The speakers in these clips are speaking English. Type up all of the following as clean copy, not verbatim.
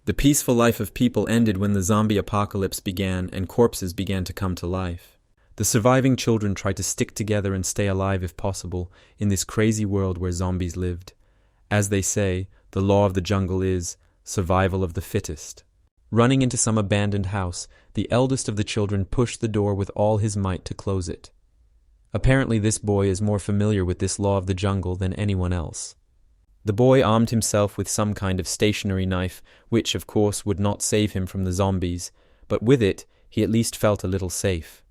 The peaceful life of people ended when the zombie apocalypse began and corpses began to come to life. The surviving children tried to stick together and stay alive if possible in this crazy world where zombies lived. As they say, the law of the jungle is survival of the fittest. Running into some abandoned house, the eldest of the children pushed the door with all his might to close it. Apparently this boy is more familiar with this law of the jungle than anyone else. The boy armed himself with some kind of stationary knife, which, of course, would not save him from the zombies, but with it, he at least felt a little safe.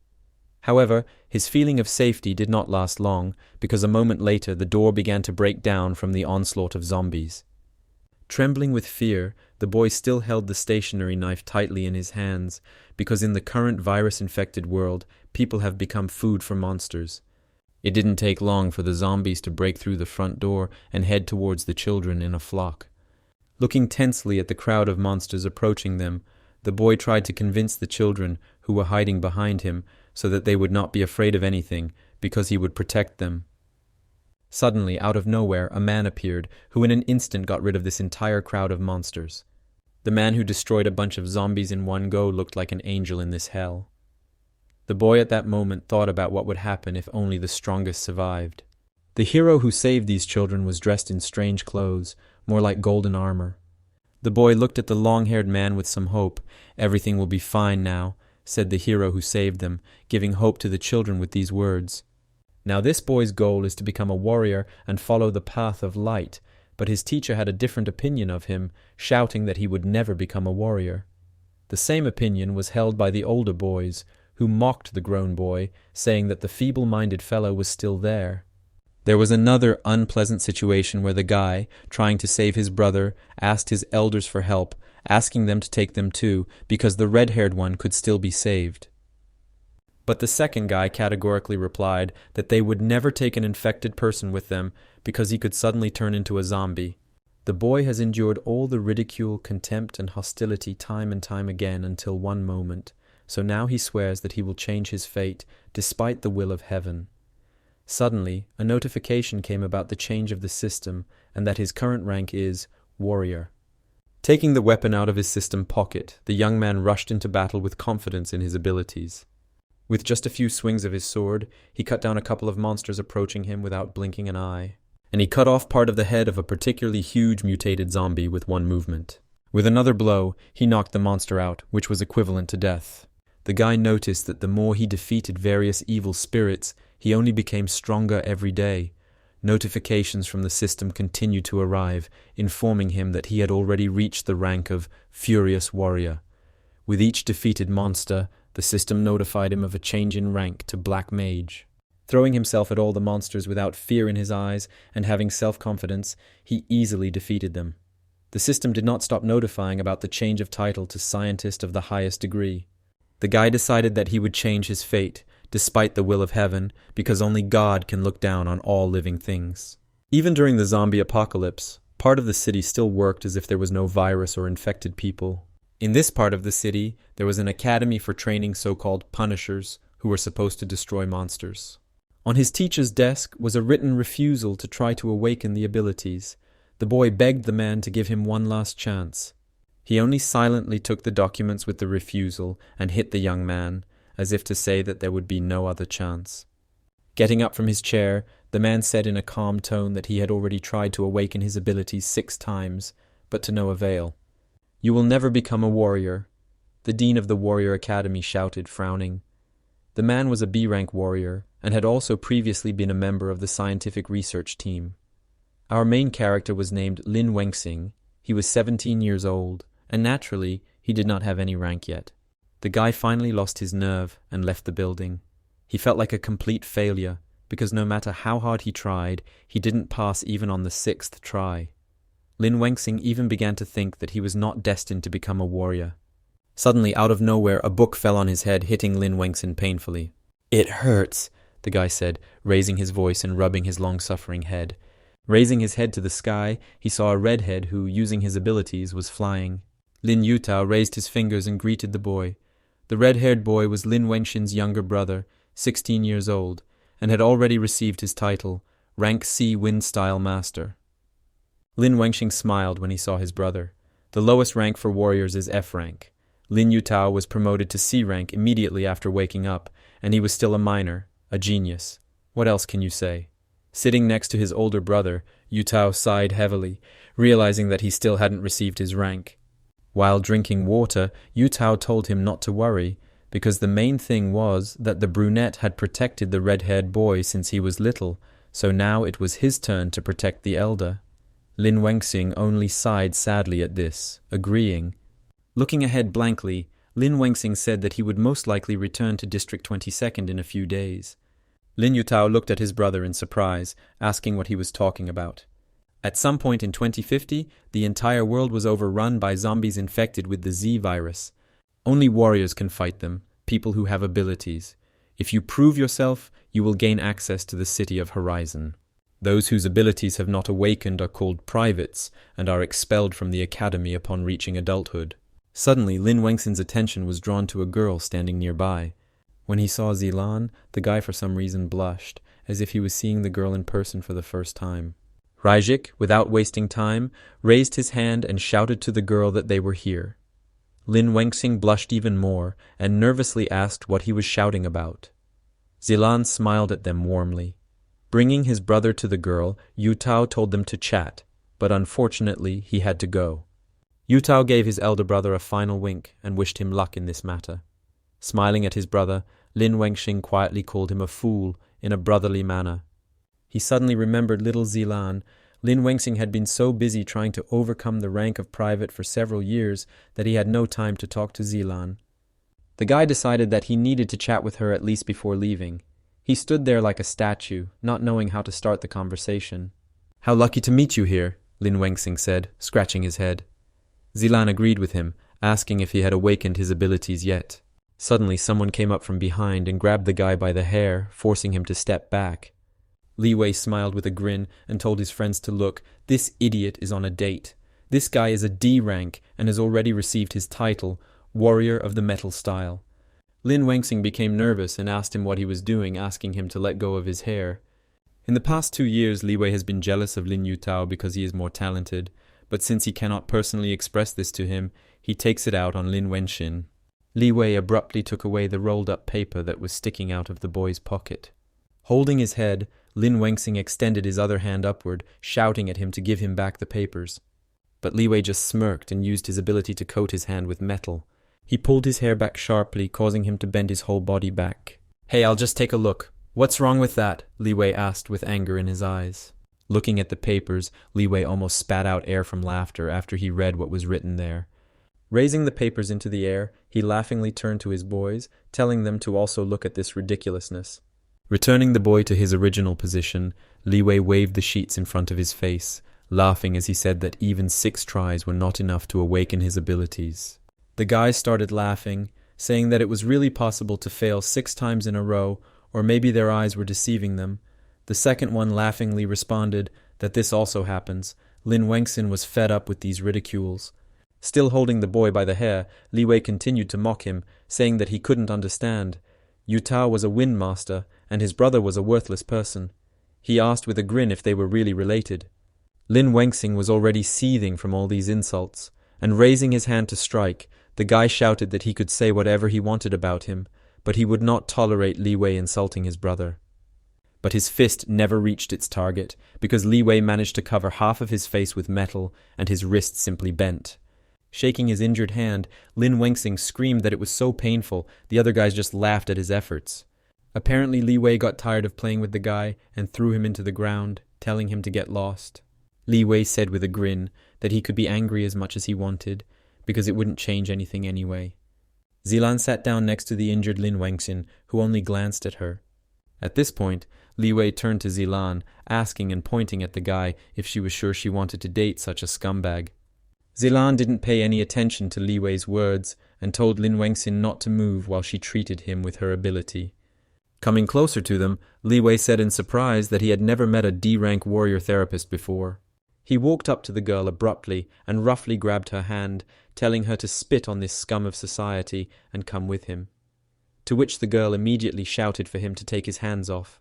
However, his feeling of safety did not last long, because a moment later the door began to break down from the onslaught of zombies. Trembling with fear, the boy still held the stationary knife tightly in his hands, because in the current virus-infected world, people have become food for monsters. It didn't take long for the zombies to break through the front door and head towards the children in a flock. Looking tensely at the crowd of monsters approaching them, the boy tried to convince the children, who were hiding behind him, so that they would not be afraid of anything, because he would protect them. Suddenly, out of nowhere, a man appeared, who in an instant got rid of this entire crowd of monsters. The man who destroyed a bunch of zombies in one go looked like an angel in this hell. The boy at that moment thought about what would happen if only the strongest survived. The hero who saved these children was dressed in strange clothes, more like golden armor. The boy looked at the long-haired man with some hope. "Everything will be fine now," said the hero who saved them, giving hope to the children with these words. Now this boy's goal is to become a warrior and follow the path of light, but his teacher had a different opinion of him, shouting that he would never become a warrior. The same opinion was held by the older boys, who mocked the grown boy, saying that the feeble-minded fellow was still there. There was another unpleasant situation where the guy, trying to save his brother, asked his elders for help, asking them to take them too, because the red-haired one could still be saved. But the second guy categorically replied that they would never take an infected person with them because he could suddenly turn into a zombie. The boy has endured all the ridicule, contempt, and hostility time and time again until one moment, so now he swears that he will change his fate despite the will of heaven. Suddenly, a notification came about the change of the system and that his current rank is warrior. Taking the weapon out of his system pocket, the young man rushed into battle with confidence in his abilities. With just a few swings of his sword, he cut down a couple of monsters approaching him without blinking an eye, and he cut off part of the head of a particularly huge mutated zombie with one movement. With another blow, he knocked the monster out, which was equivalent to death. The guy noticed that the more he defeated various evil spirits, he only became stronger every day. Notifications from the system continued to arrive, informing him that he had already reached the rank of Furious Warrior. With each defeated monster, the system notified him of a change in rank to Black Mage. Throwing himself at all the monsters without fear in his eyes and having self-confidence, he easily defeated them. The system did not stop notifying about the change of title to Scientist of the highest degree. The guy decided that he would change his fate, despite the will of heaven, because only God can look down on all living things. Even during the zombie apocalypse, part of the city still worked as if there was no virus or infected people. In this part of the city, there was an academy for training so-called Punishers, who were supposed to destroy monsters. On his teacher's desk was a written refusal to try to awaken the abilities. The boy begged the man to give him one last chance. He only silently took the documents with the refusal and hit the young man, as if to say that there would be no other chance. Getting up from his chair, the man said in a calm tone that he had already tried to awaken his abilities 6 times, but to no avail. "You will never become a warrior," the dean of the Warrior Academy shouted, frowning. The man was a B-rank warrior, and had also previously been a member of the scientific research team. Our main character was named Lin Wengxing. He was 17 years old, and naturally, he did not have any rank yet. The guy finally lost his nerve and left the building. He felt like a complete failure, because no matter how hard he tried, he didn't pass even on the 6th try. Lin Wengxing even began to think that he was not destined to become a warrior. Suddenly, out of nowhere, a book fell on his head, hitting Lin Wengxing painfully. "It hurts," the guy said, raising his voice and rubbing his long-suffering head. Raising his head to the sky, he saw a redhead who, using his abilities, was flying. Lin Yutao raised his fingers and greeted the boy. The red-haired boy was Lin Wengxing's younger brother, 16 years old, and had already received his title, Rank C Wind Style Master. Lin Wengxing smiled when he saw his brother. The lowest rank for warriors is F rank. Lin Yutao was promoted to C rank immediately after waking up, and he was still a minor, a genius. What else can you say? Sitting next to his older brother, Yutao sighed heavily, realizing that he still hadn't received his rank. While drinking water, Yutao told him not to worry, because the main thing was that the brunette had protected the red-haired boy since he was little, so now it was his turn to protect the elder. Lin Wengxing only sighed sadly at this, agreeing. Looking ahead blankly, Lin Wengxing said that he would most likely return to District 22nd in a few days. Lin Yutao looked at his brother in surprise, asking what he was talking about. At some point in 2050, the entire world was overrun by zombies infected with the Z virus. Only warriors can fight them, people who have abilities. If you prove yourself, you will gain access to the City of Horizon. Those whose abilities have not awakened are called privates and are expelled from the academy upon reaching adulthood. Suddenly, Lin Wengxin's attention was drawn to a girl standing nearby. When he saw Zilan, the guy for some reason blushed, as if he was seeing the girl in person for the first time. Raijik, without wasting time, raised his hand and shouted to the girl that they were here. Lin Wengxing blushed even more and nervously asked what he was shouting about. Zilan smiled at them warmly. Bringing his brother to the girl, Yutao told them to chat, but unfortunately he had to go. Yutao gave his elder brother a final wink and wished him luck in this matter. Smiling at his brother, Lin Wengxing quietly called him a fool in a brotherly manner. He suddenly remembered little Zilan. Lin Wengxing had been so busy trying to overcome the rank of private for several years that he had no time to talk to Zilan. The guy decided that he needed to chat with her at least before leaving. He stood there like a statue, not knowing how to start the conversation. "How lucky to meet you here," Lin Wengxing said, scratching his head. Zilan agreed with him, asking if he had awakened his abilities yet. Suddenly someone came up from behind and grabbed the guy by the hair, forcing him to step back. Li Wei smiled with a grin and told his friends to look. This idiot is on a date. This guy is a D rank and has already received his title, Warrior of the Metal Style. Lin Wengxing became nervous and asked him what he was doing, asking him to let go of his hair. In the past 2 years, Li Wei has been jealous of Lin Yutao because he is more talented, but since he cannot personally express this to him, he takes it out on Lin Wengxin. Li Wei abruptly took away the rolled-up paper that was sticking out of the boy's pocket. Holding his head, Lin Wengxing extended his other hand upward, shouting at him to give him back the papers. But Li Wei just smirked and used his ability to coat his hand with metal. He pulled his hair back sharply, causing him to bend his whole body back. "Hey, I'll just take a look. What's wrong with that?" Li Wei asked with anger in his eyes. Looking at the papers, Li Wei almost spat out air from laughter after he read what was written there. Raising the papers into the air, he laughingly turned to his boys, telling them to also look at this ridiculousness. Returning the boy to his original position, Li Wei waved the sheets in front of his face, laughing as he said that even 6 tries were not enough to awaken his abilities. The guys started laughing, saying that it was really possible to fail 6 times in a row, or maybe their eyes were deceiving them. The second one laughingly responded that this also happens. Lin Wengxin was fed up with these ridicules. Still holding the boy by the hair, Li Wei continued to mock him, saying that he couldn't understand. Yutao was a wind master, and his brother was a worthless person. He asked with a grin if they were really related. Lin Wengxing was already seething from all these insults, and raising his hand to strike, the guy shouted that he could say whatever he wanted about him, but he would not tolerate Li Wei insulting his brother. But his fist never reached its target, because Li Wei managed to cover half of his face with metal, and his wrist simply bent. Shaking his injured hand, Lin Wengxing screamed that it was so painful, the other guys just laughed at his efforts. Apparently Li Wei got tired of playing with the guy and threw him into the ground, telling him to get lost. Li Wei said with a grin that he could be angry as much as he wanted, because it wouldn't change anything anyway. Zilan sat down next to the injured Lin Wengxin, who only glanced at her. At this point, Li Wei turned to Zilan, asking and pointing at the guy if she was sure she wanted to date such a scumbag. Zilan didn't pay any attention to Li Wei's words and told Lin Wengxin not to move while she treated him with her ability. Coming closer to them, Li Wei said in surprise that he had never met a D-rank warrior therapist before. He walked up to the girl abruptly and roughly grabbed her hand, telling her to spit on this scum of society and come with him. To which the girl immediately shouted for him to take his hands off.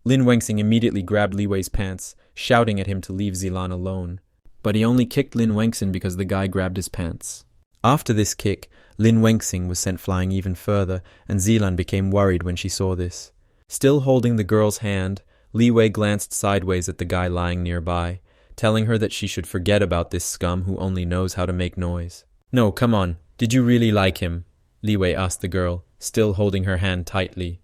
Lin Wengxing immediately grabbed Li Wei's pants, shouting at him to leave Zilan alone. but he only kicked Lin Wengxin because the guy grabbed his pants. After this kick, Lin Wengxin was sent flying even further, and Zilan became worried when she saw this. Still holding the girl's hand, Li Wei glanced sideways at the guy lying nearby, telling her that she should forget about this scum who only knows how to make noise. "No, come on. Did you really like him?" Li Wei asked the girl, still holding her hand tightly.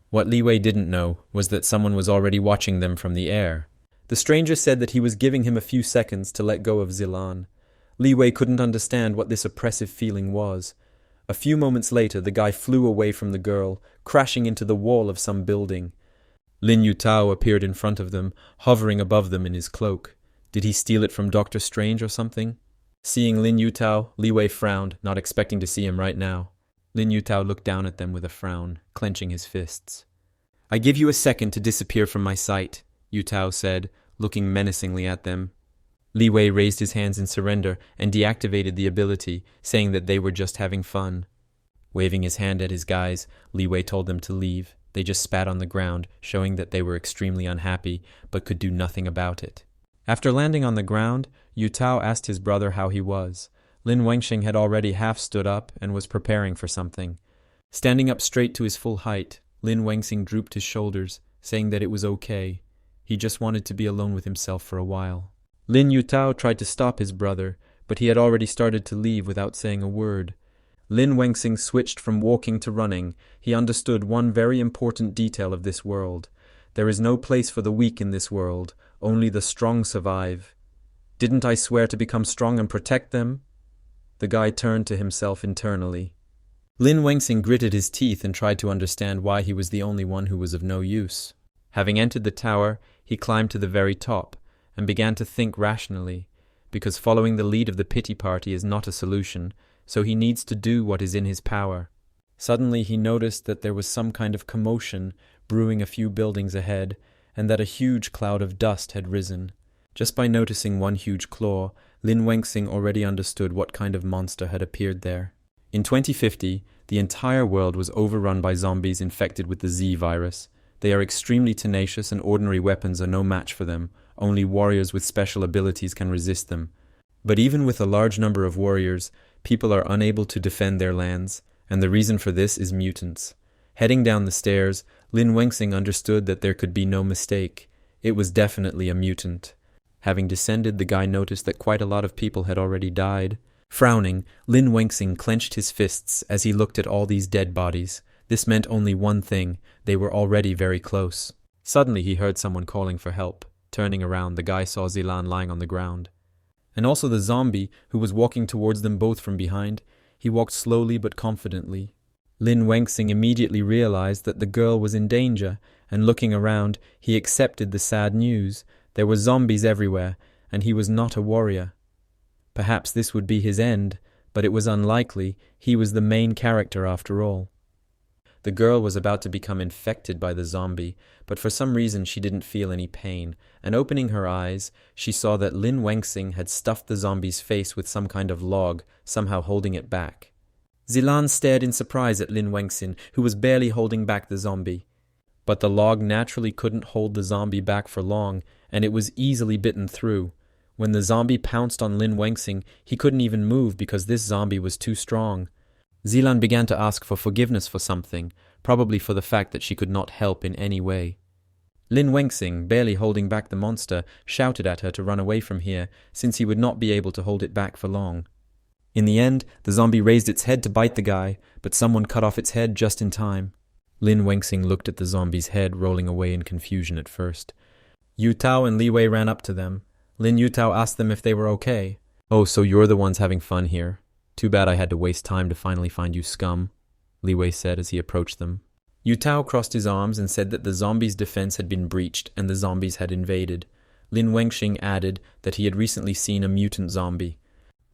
What Li Wei didn't know was that someone was already watching them from the air. The stranger said that he was giving him a few seconds to let go of Zilan. Li Wei couldn't understand what this oppressive feeling was. A few moments later, the guy flew away from the girl, crashing into the wall of some building. Lin Yutao appeared in front of them, hovering above them in his cloak. Did he steal it from Doctor Strange or something? Seeing Lin Yutao, Li Wei frowned, not expecting to see him right now. Lin Yutao looked down at them with a frown, clenching his fists. "I give you a second to disappear from my sight," Yutao said, looking menacingly at them. Li Wei raised his hands in surrender and deactivated the ability, saying that they were just having fun. Waving his hand at his guys, Li Wei told them to leave. They just spat on the ground, showing that they were extremely unhappy, but could do nothing about it. After landing on the ground, Yutao asked his brother how he was. Lin Wengxin had already half stood up and was preparing for something. Standing up straight to his full height, Lin Wengxin drooped his shoulders, saying that it was okay. He just wanted to be alone with himself for a while. Lin Yutao tried to stop his brother, but he had already started to leave without saying a word. Lin Wengxin switched from walking to running. He understood one very important detail of this world. There is no place for the weak in this world. Only the strong survive. Didn't I swear to become strong and protect them? The guy turned to himself internally. Lin Wengxin gritted his teeth and tried to understand why he was the only one who was of no use. Having entered the tower, he climbed to the very top and began to think rationally, because following the lead of the pity party is not a solution, so he needs to do what is in his power. Suddenly he noticed that there was some kind of commotion brewing a few buildings ahead, and that a huge cloud of dust had risen. Just by noticing one huge claw, Lin Wengxin already understood what kind of monster had appeared there. In 2050, the entire world was overrun by zombies infected with the Z virus. They are extremely tenacious and ordinary weapons are no match for them. Only warriors with special abilities can resist them. But even with a large number of warriors, people are unable to defend their lands, and the reason for this is mutants. Heading down the stairs, Lin Wengxin understood that there could be no mistake. It was definitely a mutant. Having descended, the guy noticed that quite a lot of people had already died. Frowning, Lin Wengxin clenched his fists as he looked at all these dead bodies. This meant only one thing: they were already very close. Suddenly he heard someone calling for help. Turning around, the guy saw Zilan lying on the ground. And also the zombie, who was walking towards them both from behind. He walked slowly but confidently. Lin Wengxin immediately realized that the girl was in danger, and looking around, he accepted the sad news. There were zombies everywhere, and he was not a warrior. Perhaps this would be his end, but it was unlikely. He was the main character after all. The girl was about to become infected by the zombie, but for some reason she didn't feel any pain, and opening her eyes, she saw that Lin Wengxin had stuffed the zombie's face with some kind of log, somehow holding it back. Zilan stared in surprise at Lin Wengxin, who was barely holding back the zombie. But the log naturally couldn't hold the zombie back for long, and it was easily bitten through. When the zombie pounced on Lin Wengxin, he couldn't even move because this zombie was too strong. Zilan began to ask for forgiveness for something, probably for the fact that she could not help in any way. Lin Wengxin, barely holding back the monster, shouted at her to run away from here, since he would not be able to hold it back for long. In the end, the zombie raised its head to bite the guy, but someone cut off its head just in time. Lin Wengxin looked at the zombie's head rolling away in confusion at first. Yutao and Li Wei ran up to them. Lin Yutao asked them if they were okay. "Oh, so you're the ones having fun here. Too bad I had to waste time to finally find you scum," Li Wei said as he approached them. Yutao crossed his arms and said that the zombie's defense had been breached and the zombies had invaded. Lin Wengxin added that he had recently seen a mutant zombie.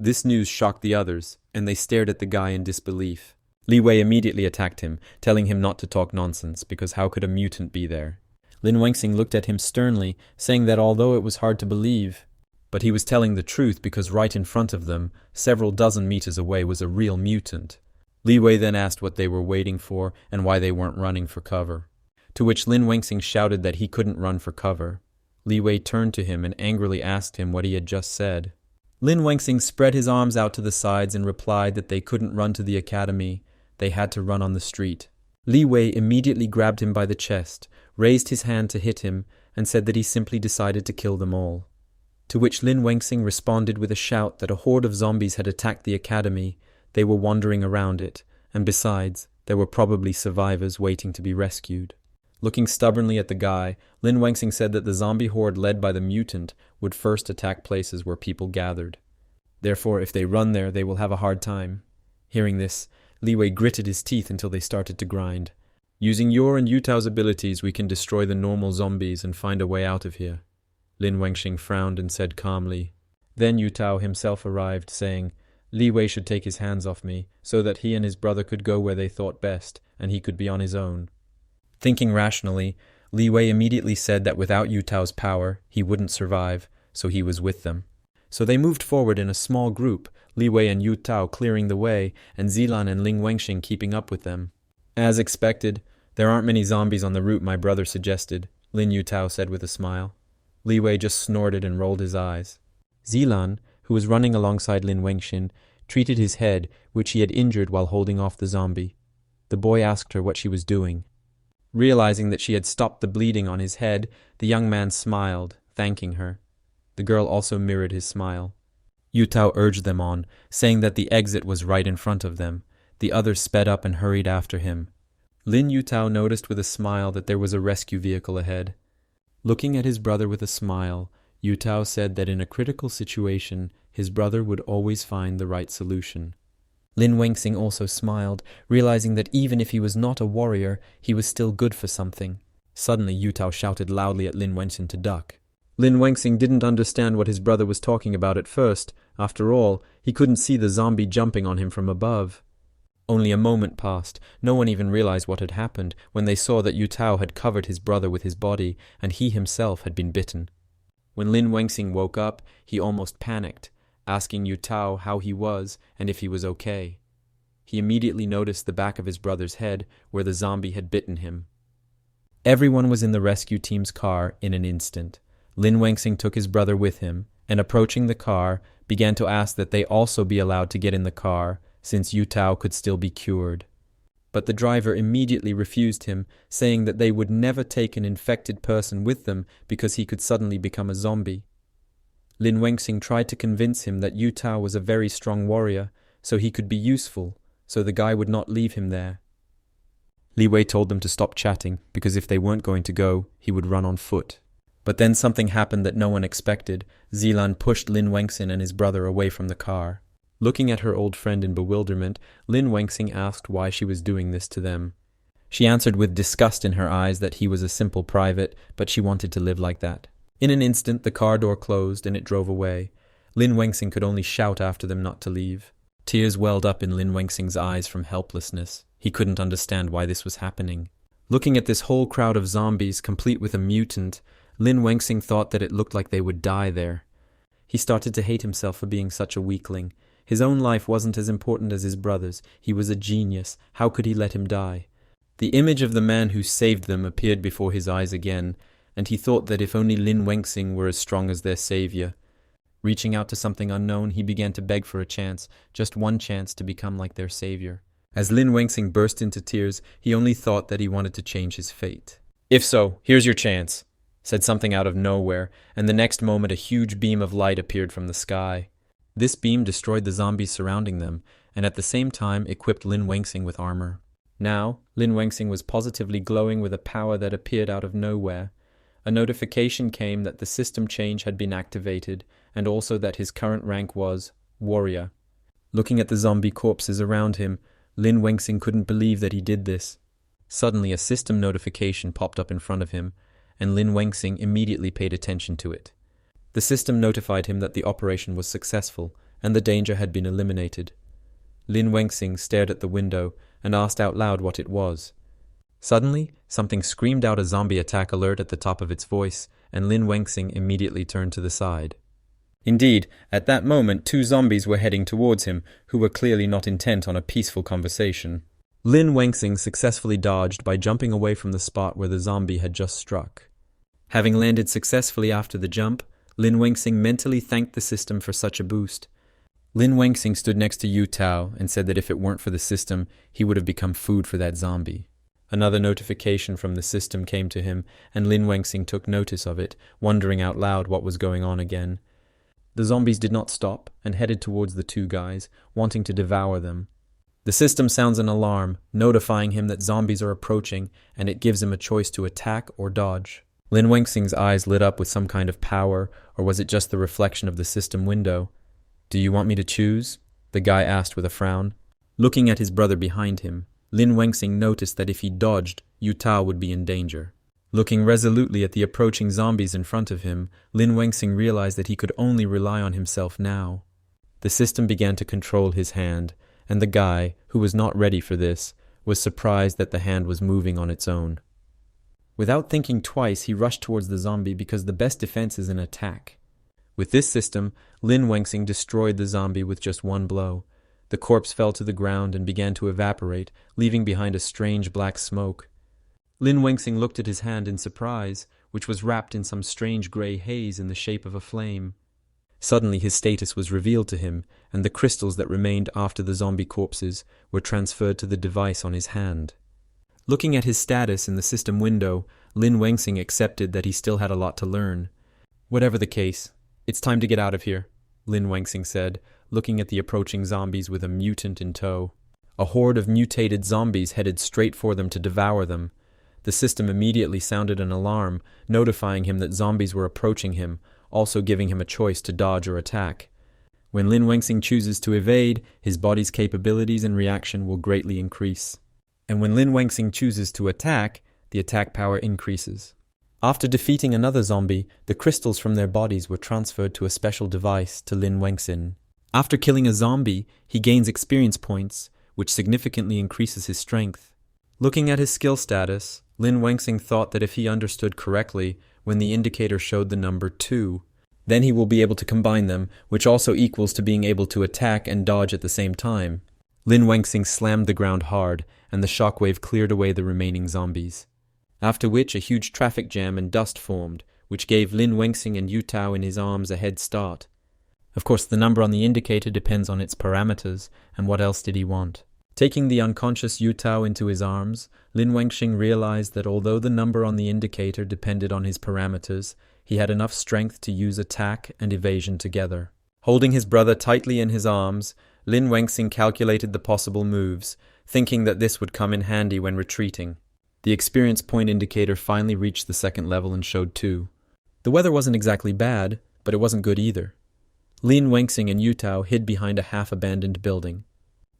This news shocked the others, and they stared at the guy in disbelief. Li Wei immediately attacked him, telling him not to talk nonsense, because how could a mutant be there? Lin Wengxin looked at him sternly, saying that although it was hard to believe, but he was telling the truth because right in front of them, several dozen meters away, was a real mutant. Li Wei then asked what they were waiting for and why they weren't running for cover. To which Lin Wengxin shouted that he couldn't run for cover. Li Wei turned to him and angrily asked him what he had just said. Lin Wengxing spread his arms out to the sides and replied that they couldn't run to the academy, they had to run on the street. Li Wei immediately grabbed him by the chest, raised his hand to hit him, and said that he simply decided to kill them all. To which Lin Wengxing responded with a shout that a horde of zombies had attacked the academy, they were wandering around it, and besides, there were probably survivors waiting to be rescued. Looking stubbornly at the guy, Lin Wengxing said that the zombie horde led by the mutant would first attack places where people gathered. Therefore, if they run there, they will have a hard time. Hearing this, Li Wei gritted his teeth until they started to grind. Using your and Yutao's abilities, we can destroy the normal zombies and find a way out of here. Lin Wengxing frowned and said calmly. Then Yutao himself arrived, saying, Li Wei should take his hands off me, so that he and his brother could go where they thought best, and he could be on his own. Thinking rationally, Li Wei immediately said that without Yutao's power, he wouldn't survive, so he was with them. So they moved forward in a small group, Li Wei and Yutao clearing the way, and Zilan and Lin Wengxing keeping up with them. As expected, there aren't many zombies on the route my brother suggested, Lin Yutao said with a smile. Li Wei just snorted and rolled his eyes. Zilan, who was running alongside Lin Wengxing, treated his head, which he had injured while holding off the zombie. The boy asked her what she was doing. Realizing that she had stopped the bleeding on his head, the young man smiled, thanking her. The girl also mirrored his smile. Yutao urged them on, saying that the exit was right in front of them. The others sped up and hurried after him. Lin Yutao noticed with a smile that there was a rescue vehicle ahead. Looking at his brother with a smile, Yutao said that in a critical situation, his brother would always find the right solution. Lin Wengxing also smiled, realizing that even if he was not a warrior, he was still good for something. Suddenly, Yutao shouted loudly at Lin Wengxing to duck. Lin Wengxing didn't understand what his brother was talking about at first. After all, he couldn't see the zombie jumping on him from above. Only a moment passed. No one even realized what had happened when they saw that Yutao had covered his brother with his body and he himself had been bitten. When Lin Wengxing woke up, he almost panicked, asking Yutao how he was and if he was okay. He immediately noticed the back of his brother's head where the zombie had bitten him. Everyone was in the rescue team's car in an instant. Lin Wengxing took his brother with him and, approaching the car, began to ask that they also be allowed to get in the car, since Yutao could still be cured. But the driver immediately refused him, saying that they would never take an infected person with them because he could suddenly become a zombie. Lin Wengxing tried to convince him that Yutao was a very strong warrior, so he could be useful, so the guy would not leave him there. Li Wei told them to stop chatting, because if they weren't going to go, he would run on foot. But then something happened that no one expected. Zilan pushed Lin Wengxing and his brother away from the car. Looking at her old friend in bewilderment, Lin Wengxing asked why she was doing this to them. She answered with disgust in her eyes that he was a simple private, but she wanted to live like that. In an instant, the car door closed and it drove away. Lin Wengxing could only shout after them not to leave. Tears welled up in Lin Wengxing's eyes from helplessness. He couldn't understand why this was happening. Looking at this whole crowd of zombies, complete with a mutant, Lin Wengxing thought that it looked like they would die there. He started to hate himself for being such a weakling. His own life wasn't as important as his brother's. He was a genius. How could he let him die? The image of the man who saved them appeared before his eyes again, and he thought that if only Lin Wengxing were as strong as their savior. Reaching out to something unknown, he began to beg for a chance, just one chance to become like their savior. As Lin Wengxing burst into tears, he only thought that he wanted to change his fate. "If so, here's your chance," said something out of nowhere, and the next moment a huge beam of light appeared from the sky. This beam destroyed the zombies surrounding them, and at the same time equipped Lin Wengxing with armor. Now, Lin Wengxing was positively glowing with a power that appeared out of nowhere. A notification came that the system change had been activated, and also that his current rank was Warrior. Looking at the zombie corpses around him, Lin Wengxing couldn't believe that he did this. Suddenly a system notification popped up in front of him, and Lin Wengxing immediately paid attention to it. The system notified him that the operation was successful, and the danger had been eliminated. Lin Wengxing stared at the window and asked out loud what it was. Suddenly, something screamed out a zombie attack alert at the top of its voice, and Lin Wengxing immediately turned to the side. Indeed, at that moment 2 zombies were heading towards him, who were clearly not intent on a peaceful conversation. Lin Wengxing successfully dodged by jumping away from the spot where the zombie had just struck. Having landed successfully after the jump, Lin Wengxing mentally thanked the system for such a boost. Lin Wengxing stood next to Yu Tao and said that if it weren't for the system, he would have become food for that zombie. Another notification from the system came to him, and Lin Wengxing took notice of it, wondering out loud what was going on again. The zombies did not stop and headed towards the two guys, wanting to devour them. The system sounds an alarm, notifying him that zombies are approaching, and it gives him a choice to attack or dodge. Lin Wengxing's eyes lit up with some kind of power, or was it just the reflection of the system window? "Do you want me to choose?" the guy asked with a frown. Looking at his brother behind him, Lin Wengxing noticed that if he dodged, Yu Tao would be in danger. Looking resolutely at the approaching zombies in front of him, Lin Wengxing realized that he could only rely on himself now. The system began to control his hand, and the guy, who was not ready for this, was surprised that the hand was moving on its own. Without thinking twice, he rushed towards the zombie because the best defense is an attack. With this system, Lin Wengxing destroyed the zombie with just one blow. The corpse fell to the ground and began to evaporate, leaving behind a strange black smoke. Lin Wengxing looked at his hand in surprise, which was wrapped in some strange grey haze in the shape of a flame. Suddenly his status was revealed to him, and the crystals that remained after the zombie corpses were transferred to the device on his hand. Looking at his status in the system window, Lin Wengxing accepted that he still had a lot to learn. "Whatever the case, it's time to get out of here," Lin Wengxing said, looking at the approaching zombies with a mutant in tow. A horde of mutated zombies headed straight for them to devour them. The system immediately sounded an alarm, notifying him that zombies were approaching him, also giving him a choice to dodge or attack. When Lin Wengxing chooses to evade, his body's capabilities and reaction will greatly increase. And when Lin Wengxing chooses to attack, the attack power increases. After defeating another zombie, the crystals from their bodies were transferred to a special device to Lin Wengxing. After killing a zombie, he gains experience points, which significantly increases his strength. Looking at his skill status, Lin Wengxing thought that if he understood correctly, when the indicator showed the number 2, then he will be able to combine them, which also equals to being able to attack and dodge at the same time. Lin Wengxing slammed the ground hard, and the shockwave cleared away the remaining zombies. After which a huge traffic jam and dust formed, which gave Lin Wengxing and Yu Tao in his arms a head start. Of course, the number on the indicator depends on its parameters, and what else did he want? Taking the unconscious Yu Tao into his arms, Lin Wengxing realized that although the number on the indicator depended on his parameters, he had enough strength to use attack and evasion together. Holding his brother tightly in his arms, Lin Wengxing calculated the possible moves, thinking that this would come in handy when retreating. The experience point indicator finally reached the second level and showed 2. The weather wasn't exactly bad, but it wasn't good either. Lin Wengxing and Yu Tao hid behind a half-abandoned building.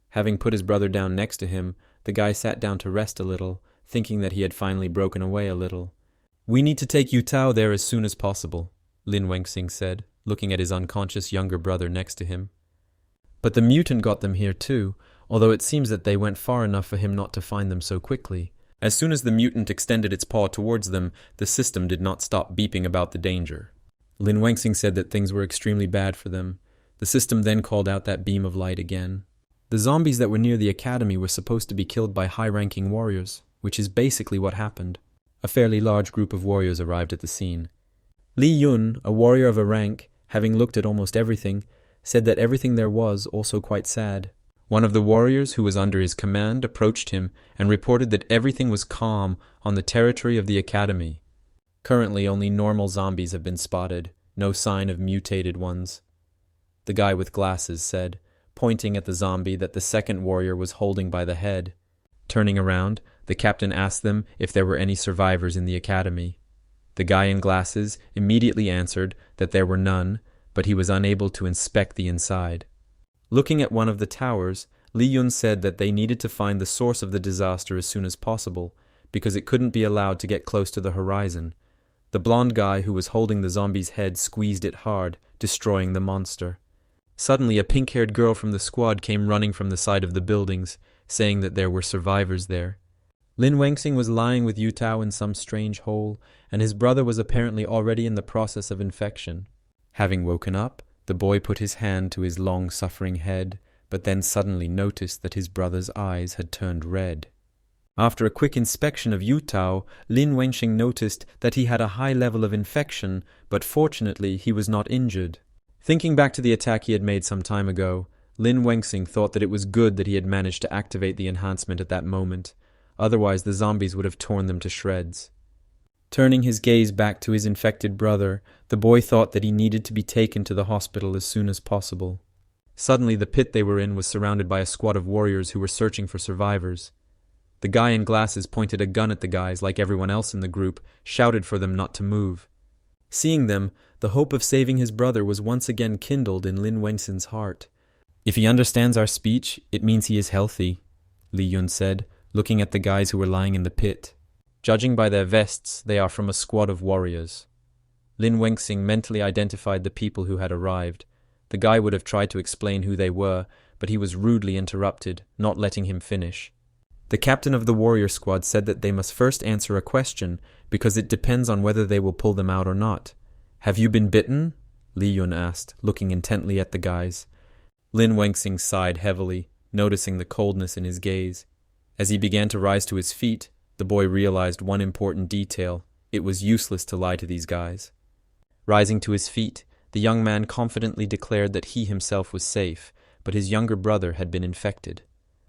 Having put his brother down next to him, the guy sat down to rest a little, thinking that he had finally broken away a little. "We need to take Yu Tao there as soon as possible," Lin Wengxing said, looking at his unconscious younger brother next to him. But the mutant got them here too, although it seems that they went far enough for him not to find them so quickly. As soon as the mutant extended its paw towards them, the system did not stop beeping about the danger. Lin Wengxing said that things were extremely bad for them. The system then called out that beam of light again. The zombies that were near the academy were supposed to be killed by high-ranking warriors, which is basically what happened. A fairly large group of warriors arrived at the scene. Li Yun, a warrior of a rank, having looked at almost everything, said that everything there was also quite sad. One of the warriors who was under his command approached him and reported that everything was calm on the territory of the academy. Currently, only normal zombies have been spotted, no sign of mutated ones. The guy with glasses said, pointing at the zombie that the second warrior was holding by the head. Turning around, the captain asked them if there were any survivors in the academy. The guy in glasses immediately answered that there were none, but he was unable to inspect the inside. Looking at one of the towers, Li Yun said that they needed to find the source of the disaster as soon as possible, because it couldn't be allowed to get close to the horizon. The blonde guy who was holding the zombie's head squeezed it hard, destroying the monster. Suddenly, a pink-haired girl from the squad came running from the side of the buildings, saying that there were survivors there. Lin Wengxing was lying with Yu Tao in some strange hole, and his brother was apparently already in the process of infection. Having woken up, the boy put his hand to his long-suffering head, but then suddenly noticed that his brother's eyes had turned red. After a quick inspection of Yutao, Lin Wenxing noticed that he had a high level of infection, but fortunately he was not injured. Thinking back to the attack he had made some time ago, Lin Wenxing thought that it was good that he had managed to activate the enhancement at that moment. Otherwise the zombies would have torn them to shreds. Turning his gaze back to his infected brother, the boy thought that he needed to be taken to the hospital as soon as possible. Suddenly the pit they were in was surrounded by a squad of warriors who were searching for survivors. The guy in glasses pointed a gun at the guys like everyone else in the group, shouted for them not to move. Seeing them, the hope of saving his brother was once again kindled in Lin Wenxin's heart. "If he understands our speech, it means he is healthy," Li Yun said, looking at the guys who were lying in the pit. Judging by their vests, they are from a squad of warriors. Lin Wenxing mentally identified the people who had arrived. The guy would have tried to explain who they were, but he was rudely interrupted, not letting him finish. The captain of the warrior squad said that they must first answer a question, because it depends on whether they will pull them out or not. "Have you been bitten?" Li Yun asked, looking intently at the guys. Lin Wenxing sighed heavily, noticing the coldness in his gaze. As he began to rise to his feet, the boy realized one important detail. It was useless to lie to these guys. Rising to his feet, the young man confidently declared that he himself was safe, but his younger brother had been infected.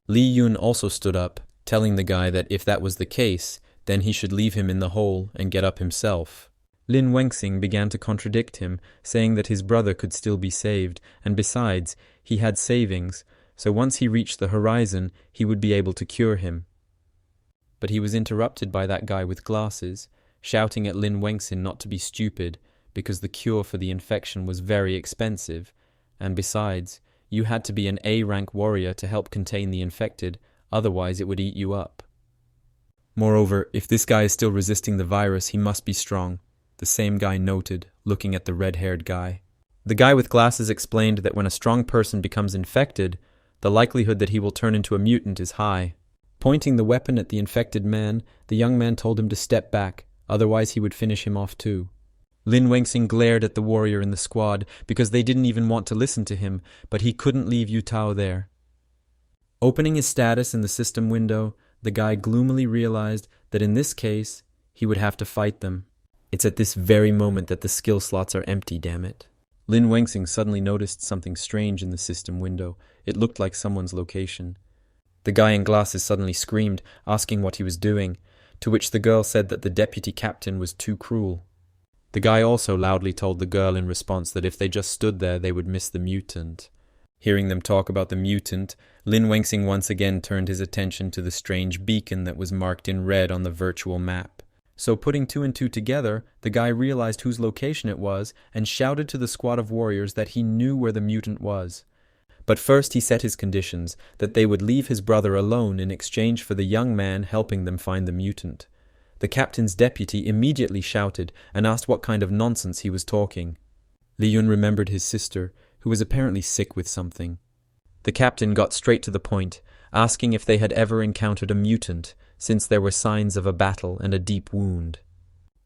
Li Yun also stood up, telling the guy that if that was the case, then he should leave him in the hole and get up himself. Lin Wenxing began to contradict him, saying that his brother could still be saved, and besides, he had savings, so once he reached the horizon, he would be able to cure him. But he was interrupted by that guy with glasses, shouting at Lin Wenxing not to be stupid, because the cure for the infection was very expensive, and besides, you had to be an A-rank warrior to help contain the infected, otherwise it would eat you up. Moreover, if this guy is still resisting the virus, he must be strong, the same guy noted, looking at the red-haired guy. The guy with glasses explained that when a strong person becomes infected, the likelihood that he will turn into a mutant is high. Pointing the weapon at the infected man, the young man told him to step back, otherwise he would finish him off too. Lin Wenxing glared at the warrior in the squad because they didn't even want to listen to him, but he couldn't leave Yutao there. Opening his status in the system window, the guy gloomily realized that in this case, he would have to fight them. It's at this very moment that the skill slots are empty, damn it. Lin Wenxing suddenly noticed something strange in the system window. It looked like someone's location. The guy in glasses suddenly screamed, asking what he was doing, to which the girl said that the deputy captain was too cruel. The guy also loudly told the girl in response that if they just stood there, they would miss the mutant. Hearing them talk about the mutant, Lin Wenxing once again turned his attention to the strange beacon that was marked in red on the virtual map. So putting two and two together, the guy realized whose location it was and shouted to the squad of warriors that he knew where the mutant was. But first he set his conditions, that they would leave his brother alone in exchange for the young man helping them find the mutant. The captain's deputy immediately shouted and asked what kind of nonsense he was talking. Li Yun remembered his sister, who was apparently sick with something. The captain got straight to the point, asking if they had ever encountered a mutant, since there were signs of a battle and a deep wound.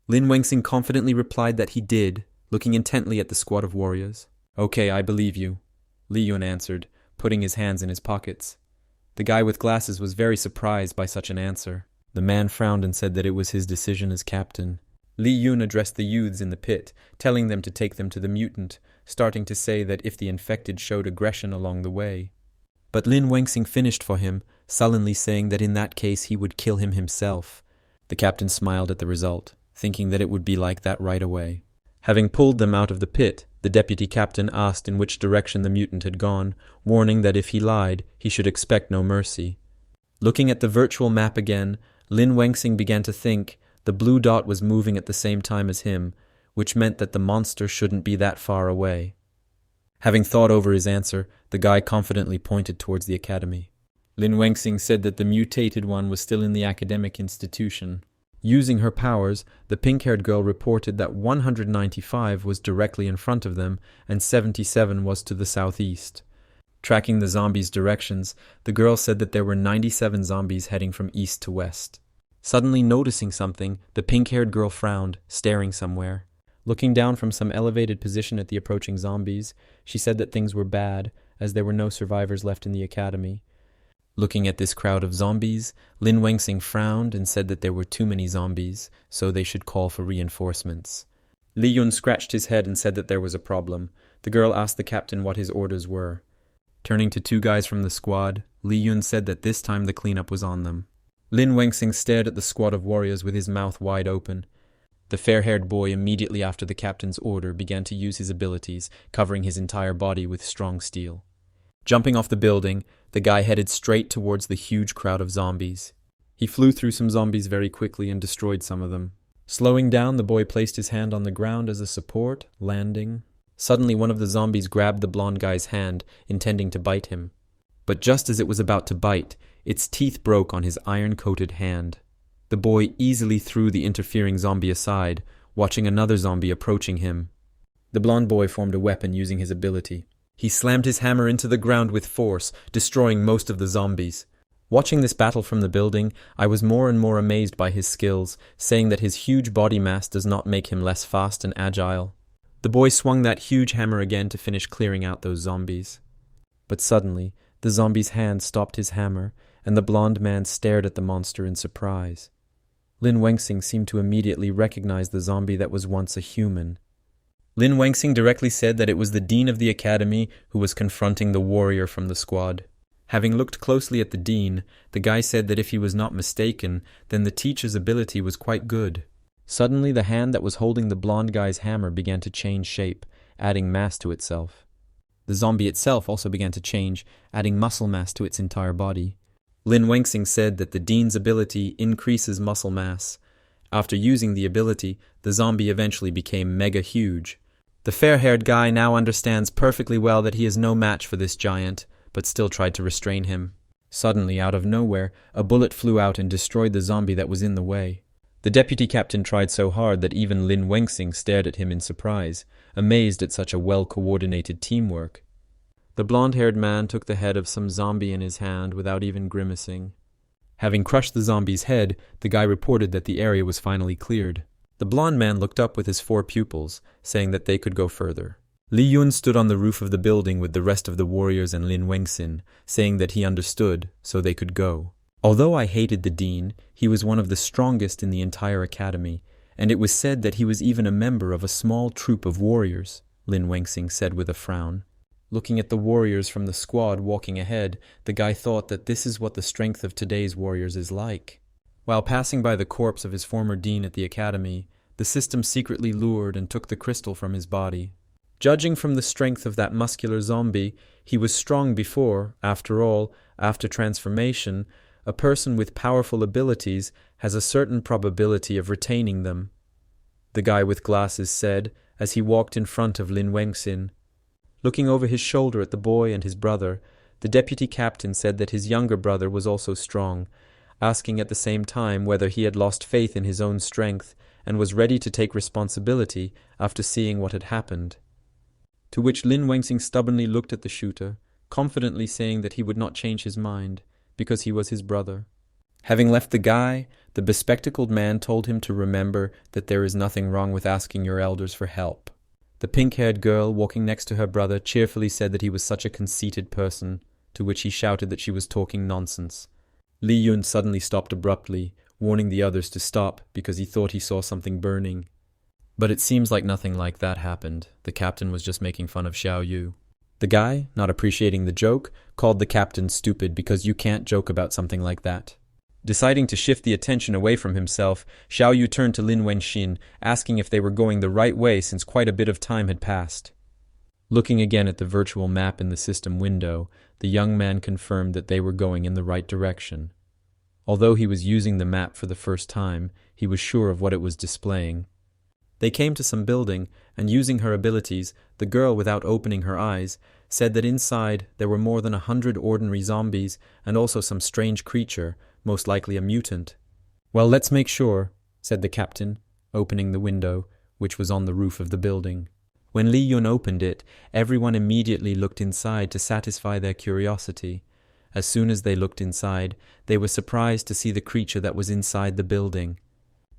Lin Wenxing confidently replied that he did, looking intently at the squad of warriors. "Okay, I believe you," Li Yun answered, putting his hands in his pockets. The guy with glasses was very surprised by such an answer. The man frowned and said that it was his decision as captain. Li Yun addressed the youths in the pit, telling them to take them to the mutant, starting to say that if the infected showed aggression along the way. But Lin Wenxing finished for him, sullenly saying that in that case he would kill him himself. The captain smiled at the result, thinking that it would be like that right away. Having pulled them out of the pit, the deputy captain asked in which direction the mutant had gone, warning that if he lied, he should expect no mercy. Looking at the virtual map again, Lin Wenxing began to think the blue dot was moving at the same time as him, which meant that the monster shouldn't be that far away. Having thought over his answer, the guy confidently pointed towards the academy. Lin Wenxing said that the mutated one was still in the academic institution. Using her powers, the pink-haired girl reported that 195 was directly in front of them and 77 was to the southeast. Tracking the zombies' directions, the girl said that there were 97 zombies heading from east to west. Suddenly noticing something, the pink-haired girl frowned, staring somewhere. Looking down from some elevated position at the approaching zombies, she said that things were bad, as there were no survivors left in the academy. Looking at this crowd of zombies, Lin Wengxing frowned and said that there were too many zombies, so they should call for reinforcements. Li Yun scratched his head and said that there was a problem. The girl asked the captain what his orders were. Turning to two guys from the squad, Li Yun said that this time the cleanup was on them. Lin Wengxing stared at the squad of warriors with his mouth wide open. The fair-haired boy, immediately after the captain's order, began to use his abilities, covering his entire body with strong steel. Jumping off the building, the guy headed straight towards the huge crowd of zombies. He flew through some zombies very quickly and destroyed some of them. Slowing down, the boy placed his hand on the ground as a support, landing. Suddenly, one of the zombies grabbed the blonde guy's hand, intending to bite him. But just as it was about to bite, its teeth broke on his iron-coated hand. The boy easily threw the interfering zombie aside, watching another zombie approaching him. The blonde boy formed a weapon using his ability. He slammed his hammer into the ground with force, destroying most of the zombies. Watching this battle from the building, I was more and more amazed by his skills, saying that his huge body mass does not make him less fast and agile. The boy swung that huge hammer again to finish clearing out those zombies. But suddenly, the zombie's hand stopped his hammer, and the blonde man stared at the monster in surprise. Lin Wengxing seemed to immediately recognize the zombie that was once a human. Lin Wengxing directly said that it was the dean of the academy who was confronting the warrior from the squad. Having looked closely at the dean, the guy said that if he was not mistaken, then the teacher's ability was quite good. Suddenly, the hand that was holding the blonde guy's hammer began to change shape, adding mass to itself. The zombie itself also began to change, adding muscle mass to its entire body. Lin Wengxing said that the dean's ability increases muscle mass. After using the ability, the zombie eventually became mega huge. The fair-haired guy now understands perfectly well that he is no match for this giant, but still tried to restrain him. Suddenly, out of nowhere, a bullet flew out and destroyed the zombie that was in the way. The deputy captain tried so hard that even Lin Wengxing stared at him in surprise, amazed at such a well-coordinated teamwork. The blonde-haired man took the head of some zombie in his hand without even grimacing. Having crushed the zombie's head, the guy reported that the area was finally cleared. The blonde man looked up with his 4 pupils, saying that they could go further. Li Yun stood on the roof of the building with the rest of the warriors and Lin Wengxin, saying that he understood, so they could go. Although I hated the dean, he was one of the strongest in the entire academy, and it was said that he was even a member of a small troop of warriors, Lin Wengxing said with a frown. Looking at the warriors from the squad walking ahead, the guy thought that this is what the strength of today's warriors is like. While passing by the corpse of his former dean at the academy, the system secretly lured and took the crystal from his body. Judging from the strength of that muscular zombie, he was strong before. After all, after transformation, a person with powerful abilities has a certain probability of retaining them. The guy with glasses said, as he walked in front of Lin Wengxin. Looking over his shoulder at the boy and his brother, the deputy captain said that his younger brother was also strong, asking at the same time whether he had lost faith in his own strength and was ready to take responsibility after seeing what had happened. To which Lin Wengxing stubbornly looked at the shooter, confidently saying that he would not change his mind, because he was his brother. Having left the guy, the bespectacled man told him to remember that there is nothing wrong with asking your elders for help. The pink-haired girl, walking next to her brother, cheerfully said that he was such a conceited person, to which he shouted that she was talking nonsense. Li Yun suddenly stopped abruptly, warning the others to stop because he thought he saw something burning. But it seems like nothing like that happened. The captain was just making fun of Xiao Yu. The guy, not appreciating the joke, called the captain stupid because you can't joke about something like that. Deciding to shift the attention away from himself, Xiao Yu turned to Lin Wengxin, asking if they were going the right way since quite a bit of time had passed. Looking again at the virtual map in the system window, the young man confirmed that they were going in the right direction. Although he was using the map for the first time, he was sure of what it was displaying. They came to some building, and using her abilities, the girl, without opening her eyes, said that inside there were more than 100 ordinary zombies and also some strange creature, most likely a mutant. "Well, let's make sure," said the captain, opening the window, which was on the roof of the building. When Li Yun opened it, everyone immediately looked inside to satisfy their curiosity. As soon as they looked inside, they were surprised to see the creature that was inside the building.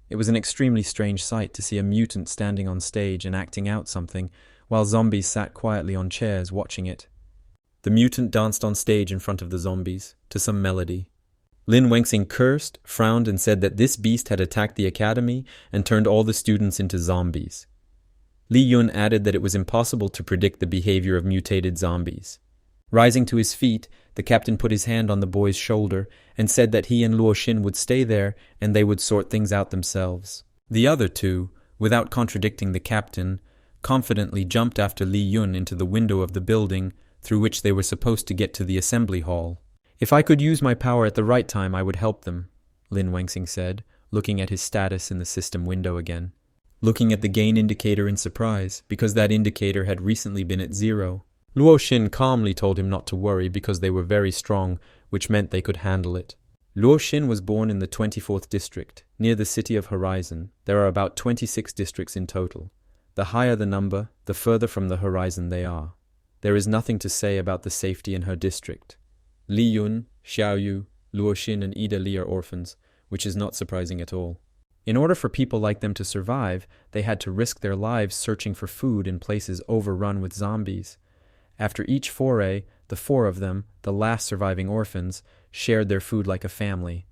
It was an extremely strange sight to see a mutant standing on stage and acting out something, while zombies sat quietly on chairs watching it. The mutant danced on stage in front of the zombies, to some melody. Lin Wengxing cursed, frowned, and said that this beast had attacked the academy and turned all the students into zombies. Li Yun added that it was impossible to predict the behavior of mutated zombies. Rising to his feet, the captain put his hand on the boy's shoulder and said that he and Luo Xin would stay there and they would sort things out themselves. The other two, without contradicting the captain, confidently jumped after Li Yun into the window of the building through which they were supposed to get to the assembly hall. If I could use my power at the right time, I would help them, Lin Wengxing said, looking at his status in the system window again. Looking at the gain indicator in surprise, because that indicator had recently been at 0. Luo Xin calmly told him not to worry because they were very strong, which meant they could handle it. Luo Xin was born in the 24th district, near the city of Horizon. There are about 26 districts in total. The higher the number, the further from the horizon they are. There is nothing to say about the safety in her district. Li Yun, Xiao Yu, Luo Xin and Ida Li are orphans, which is not surprising at all. In order for people like them to survive, they had to risk their lives searching for food in places overrun with zombies. After each foray, the 4 of them, the last surviving orphans, shared their food like a family.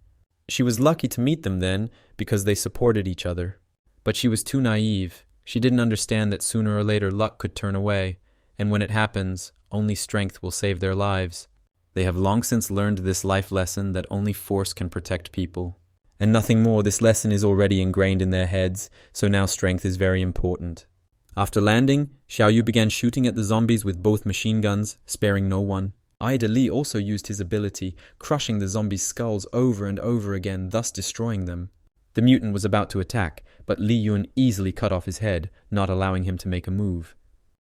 She was lucky to meet them then, because they supported each other. But she was too naive. She didn't understand that sooner or later luck could turn away, and when it happens, only strength will save their lives. They have long since learned this life lesson that only force can protect people. And nothing more, this lesson is already ingrained in their heads, so now strength is very important. After landing, Xiao Yu began shooting at the zombies with both machine guns, sparing no one. Ida Li also used his ability, crushing the zombies' skulls over and over again, thus destroying them. The mutant was about to attack, but Li Yun easily cut off his head, not allowing him to make a move.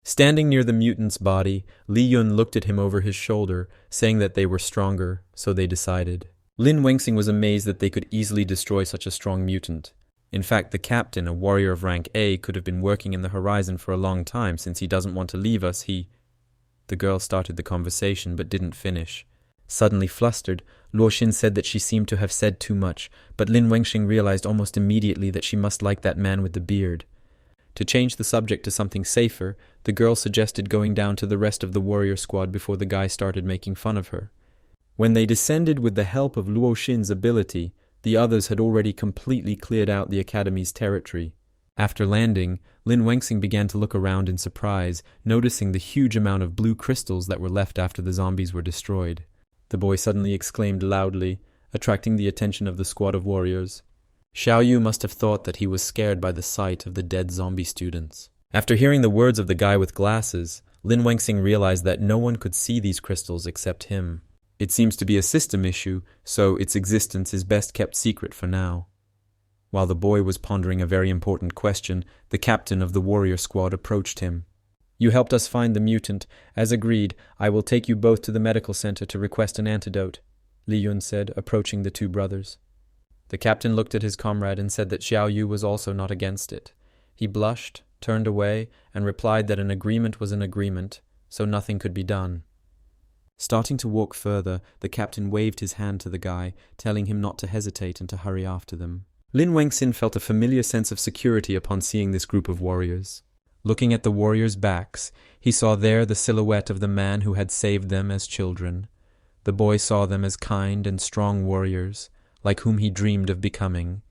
Standing near the mutant's body, Li Yun looked at him over his shoulder, saying that they were stronger, so they decided. Lin Wengxing was amazed that they could easily destroy such a strong mutant. In fact, the captain, a warrior of rank A, could have been working in the horizon for a long time since he doesn't want to leave us. The girl started the conversation but didn't finish. Suddenly flustered, Luo Xin said that she seemed to have said too much, but Lin Wengxing realized almost immediately that she must like that man with the beard. To change the subject to something safer, the girl suggested going down to the rest of the warrior squad before the guy started making fun of her. When they descended with the help of Luo Xin's ability, the others had already completely cleared out the academy's territory. After landing, Lin Wengxing began to look around in surprise, noticing the huge amount of blue crystals that were left after the zombies were destroyed. The boy suddenly exclaimed loudly, attracting the attention of the squad of warriors. Xiao Yu must have thought that he was scared by the sight of the dead zombie students. After hearing the words of the guy with glasses, Lin Wengxing realized that no one could see these crystals except him. It seems to be a system issue, so its existence is best kept secret for now. While the boy was pondering a very important question, the captain of the warrior squad approached him. "You helped us find the mutant. As agreed, I will take you both to the medical center to request an antidote," Li Yun said, approaching the 2 brothers. The captain looked at his comrade and said that Xiao Yu was also not against it. He blushed, turned away, and replied that an agreement was an agreement, so nothing could be done. Starting to walk further, the captain waved his hand to the guy, telling him not to hesitate and to hurry after them. Lin Wengxin felt a familiar sense of security upon seeing this group of warriors. Looking at the warriors' backs, he saw there the silhouette of the man who had saved them as children. The boy saw them as kind and strong warriors, like whom he dreamed of becoming.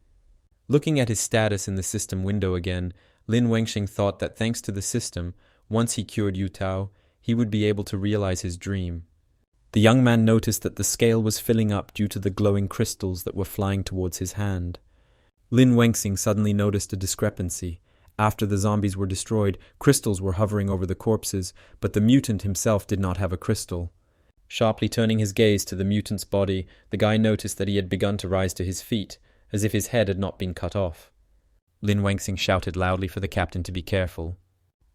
Looking at his status in the system window again, Lin Wengxing thought that thanks to the system, once he cured Yu Tao, he would be able to realize his dream. The young man noticed that the scale was filling up due to the glowing crystals that were flying towards his hand. Lin Wengxing suddenly noticed a discrepancy. After the zombies were destroyed, crystals were hovering over the corpses, but the mutant himself did not have a crystal. Sharply turning his gaze to the mutant's body, the guy noticed that he had begun to rise to his feet, as if his head had not been cut off. Lin Wengxing shouted loudly for the captain to be careful.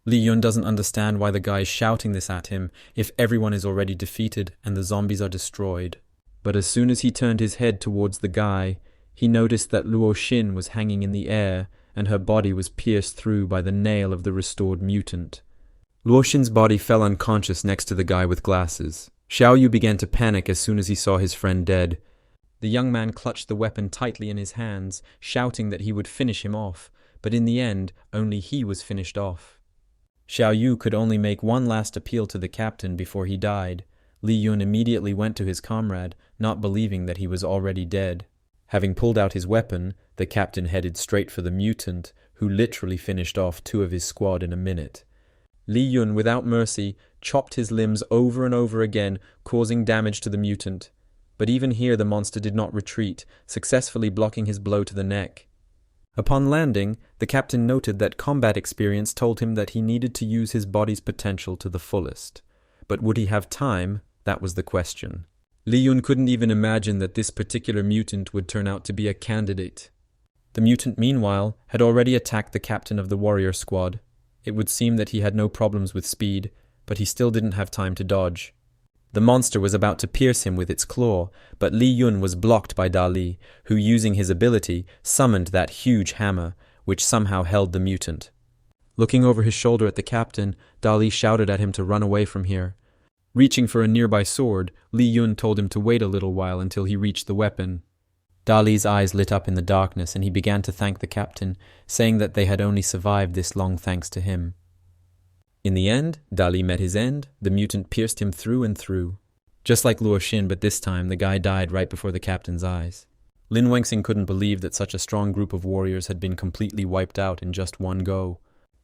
Li Yun doesn't understand why the guy is shouting this at him if everyone is already defeated and the zombies are destroyed. But as soon as he turned his head towards the guy, he noticed that Luo Xin was hanging in the air and her body was pierced through by the nail of the restored mutant. Luo Xin's body fell unconscious next to the guy with glasses. Xiao Yu began to panic as soon as he saw his friend dead. The young man clutched the weapon tightly in his hands, shouting that he would finish him off, but in the end, only he was finished off. Xiao Yu could only make one last appeal to the captain before he died. Li Yun immediately went to his comrade, not believing that he was already dead. Having pulled out his weapon, the captain headed straight for the mutant, who literally finished off 2 of his squad in a minute. Li Yun, without mercy, chopped his limbs over and over again, causing damage to the mutant. But even here the monster did not retreat, successfully blocking his blow to the neck. Upon landing, the captain noted that combat experience told him that he needed to use his body's potential to the fullest. But would he have time? That was the question. Li Yun couldn't even imagine that this particular mutant would turn out to be a candidate. The mutant, meanwhile, had already attacked the captain of the warrior squad. It would seem that he had no problems with speed, but he still didn't have time to dodge. The monster was about to pierce him with its claw, but Li Yun was blocked by Da Li, who, using his ability, summoned that huge hammer, which somehow held the mutant. Looking over his shoulder at the captain, Da Li shouted at him to run away from here. Reaching for a nearby sword, Li Yun told him to wait a little while until he reached the weapon. Da Li's eyes lit up in the darkness, and he began to thank the captain, saying that they had only survived this long thanks to him. In the end, Da Li met his end. The mutant pierced him through and through. Just like Luo Xin, but this time the guy died right before the captain's eyes. Lin Wengxing couldn't believe that such a strong group of warriors had been completely wiped out in just one go.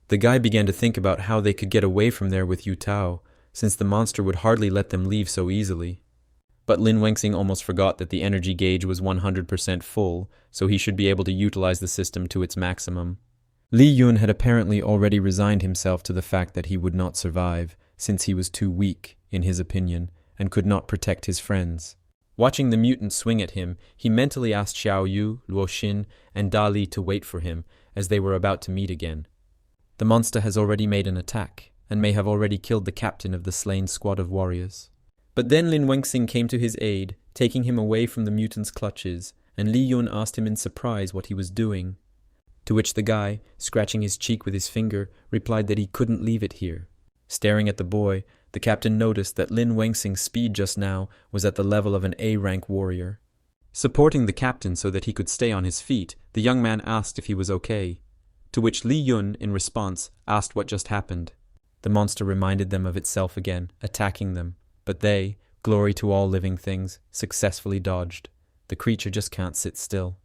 The guy began to think about how they could get away from there with Yu Tao, since the monster would hardly let them leave so easily. But Lin Wengxing almost forgot that the energy gauge was 100% full, so he should be able to utilize the system to its maximum. Li Yun had apparently already resigned himself to the fact that he would not survive, since he was too weak, in his opinion, and could not protect his friends. Watching the mutant swing at him, he mentally asked Xiao Yu, Luo Xin, and Da Li to wait for him, as they were about to meet again. The monster has already made an attack, and may have already killed the captain of the slain squad of warriors. But then Lin Wengxing came to his aid, taking him away from the mutant's clutches, and Li Yun asked him in surprise what he was doing. To which the guy, scratching his cheek with his finger, replied that he couldn't leave it here. Staring at the boy, the captain noticed that Lin Wengxing's speed just now was at the level of an A-rank warrior. Supporting the captain so that he could stay on his feet, the young man asked if he was okay. To which Li Yun, in response, asked what just happened. The monster reminded them of itself again, attacking them. But they, glory to all living things, successfully dodged. The creature just can't sit still.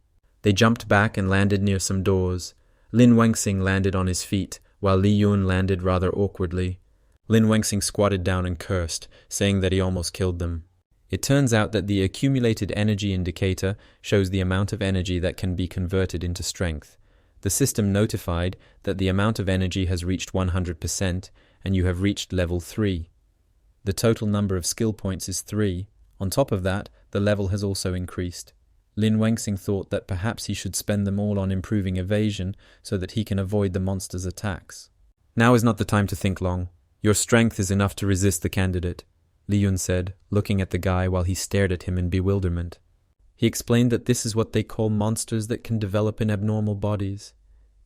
They jumped back and landed near some doors. Lin Wengxing landed on his feet, while Li Yun landed rather awkwardly. Lin Wengxing squatted down and cursed, saying that he almost killed them. It turns out that the accumulated energy indicator shows the amount of energy that can be converted into strength. The system notified that the amount of energy has reached 100%, and you have reached level 3. The total number of skill points is 3. On top of that, the level has also increased. Lin Wengxing thought that perhaps he should spend them all on improving evasion so that he can avoid the monster's attacks. Now is not the time to think long. Your strength is enough to resist the candidate, Li Yun said, looking at the guy while he stared at him in bewilderment. He explained that this is what they call monsters that can develop in abnormal bodies.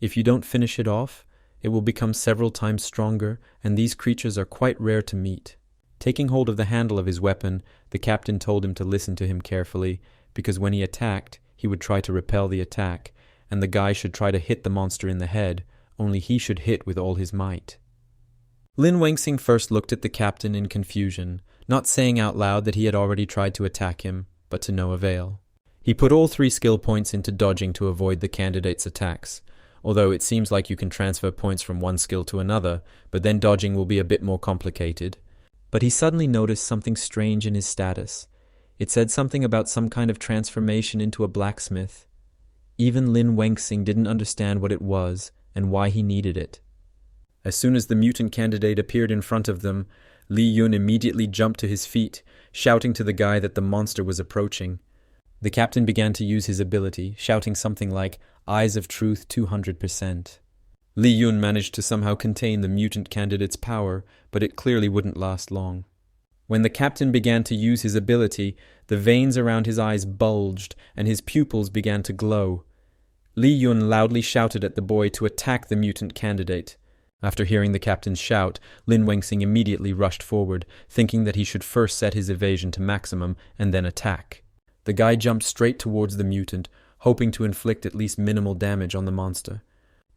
If you don't finish it off, it will become several times stronger, and these creatures are quite rare to meet. Taking hold of the handle of his weapon, the captain told him to listen to him carefully, because when he attacked, he would try to repel the attack, and the guy should try to hit the monster in the head, only he should hit with all his might. Lin Wengxing first looked at the captain in confusion, not saying out loud that he had already tried to attack him, but to no avail. He put all 3 skill points into dodging to avoid the candidate's attacks, although it seems like you can transfer points from one skill to another, but then dodging will be a bit more complicated. But he suddenly noticed something strange in his status. It said something about some kind of transformation into a blacksmith. Even Lin Wengxing didn't understand what it was and why he needed it. As soon as the mutant candidate appeared in front of them, Li Yun immediately jumped to his feet, shouting to the guy that the monster was approaching. The captain began to use his ability, shouting something like, "Eyes of Truth 200%. Li Yun managed to somehow contain the mutant candidate's power, but it clearly wouldn't last long. When the captain began to use his ability, the veins around his eyes bulged, and his pupils began to glow. Li Yun loudly shouted at the boy to attack the mutant candidate. After hearing the captain's shout, Lin Wengxing immediately rushed forward, thinking that he should first set his evasion to maximum and then attack. The guy jumped straight towards the mutant, hoping to inflict at least minimal damage on the monster.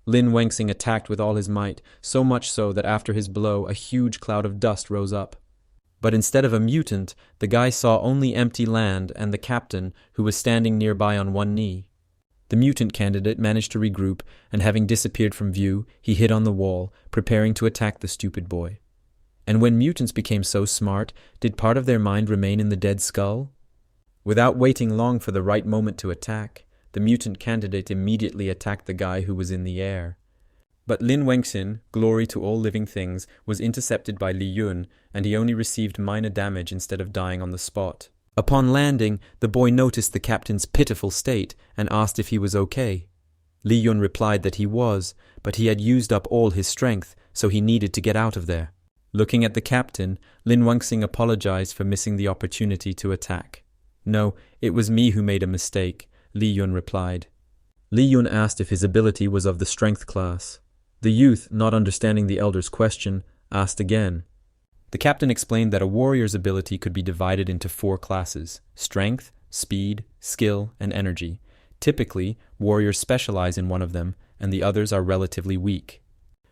Lin Wengxing attacked with all his might, so much so that after his blow a huge cloud of dust rose up. But instead of a mutant, the guy saw only empty land and the captain, who was standing nearby on one knee. The mutant candidate managed to regroup, and having disappeared from view, he hid on the wall, preparing to attack the stupid boy. And when mutants became so smart, did part of their mind remain in the dead skull? Without waiting long for the right moment to attack, the mutant candidate immediately attacked the guy who was in the air. But Lin Wengxin, glory to all living things, was intercepted by Li Yun, and he only received minor damage instead of dying on the spot. Upon landing, the boy noticed the captain's pitiful state and asked if he was okay. Li Yun replied that he was, but he had used up all his strength, so he needed to get out of there. Looking at the captain, Lin Wengxin apologized for missing the opportunity to attack. "No, it was me who made a mistake," Li Yun replied. Li Yun asked if his ability was of the strength class. The youth, not understanding the elder's question, asked again. The captain explained that a warrior's ability could be divided into 4 classes: strength, speed, skill, and energy. Typically, warriors specialize in one of them, and the others are relatively weak.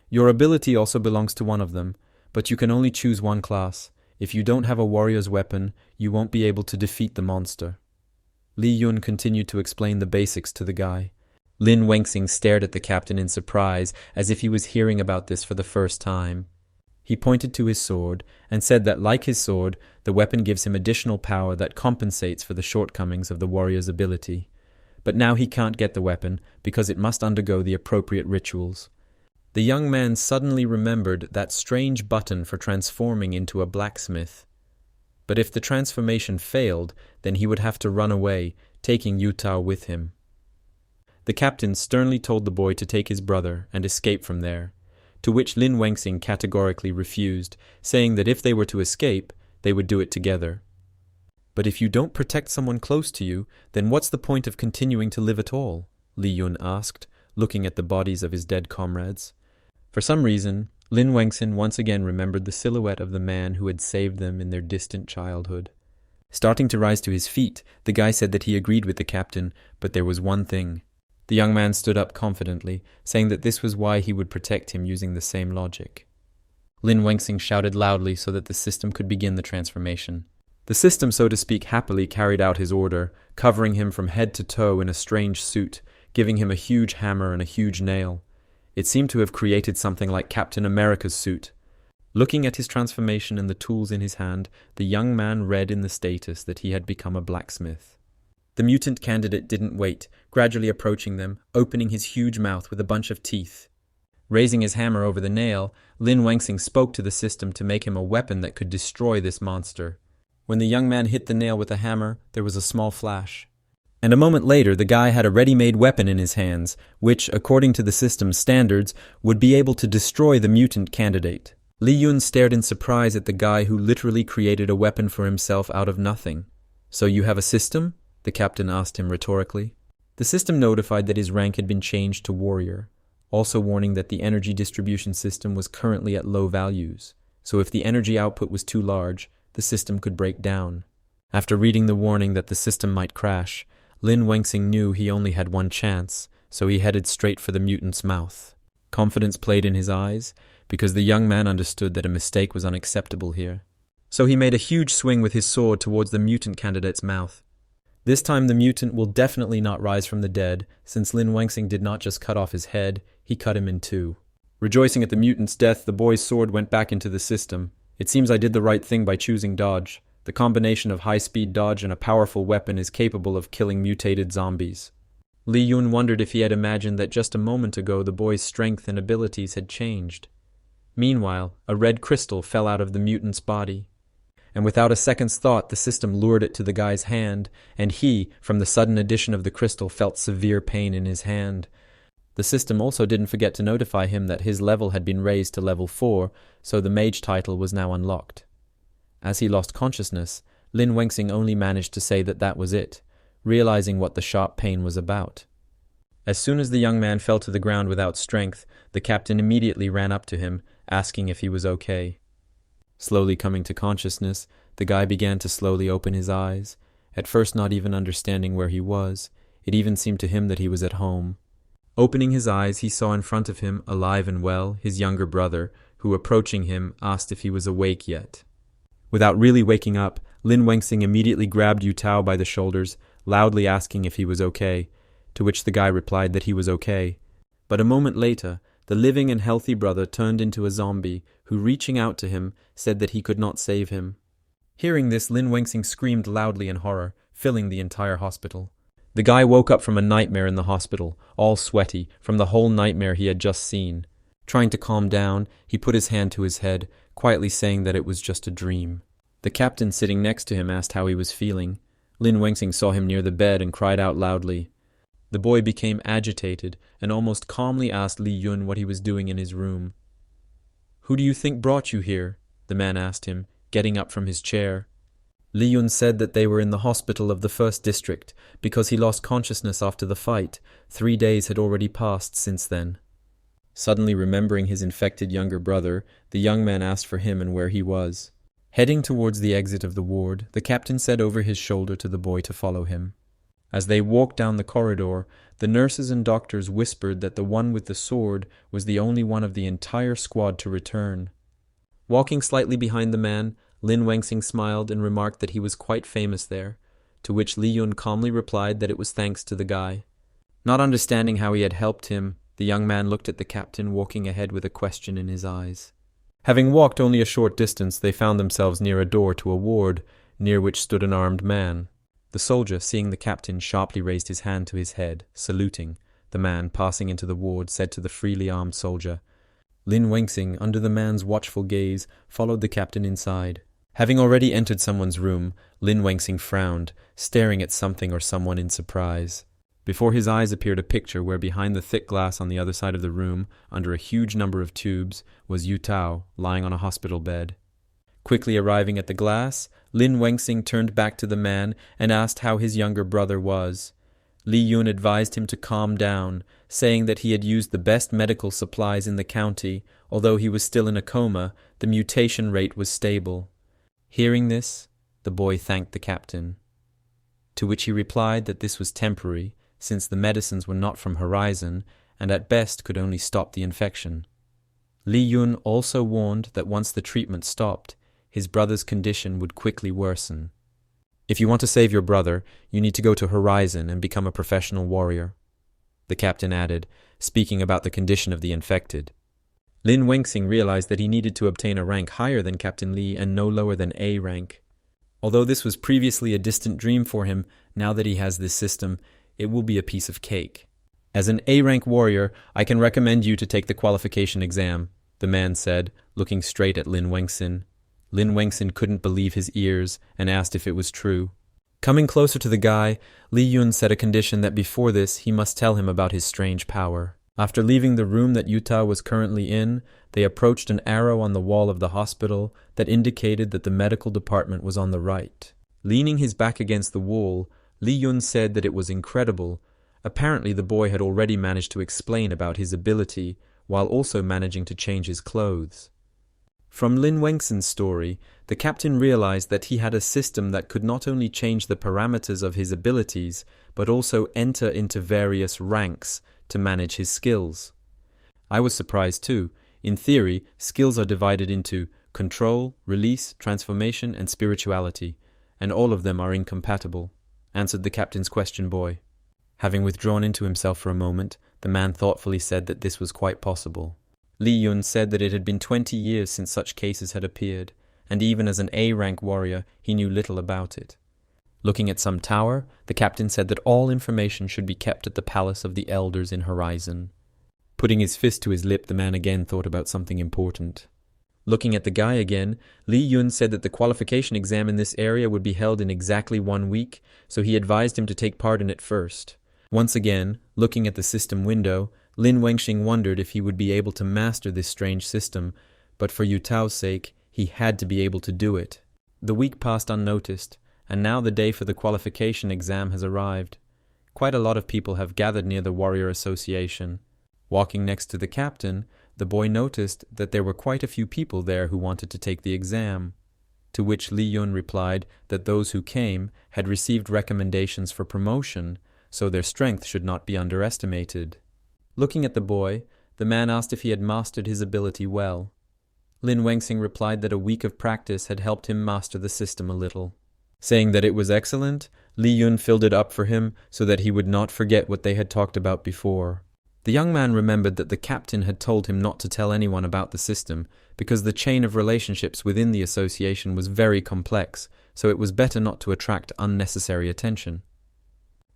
Your ability also belongs to one of them, but you can only choose one class. If you don't have a warrior's weapon, you won't be able to defeat the monster. Li Yun continued to explain the basics to the guy. Lin Wengxin stared at the captain in surprise, as if he was hearing about this for the first time. He pointed to his sword and said that, like his sword, the weapon gives him additional power that compensates for the shortcomings of the warrior's ability. But now he can't get the weapon because it must undergo the appropriate rituals. The young man suddenly remembered that strange button for transforming into a blacksmith. But if the transformation failed, then he would have to run away, taking Yutao with him. The captain sternly told the boy to take his brother and escape from there, to which Lin Wengxin categorically refused, saying that if they were to escape, they would do it together. "But if you don't protect someone close to you, then what's the point of continuing to live at all?" Li Yun asked, looking at the bodies of his dead comrades. For some reason, Lin Wengxin once again remembered the silhouette of the man who had saved them in their distant childhood. Starting to rise to his feet, the guy said that he agreed with the captain, but there was one thing. The young man stood up confidently, saying that this was why he would protect him using the same logic. Lin Wengxin shouted loudly so that the system could begin the transformation. The system, so to speak, happily carried out his order, covering him from head to toe in a strange suit, giving him a huge hammer and a huge nail. It seemed to have created something like Captain America's suit. Looking at his transformation and the tools in his hand, the young man read in the status that he had become a blacksmith. The mutant candidate didn't wait, gradually approaching them, opening his huge mouth with a bunch of teeth. Raising his hammer over the nail, Lin Wengxin spoke to the system to make him a weapon that could destroy this monster. When the young man hit the nail with the hammer, there was a small flash. And a moment later, the guy had a ready-made weapon in his hands, which, according to the system's standards, would be able to destroy the mutant candidate. Li Yun stared in surprise at the guy who literally created a weapon for himself out of nothing. "So you have a system?" the captain asked him rhetorically. The system notified that his rank had been changed to warrior, also warning that the energy distribution system was currently at low values, so if the energy output was too large, the system could break down. After reading the warning that the system might crash, Lin Wengxin knew he only had one chance, so he headed straight for the mutant's mouth. Confidence played in his eyes, because the young man understood that a mistake was unacceptable here. So he made a huge swing with his sword towards the mutant candidate's mouth. This time the mutant will definitely not rise from the dead, since Lin Wengxin did not just cut off his head, he cut him in two. Rejoicing at the mutant's death, the boy's sword went back into the system. "It seems I did the right thing by choosing dodge. The combination of high-speed dodge and a powerful weapon is capable of killing mutated zombies." Li Yun wondered if he had imagined that just a moment ago the boy's strength and abilities had changed. Meanwhile, a red crystal fell out of the mutant's body. And without a second's thought, the system lured it to the guy's hand, and he, from the sudden addition of the crystal, felt severe pain in his hand. The system also didn't forget to notify him that his level had been raised to level 4, so the mage title was now unlocked. As he lost consciousness, Lin Wengxin only managed to say that was it, realizing what the sharp pain was about. As soon as the young man fell to the ground without strength, the captain immediately ran up to him, asking if he was okay. Slowly coming to consciousness, the guy began to slowly open his eyes, at first not even understanding where he was. It even seemed to him that he was at home. Opening his eyes, he saw in front of him, alive and well, his younger brother, who, approaching him, asked if he was awake yet. Without really waking up, Lin Wengxing immediately grabbed Yu Tao by the shoulders, loudly asking if he was okay, to which the guy replied that he was okay. But a moment later, the living and healthy brother turned into a zombie who, reaching out to him, said that he could not save him. Hearing this, Lin Wengxing screamed loudly in horror, filling the entire hospital. The guy woke up from a nightmare in the hospital, all sweaty, from the whole nightmare he had just seen. Trying to calm down, he put his hand to his head, quietly saying that it was just a dream. The captain sitting next to him asked how he was feeling. Lin Wengxing saw him near the bed and cried out loudly. The boy became agitated and almost calmly asked Li Yun what he was doing in his room. "Who do you think brought you here?" the man asked him, getting up from his chair. Li Yun said that they were in the hospital of the 1st District because he lost consciousness after the fight. 3 days had already passed since then. Suddenly remembering his infected younger brother, the young man asked for him and where he was. Heading towards the exit of the ward, the captain said over his shoulder to the boy to follow him. As they walked down the corridor, the nurses and doctors whispered that the one with the sword was the only one of the entire squad to return. Walking slightly behind the man, Lin Wengxing smiled and remarked that he was quite famous there, to which Li Yun calmly replied that it was thanks to the guy. Not understanding how he had helped him, the young man looked at the captain walking ahead with a question in his eyes. Having walked only a short distance, they found themselves near a door to a ward, near which stood an armed man. The soldier, seeing the captain, sharply raised his hand to his head, saluting. The man, passing into the ward, said to the freely armed soldier. Lin Wengxing, under the man's watchful gaze, followed the captain inside. Having already entered someone's room, Lin Wengxing frowned, staring at something or someone in surprise. Before his eyes appeared a picture where behind the thick glass on the other side of the room, under a huge number of tubes, was Yu Tao, lying on a hospital bed. Quickly arriving at the glass, Lin Wengxing turned back to the man and asked how his younger brother was. Li Yun advised him to calm down, saying that he had used the best medical supplies in the county. Although he was still in a coma, the mutation rate was stable. Hearing this, the boy thanked the captain, to which he replied that this was temporary, since the medicines were not from Horizon and at best could only stop the infection. Li Yun also warned that once the treatment stopped, his brother's condition would quickly worsen. If you want to save your brother, you need to go to Horizon and become a professional warrior, the captain added, speaking about the condition of the infected. Lin Wengxing realized that he needed to obtain a rank higher than Captain Li and no lower than A rank. Although this was previously a distant dream for him, now that he has this system, it will be a piece of cake. As an A-rank warrior, I can recommend you to take the qualification exam, the man said, looking straight at Lin Wengxin. Lin Wengxin couldn't believe his ears and asked if it was true. Coming closer to the guy, Li Yun set a condition that before this he must tell him about his strange power. After leaving the room that Yu Tao was currently in, they approached an arrow on the wall of the hospital that indicated that the medical department was on the right. Leaning his back against the wall, Li Yun said that it was incredible. Apparently the boy had already managed to explain about his ability, while also managing to change his clothes. From Lin Wengxin's story, the captain realized that he had a system that could not only change the parameters of his abilities, but also enter into various ranks to manage his skills. I was surprised too. In theory, skills are divided into control, release, transformation, and spirituality, and all of them are incompatible, answered the captain's question boy. Having withdrawn into himself for a moment, the man thoughtfully said that this was quite possible. Li Yun said that it had been 20 years since such cases had appeared, and even as an A-rank warrior, he knew little about it. Looking at some tower, the captain said that all information should be kept at the palace of the elders in Horizon. Putting his fist to his lip, the man again thought about something important. Looking at the guy again, Li Yun said that the qualification exam in this area would be held in exactly 1 week, so he advised him to take part in it first. Once again, looking at the system window, Lin Wengxing wondered if he would be able to master this strange system, but for Yu Tao's sake, he had to be able to do it. The week passed unnoticed, and now the day for the qualification exam has arrived. Quite a lot of people have gathered near the Warrior Association. Walking next to the captain, the boy noticed that there were quite a few people there who wanted to take the exam, to which Li Yun replied that those who came had received recommendations for promotion, so their strength should not be underestimated. Looking at the boy, the man asked if he had mastered his ability well. Lin Wengxing replied that a week of practice had helped him master the system a little. Saying that it was excellent, Li Yun filled it up for him so that he would not forget what they had talked about before. The young man remembered that the captain had told him not to tell anyone about the system because the chain of relationships within the association was very complex, so it was better not to attract unnecessary attention.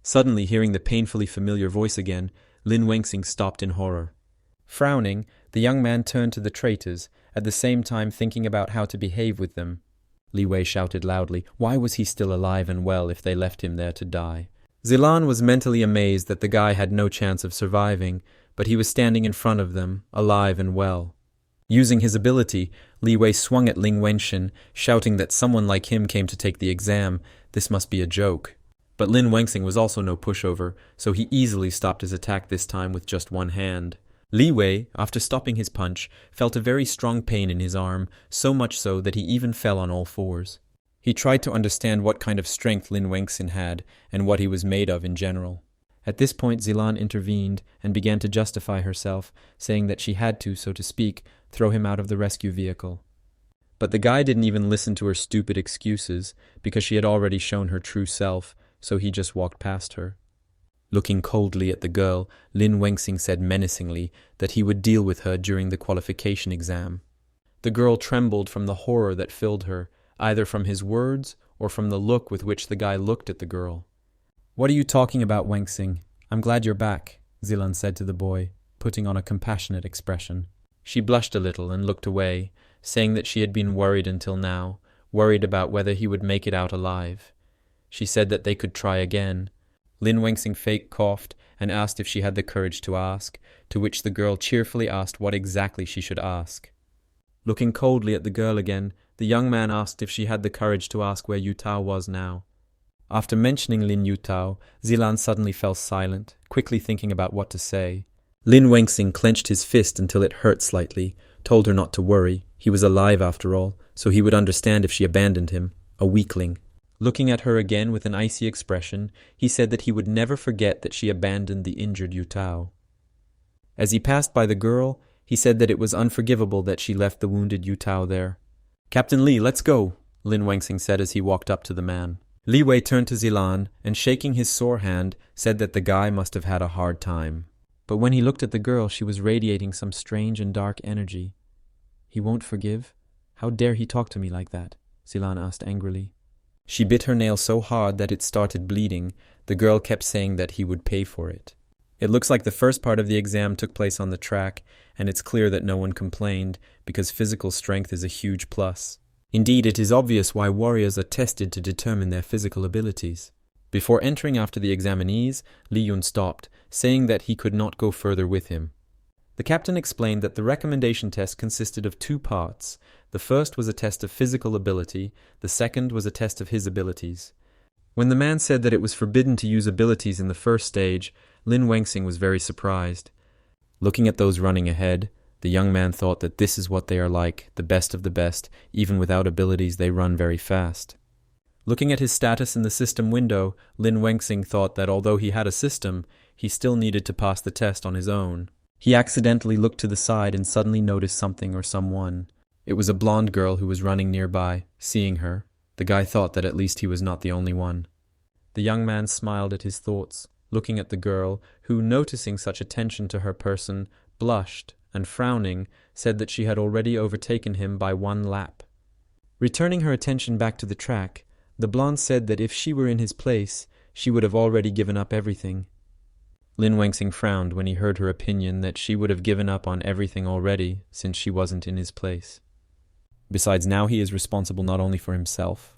Suddenly, hearing the painfully familiar voice again, Lin Wengxing stopped in horror. Frowning, the young man turned to the traitors, at the same time thinking about how to behave with them. Li Wei shouted loudly, why was he still alive and well if they left him there to die? Zilan was mentally amazed that the guy had no chance of surviving, but he was standing in front of them, alive and well. Using his ability, Li Wei swung at Ling Wenshin, shouting that someone like him came to take the exam. This must be a joke. But Lin Wengxing was also no pushover, so he easily stopped his attack this time with just one hand. Li Wei, after stopping his punch, felt a very strong pain in his arm, so much so that he even fell on all fours. He tried to understand what kind of strength Lin Wengxin had, and what he was made of in general. At this point Zilan intervened and began to justify herself, saying that she had to, so to speak, throw him out of the rescue vehicle. But the guy didn't even listen to her stupid excuses, because she had already shown her true self, so he just walked past her. Looking coldly at the girl, Lin Wengxing said menacingly that he would deal with her during the qualification exam. The girl trembled from the horror that filled her, either from his words or from the look with which the guy looked at the girl. What are you talking about, Wengxing? I'm glad you're back, Zilan said to the boy, putting on a compassionate expression. She blushed a little and looked away, saying that she had been worried until now, worried about whether he would make it out alive. She said that they could try again. Lin Wengxing fake coughed and asked if she had the courage to ask, to which the girl cheerfully asked what exactly she should ask. Looking coldly at the girl again, the young man asked if she had the courage to ask where Yutao was now. After mentioning Lin Yutao, Zilan suddenly fell silent, quickly thinking about what to say. Lin Wengxing clenched his fist until it hurt slightly, told her not to worry. He was alive after all, so he would understand if she abandoned him, a weakling. Looking at her again with an icy expression, he said that he would never forget that she abandoned the injured Yutao. As he passed by the girl, he said that it was unforgivable that she left the wounded Yutao there. Captain Li, let's go, Lin Wengxing said as he walked up to the man. Li Wei turned to Zilan and, shaking his sore hand, said that the guy must have had a hard time. But when he looked at the girl, she was radiating some strange and dark energy. He won't forgive? How dare he talk to me like that? Zilan asked angrily. She bit her nail so hard that it started bleeding. The girl kept saying that he would pay for it. It looks like the first part of the exam took place on the track, and it's clear that no one complained, because physical strength is a huge plus. Indeed, it is obvious why warriors are tested to determine their physical abilities. Before entering after the examinees, Li Yun stopped, saying that he could not go further with him. The captain explained that the recommendation test consisted of 2 parts. The first was a test of physical ability, the second was a test of his abilities. When the man said that it was forbidden to use abilities in the first stage, Lin Wengxing was very surprised. Looking at those running ahead, the young man thought that this is what they are like, the best of the best. Even without abilities, they run very fast. Looking at his status in the system window, Lin Wengxing thought that although he had a system, he still needed to pass the test on his own. He accidentally looked to the side and suddenly noticed something or someone. It was a blonde girl who was running nearby. Seeing her, the guy thought that at least he was not the only one. The young man smiled at his thoughts, looking at the girl, who, noticing such attention to her person, blushed and, frowning, said that she had already overtaken him by 1 lap. Returning her attention back to the track, the blonde said that if she were in his place, she would have already given up everything. Lin Wengxing frowned when he heard her opinion that she would have given up on everything already since she wasn't in his place. Besides, now he is responsible not only for himself.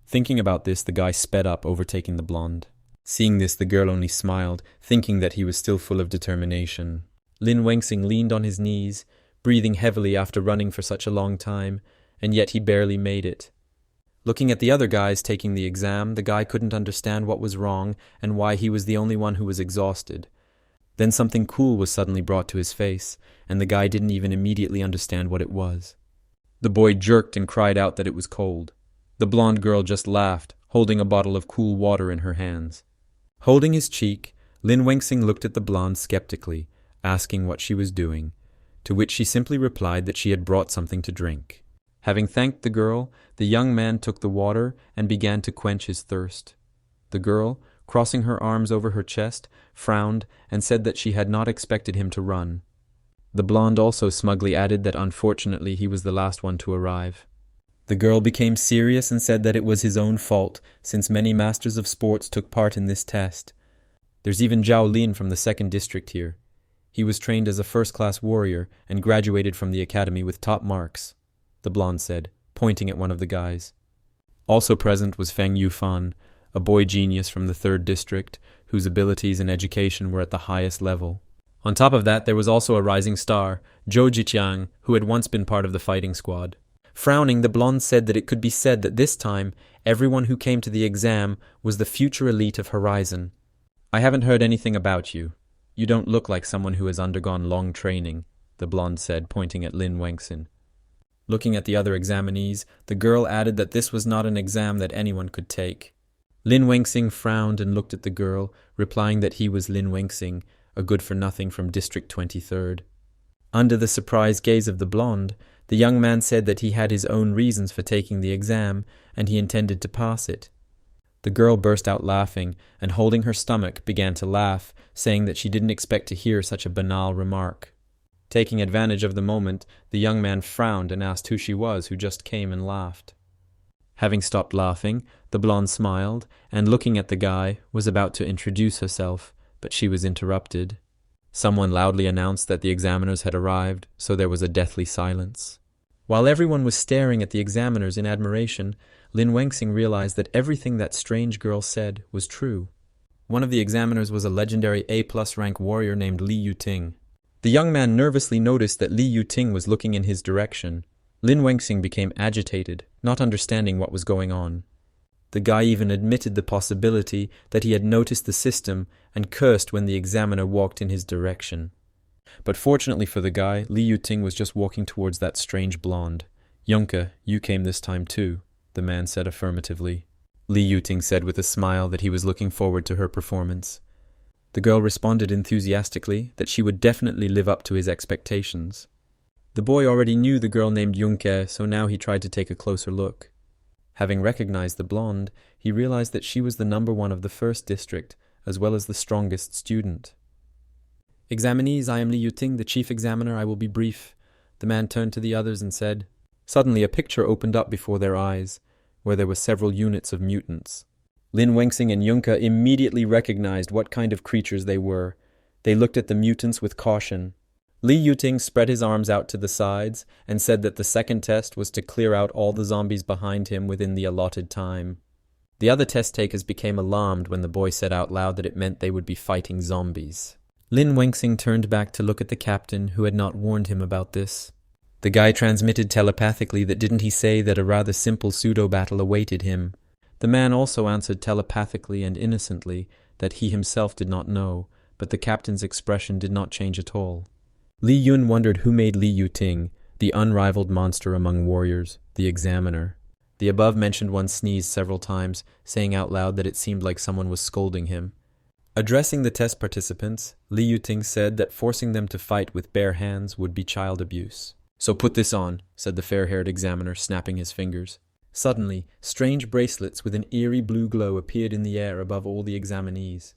Thinking about this, the guy sped up, overtaking the blonde. Seeing this, the girl only smiled, thinking that he was still full of determination. Lin Wengxing leaned on his knees, breathing heavily after running for such a long time, and yet he barely made it. Looking at the other guys taking the exam, the guy couldn't understand what was wrong and why he was the only one who was exhausted. Then something cool was suddenly brought to his face, and the guy didn't even immediately understand what it was. The boy jerked and cried out that it was cold. The blonde girl just laughed, holding a bottle of cool water in her hands. Holding his cheek, Lin Wengxing looked at the blonde skeptically, asking what she was doing. to which she simply replied that she had brought something to drink. Having thanked the girl, the young man took the water and began to quench his thirst. The girl, crossing her arms over her chest, frowned and said that she had not expected him to run. The blonde also smugly added that unfortunately he was the last one to arrive. The girl became serious and said that it was his own fault, since many masters of sports took part in this test. There's even Zhao Lin from the 2nd district here. He was trained as a first-class warrior and graduated from the academy with top marks, the blonde said, pointing at one of the guys. Also present was Feng Yufan, a boy genius from the 3rd district, whose abilities and education were at the highest level. On top of that, there was also a rising star, Zhou Jiqiang, who had once been part of the fighting squad. Frowning, the blonde said that it could be said that this time, everyone who came to the exam was the future elite of Horizon. I haven't heard anything about you. You don't look like someone who has undergone long training, the blonde said, pointing at Lin Wengxin. Looking at the other examinees, the girl added that this was not an exam that anyone could take. Lin Wengxin frowned and looked at the girl, replying that he was Lin Wengxin, a good-for-nothing from District 23rd. Under the surprised gaze of the blonde, the young man said that he had his own reasons for taking the exam, and he intended to pass it. The girl burst out laughing, and holding her stomach, began to laugh, saying that she didn't expect to hear such a banal remark. Taking advantage of the moment, the young man frowned and asked who she was who just came and laughed. Having stopped laughing, the blonde smiled, and looking at the guy, was about to introduce herself, but she was interrupted. Someone loudly announced that the examiners had arrived, so there was a deathly silence. While everyone was staring at the examiners in admiration, Lin Wengxin realized that everything that strange girl said was true. One of the examiners was a legendary A+ rank warrior named Li Yuting. The young man nervously noticed that Li Yuting was looking in his direction. Lin Wengxin became agitated, not understanding what was going on. The guy even admitted the possibility that he had noticed the system and cursed when the examiner walked in his direction. But fortunately for the guy, Li Yuting was just walking towards that strange blonde. "Yunke, you came this time too," the man said affirmatively. Li Yuting said with a smile that he was looking forward to her performance. The girl responded enthusiastically that she would definitely live up to his expectations. The boy already knew the girl named Yunke, so now he tried to take a closer look. Having recognized the blonde, he realized that she was the number 1 of the 1st district, as well as the strongest student. "Examinees, I am Li Yuting, the chief examiner. I will be brief." The man turned to the others and said. Suddenly a picture opened up before their eyes, where there were several units of mutants. Lin Wengxin and Yunke immediately recognized what kind of creatures they were. They looked at the mutants with caution. Li Yuting spread his arms out to the sides and said that the second test was to clear out all the zombies behind him within the allotted time. The other test takers became alarmed when the boy said out loud that it meant they would be fighting zombies. Lin Wengxin turned back to look at the captain, who had not warned him about this. The guy transmitted telepathically that didn't he say that a rather simple pseudo-battle awaited him. The man also answered telepathically and innocently that he himself did not know, but the captain's expression did not change at all. Li Yun wondered who made Li Yuting, the unrivaled monster among warriors, the examiner. The above-mentioned one sneezed several times, saying out loud that it seemed like someone was scolding him. Addressing the test participants, Li Yuting said that forcing them to fight with bare hands would be child abuse. "So put this on," said the fair-haired examiner, snapping his fingers. Suddenly, strange bracelets with an eerie blue glow appeared in the air above all the examinees.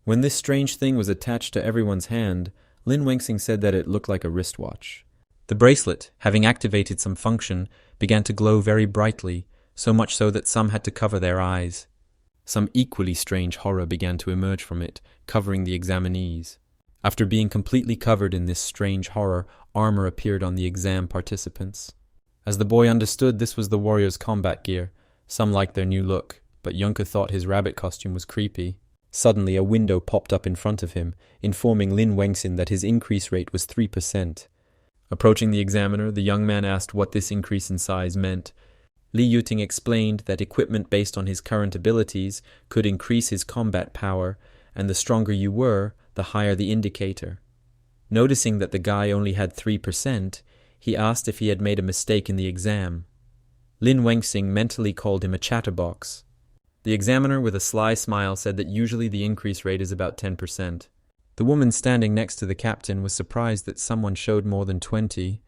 When this strange thing was attached to everyone's hand, Lin Wengxin said that it looked like a wristwatch. The bracelet, having activated some function, began to glow very brightly, so much so that some had to cover their eyes. Some equally strange horror began to emerge from it, covering the examinees. After being completely covered in this strange horror, armor appeared on the exam participants. As the boy understood, this was the warrior's combat gear. Some liked their new look, but Yunke thought his rabbit costume was creepy. Suddenly, a window popped up in front of him, informing Lin Wengxin that his increase rate was 3%. Approaching the examiner, the young man asked what this increase in size meant. Li Yuting explained that equipment based on his current abilities could increase his combat power, and the stronger you were, the higher the indicator. Noticing that the guy only had 3%, he asked if he had made a mistake in the exam. Lin Wengxin mentally called him a chatterbox. The examiner, with a sly smile, said that usually the increase rate is about 10%. The woman standing next to the captain was surprised that someone showed more than 20.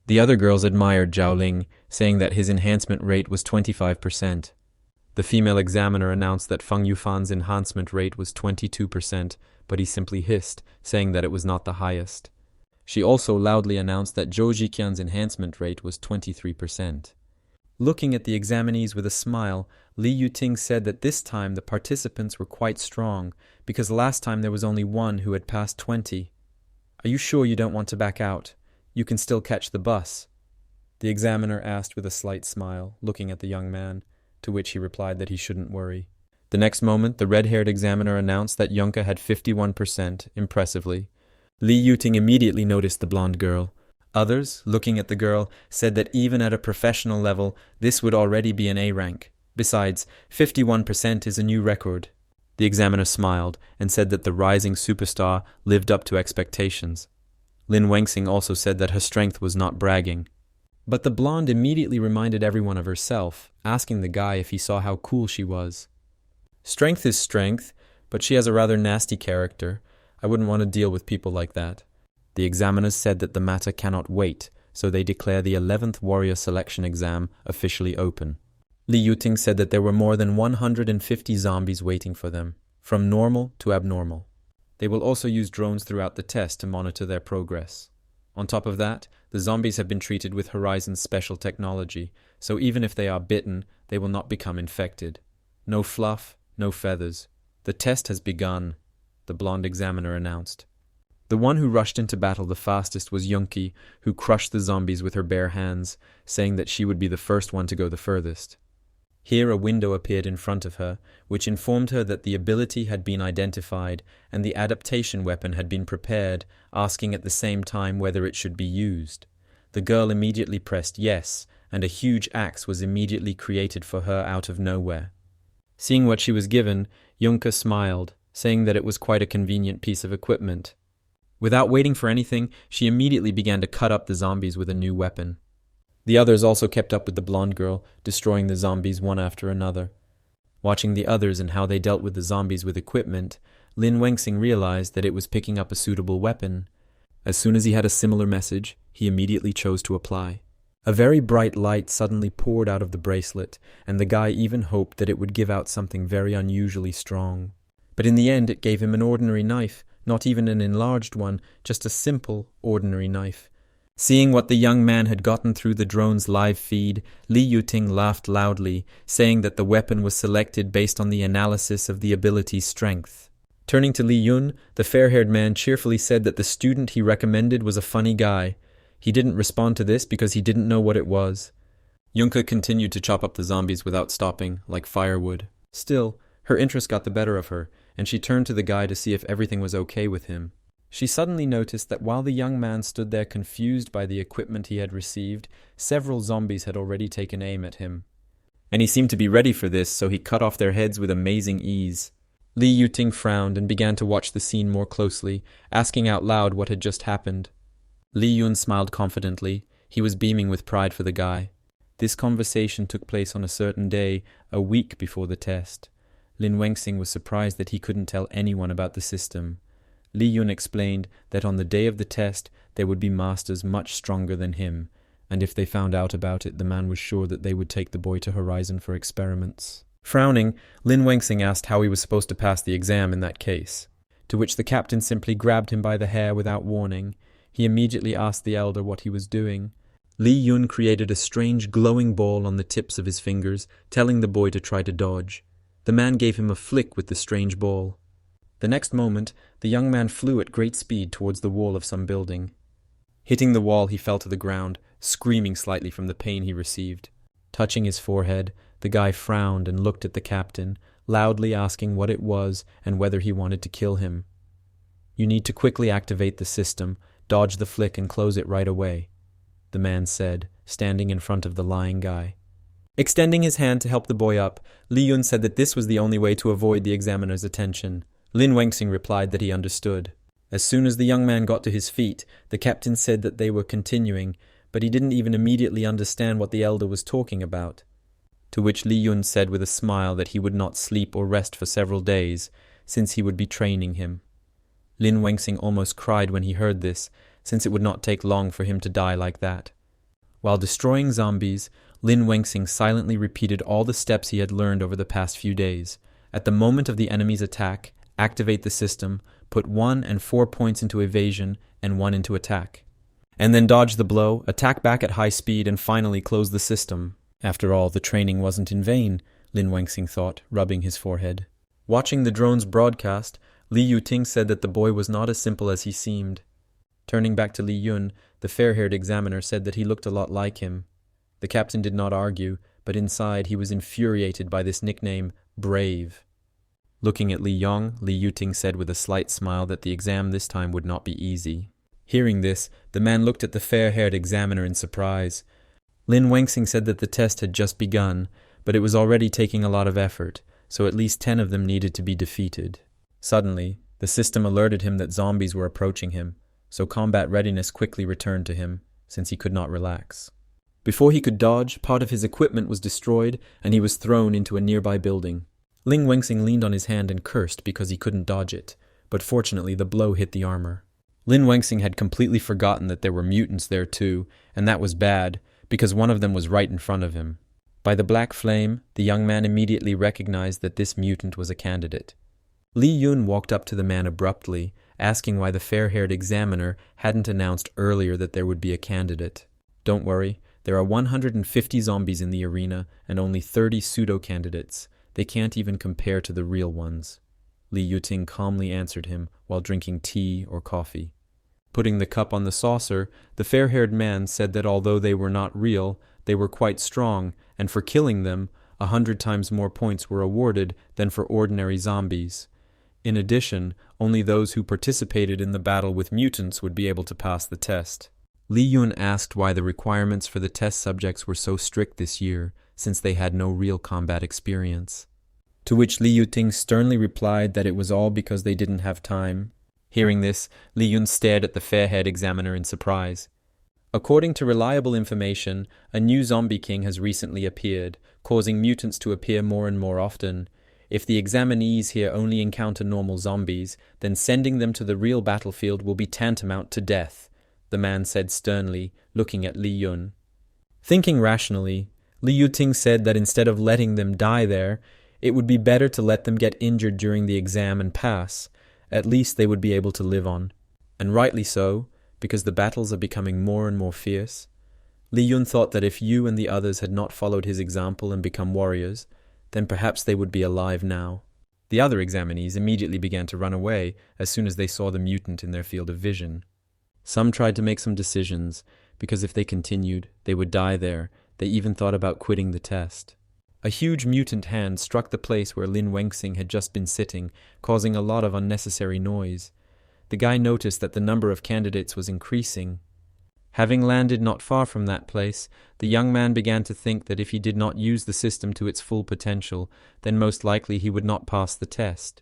The other girls admired Zhao Ling, saying that his enhancement rate was 25%. The female examiner announced that Feng Yufan's enhancement rate was 22%, but he simply hissed, saying that it was not the highest. She also loudly announced that Zhou Jiqian's enhancement rate was 23%. Looking at the examinees with a smile, Li Yuting said that this time the participants were quite strong, because last time there was only one who had passed 20. "Are you sure you don't want to back out? You can still catch the bus," the examiner asked with a slight smile, looking at the young man, to which he replied that he shouldn't worry. The next moment, the red-haired examiner announced that Yunka had 51%, impressively. Li Yuting immediately noticed the blonde girl. Others, looking at the girl, said that even at a professional level, this would already be an A rank. Besides, 51% is a new record. The examiner smiled and said that the rising superstar lived up to expectations. Lin Wengxing also said that her strength was not bragging. But the blonde immediately reminded everyone of herself, asking the guy if he saw how cool she was. "Strength is strength, but she has a rather nasty character. I wouldn't want to deal with people like that." The examiners said that the matter cannot wait, so they declare the 11th Warrior Selection Exam officially open. Li Yuting said that there were more than 150 zombies waiting for them, from normal to abnormal. They will also use drones throughout the test to monitor their progress. On top of that, the zombies have been treated with Horizon's special technology, so even if they are bitten, they will not become infected. No fluff, no feathers. The test has begun, the blonde examiner announced. The one who rushed into battle the fastest was Yunki, who crushed the zombies with her bare hands, saying that she would be the first one to go the furthest. Here a window appeared in front of her, which informed her that the ability had been identified and the adaptation weapon had been prepared, asking at the same time whether it should be used. The girl immediately pressed yes, and a huge axe was immediately created for her out of nowhere. Seeing what she was given, Yunka smiled, saying that it was quite a convenient piece of equipment. Without waiting for anything, she immediately began to cut up the zombies with a new weapon. The others also kept up with the blonde girl, destroying the zombies one after another. Watching the others and how they dealt with the zombies with equipment, Lin Wengxing realized that it was picking up a suitable weapon. As soon as he had a similar message, he immediately chose to apply. A very bright light suddenly poured out of the bracelet, and the guy even hoped that it would give out something very unusually strong. But in the end it gave him an ordinary knife, not even an enlarged one, just a simple, ordinary knife. Seeing what the young man had gotten through the drone's live feed, Li Yuting laughed loudly, saying that the weapon was selected based on the analysis of the ability's strength. Turning to Li Yun, the fair-haired man cheerfully said that the student he recommended was a funny guy. He didn't respond to this because he didn't know what it was. Yunka continued to chop up the zombies without stopping, like firewood. Still, her interest got the better of her, and she turned to the guy to see if everything was okay with him. She suddenly noticed that while the young man stood there confused by the equipment he had received, several zombies had already taken aim at him. And he seemed to be ready for this, so he cut off their heads with amazing ease. Li Yuting frowned and began to watch the scene more closely, asking out loud what had just happened. Li Yun smiled confidently. He was beaming with pride for the guy. This conversation took place on a certain day, a week before the test. Lin Wengxing was surprised that he couldn't tell anyone about the system. Li Yun explained that on the day of the test there would be masters much stronger than him, and if they found out about it, the man was sure that they would take the boy to Horizon for experiments. Frowning, Lin Wengxing asked how he was supposed to pass the exam in that case, to which the captain simply grabbed him by the hair without warning. He immediately asked the elder what he was doing. Li Yun created a strange glowing ball on the tips of his fingers, telling the boy to try to dodge. The man gave him a flick with the strange ball. The next moment, the young man flew at great speed towards the wall of some building. Hitting the wall, he fell to the ground, screaming slightly from the pain he received. Touching his forehead, the guy frowned and looked at the captain, loudly asking what it was and whether he wanted to kill him. "You need to quickly activate the system, dodge the flick and close it right away," the man said, standing in front of the lying guy. Extending his hand to help the boy up, Li Yun said that this was the only way to avoid the examiner's attention. Lin Wengxing replied that he understood. As soon as the young man got to his feet, the captain said that they were continuing, but he didn't even immediately understand what the elder was talking about. To which Li Yun said with a smile that he would not sleep or rest for several days, since he would be training him. Lin Wengxing almost cried when he heard this, since it would not take long for him to die like that. While destroying zombies, Lin Wengxing silently repeated all the steps he had learned over the past few days. At the moment of the enemy's attack, activate the system, put 1 and 4 points into evasion and 1 into attack. And then dodge the blow, attack back at high speed, and finally close the system. After all, the training wasn't in vain, Lin Wengxing thought, rubbing his forehead. Watching the drone's broadcast, Li Yuting said that the boy was not as simple as he seemed. Turning back to Li Yun, the fair-haired examiner said that he looked a lot like him. The captain did not argue, but inside he was infuriated by this nickname, Brave. Looking at Li Yong, Li Yuting said with a slight smile that the exam this time would not be easy. Hearing this, the man looked at the fair-haired examiner in surprise. Lin Wengxing said that the test had just begun, but it was already taking a lot of effort, so at least 10 of them needed to be defeated. Suddenly, the system alerted him that zombies were approaching him, so combat readiness quickly returned to him, since he could not relax. Before he could dodge, part of his equipment was destroyed, and he was thrown into a nearby building. Lin Wengxing leaned on his hand and cursed because he couldn't dodge it, but fortunately the blow hit the armor. Lin Wengxing had completely forgotten that there were mutants there too, and that was bad, because one of them was right in front of him. By the black flame, the young man immediately recognized that this mutant was a candidate. Li Yun walked up to the man abruptly, asking why the fair-haired examiner hadn't announced earlier that there would be a candidate. Don't worry, there are 150 zombies in the arena and only 30 pseudo-candidates. They can't even compare to the real ones. Li Yuting calmly answered him while drinking tea or coffee. Putting the cup on the saucer, the fair-haired man said that although they were not real, they were quite strong, and for killing them, 100 times more points were awarded than for ordinary zombies. In addition, only those who participated in the battle with mutants would be able to pass the test. Li Yun asked why the requirements for the test subjects were so strict this year, since they had no real combat experience. To which Li Yuting sternly replied that it was all because they didn't have time. Hearing this, Li Yun stared at the fair-haired examiner in surprise. According to reliable information, a new zombie king has recently appeared, causing mutants to appear more and more often. If the examinees here only encounter normal zombies, then sending them to the real battlefield will be tantamount to death, the man said sternly, looking at Li Yun. Thinking rationally, Li Yuting said that instead of letting them die there, it would be better to let them get injured during the exam and pass. At least they would be able to live on. And rightly so, because the battles are becoming more and more fierce. Li Yun thought that if you and the others had not followed his example and become warriors, then perhaps they would be alive now. The other examinees immediately began to run away as soon as they saw the mutant in their field of vision. Some tried to make some decisions, because if they continued, they would die there. They even thought about quitting the test. A huge mutant hand struck the place where Lin Wengxing had just been sitting, causing a lot of unnecessary noise. The guy noticed that the number of candidates was increasing. Having landed not far from that place, the young man began to think that if he did not use the system to its full potential, then most likely he would not pass the test.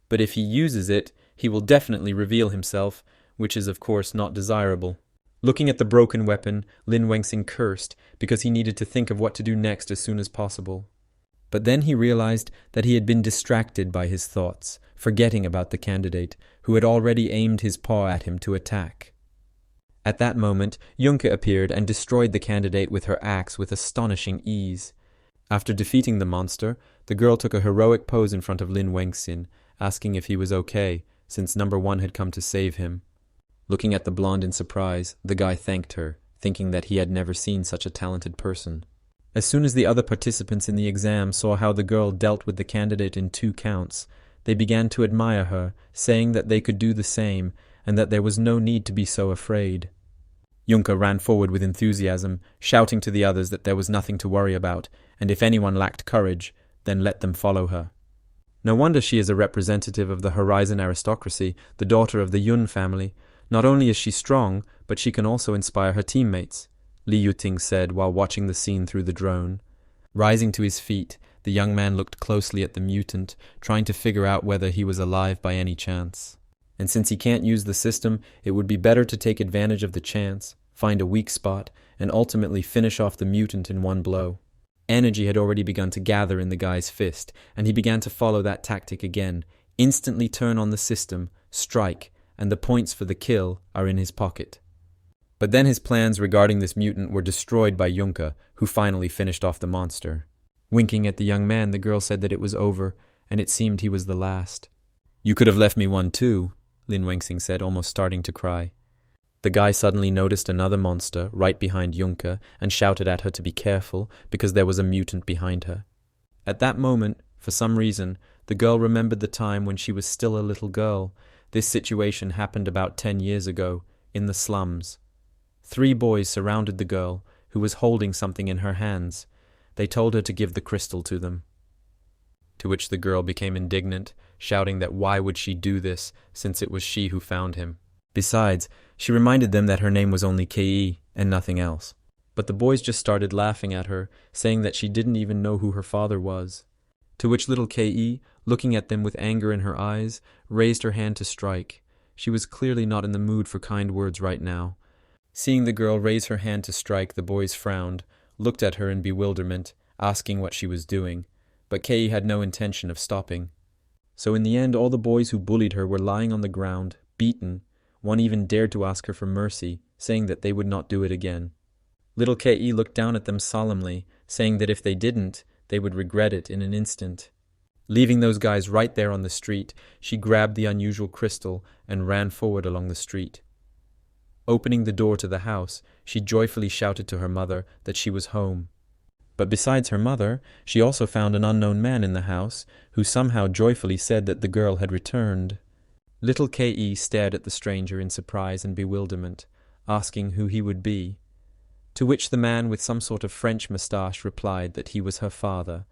But if he uses it, he will definitely reveal himself, which is of course not desirable. Looking at the broken weapon, Lin Wengxing cursed because he needed to think of what to do next as soon as possible. But then he realized that he had been distracted by his thoughts, forgetting about the candidate, who had already aimed his paw at him to attack. At that moment, Junke appeared and destroyed the candidate with her axe with astonishing ease. After defeating the monster, the girl took a heroic pose in front of Lin Wengxing, asking if he was okay, since number 1 had come to save him. Looking at the blonde in surprise, the guy thanked her, thinking that he had never seen such a talented person. As soon as the other participants in the exam saw how the girl dealt with the candidate in 2 counts, they began to admire her, saying that they could do the same, and that there was no need to be so afraid. Junke ran forward with enthusiasm, shouting to the others that there was nothing to worry about, and if anyone lacked courage, then let them follow her. No wonder she is a representative of the Horizon aristocracy, the daughter of the Yun family. Not only is she strong, but she can also inspire her teammates, Li Yuting said while watching the scene through the drone. Rising to his feet, the young man looked closely at the mutant, trying to figure out whether he was alive by any chance. And since he can't use the system, it would be better to take advantage of the chance, find a weak spot, and ultimately finish off the mutant in one blow. Energy had already begun to gather in the guy's fist, and he began to follow that tactic again. Instantly turn on the system, strike, and the points for the kill are in his pocket. But then his plans regarding this mutant were destroyed by Yunka, who finally finished off the monster. Winking at the young man, the girl said that it was over, and it seemed he was the last. "You could have left me one too," Lin Wengxing said, almost starting to cry. The guy suddenly noticed another monster right behind Yunka and shouted at her to be careful because there was a mutant behind her. At that moment, for some reason, the girl remembered the time when she was still a little girl. This situation happened about 10 years ago, in the slums. 3 boys surrounded the girl, who was holding something in her hands. They told her to give the crystal to them. To which the girl became indignant, shouting that why would she do this, since it was she who found him. Besides, she reminded them that her name was only Kei and nothing else. But the boys just started laughing at her, saying that she didn't even know who her father was. To which little Kei, looking at them with anger in her eyes, raised her hand to strike. She was clearly not in the mood for kind words right now. Seeing the girl raise her hand to strike, the boys frowned, looked at her in bewilderment, asking what she was doing. But Kei had no intention of stopping. So in the end, all the boys who bullied her were lying on the ground, beaten. One even dared to ask her for mercy, saying that they would not do it again. Little Kei looked down at them solemnly, saying that if they didn't, they would regret it in an instant. Leaving those guys right there on the street, she grabbed the unusual crystal and ran forward along the street. Opening the door to the house, she joyfully shouted to her mother that she was home. But besides her mother, she also found an unknown man in the house, who somehow joyfully said that the girl had returned. Little Kei stared at the stranger in surprise and bewilderment, asking who he would be. To which the man with some sort of French moustache replied that he was her father,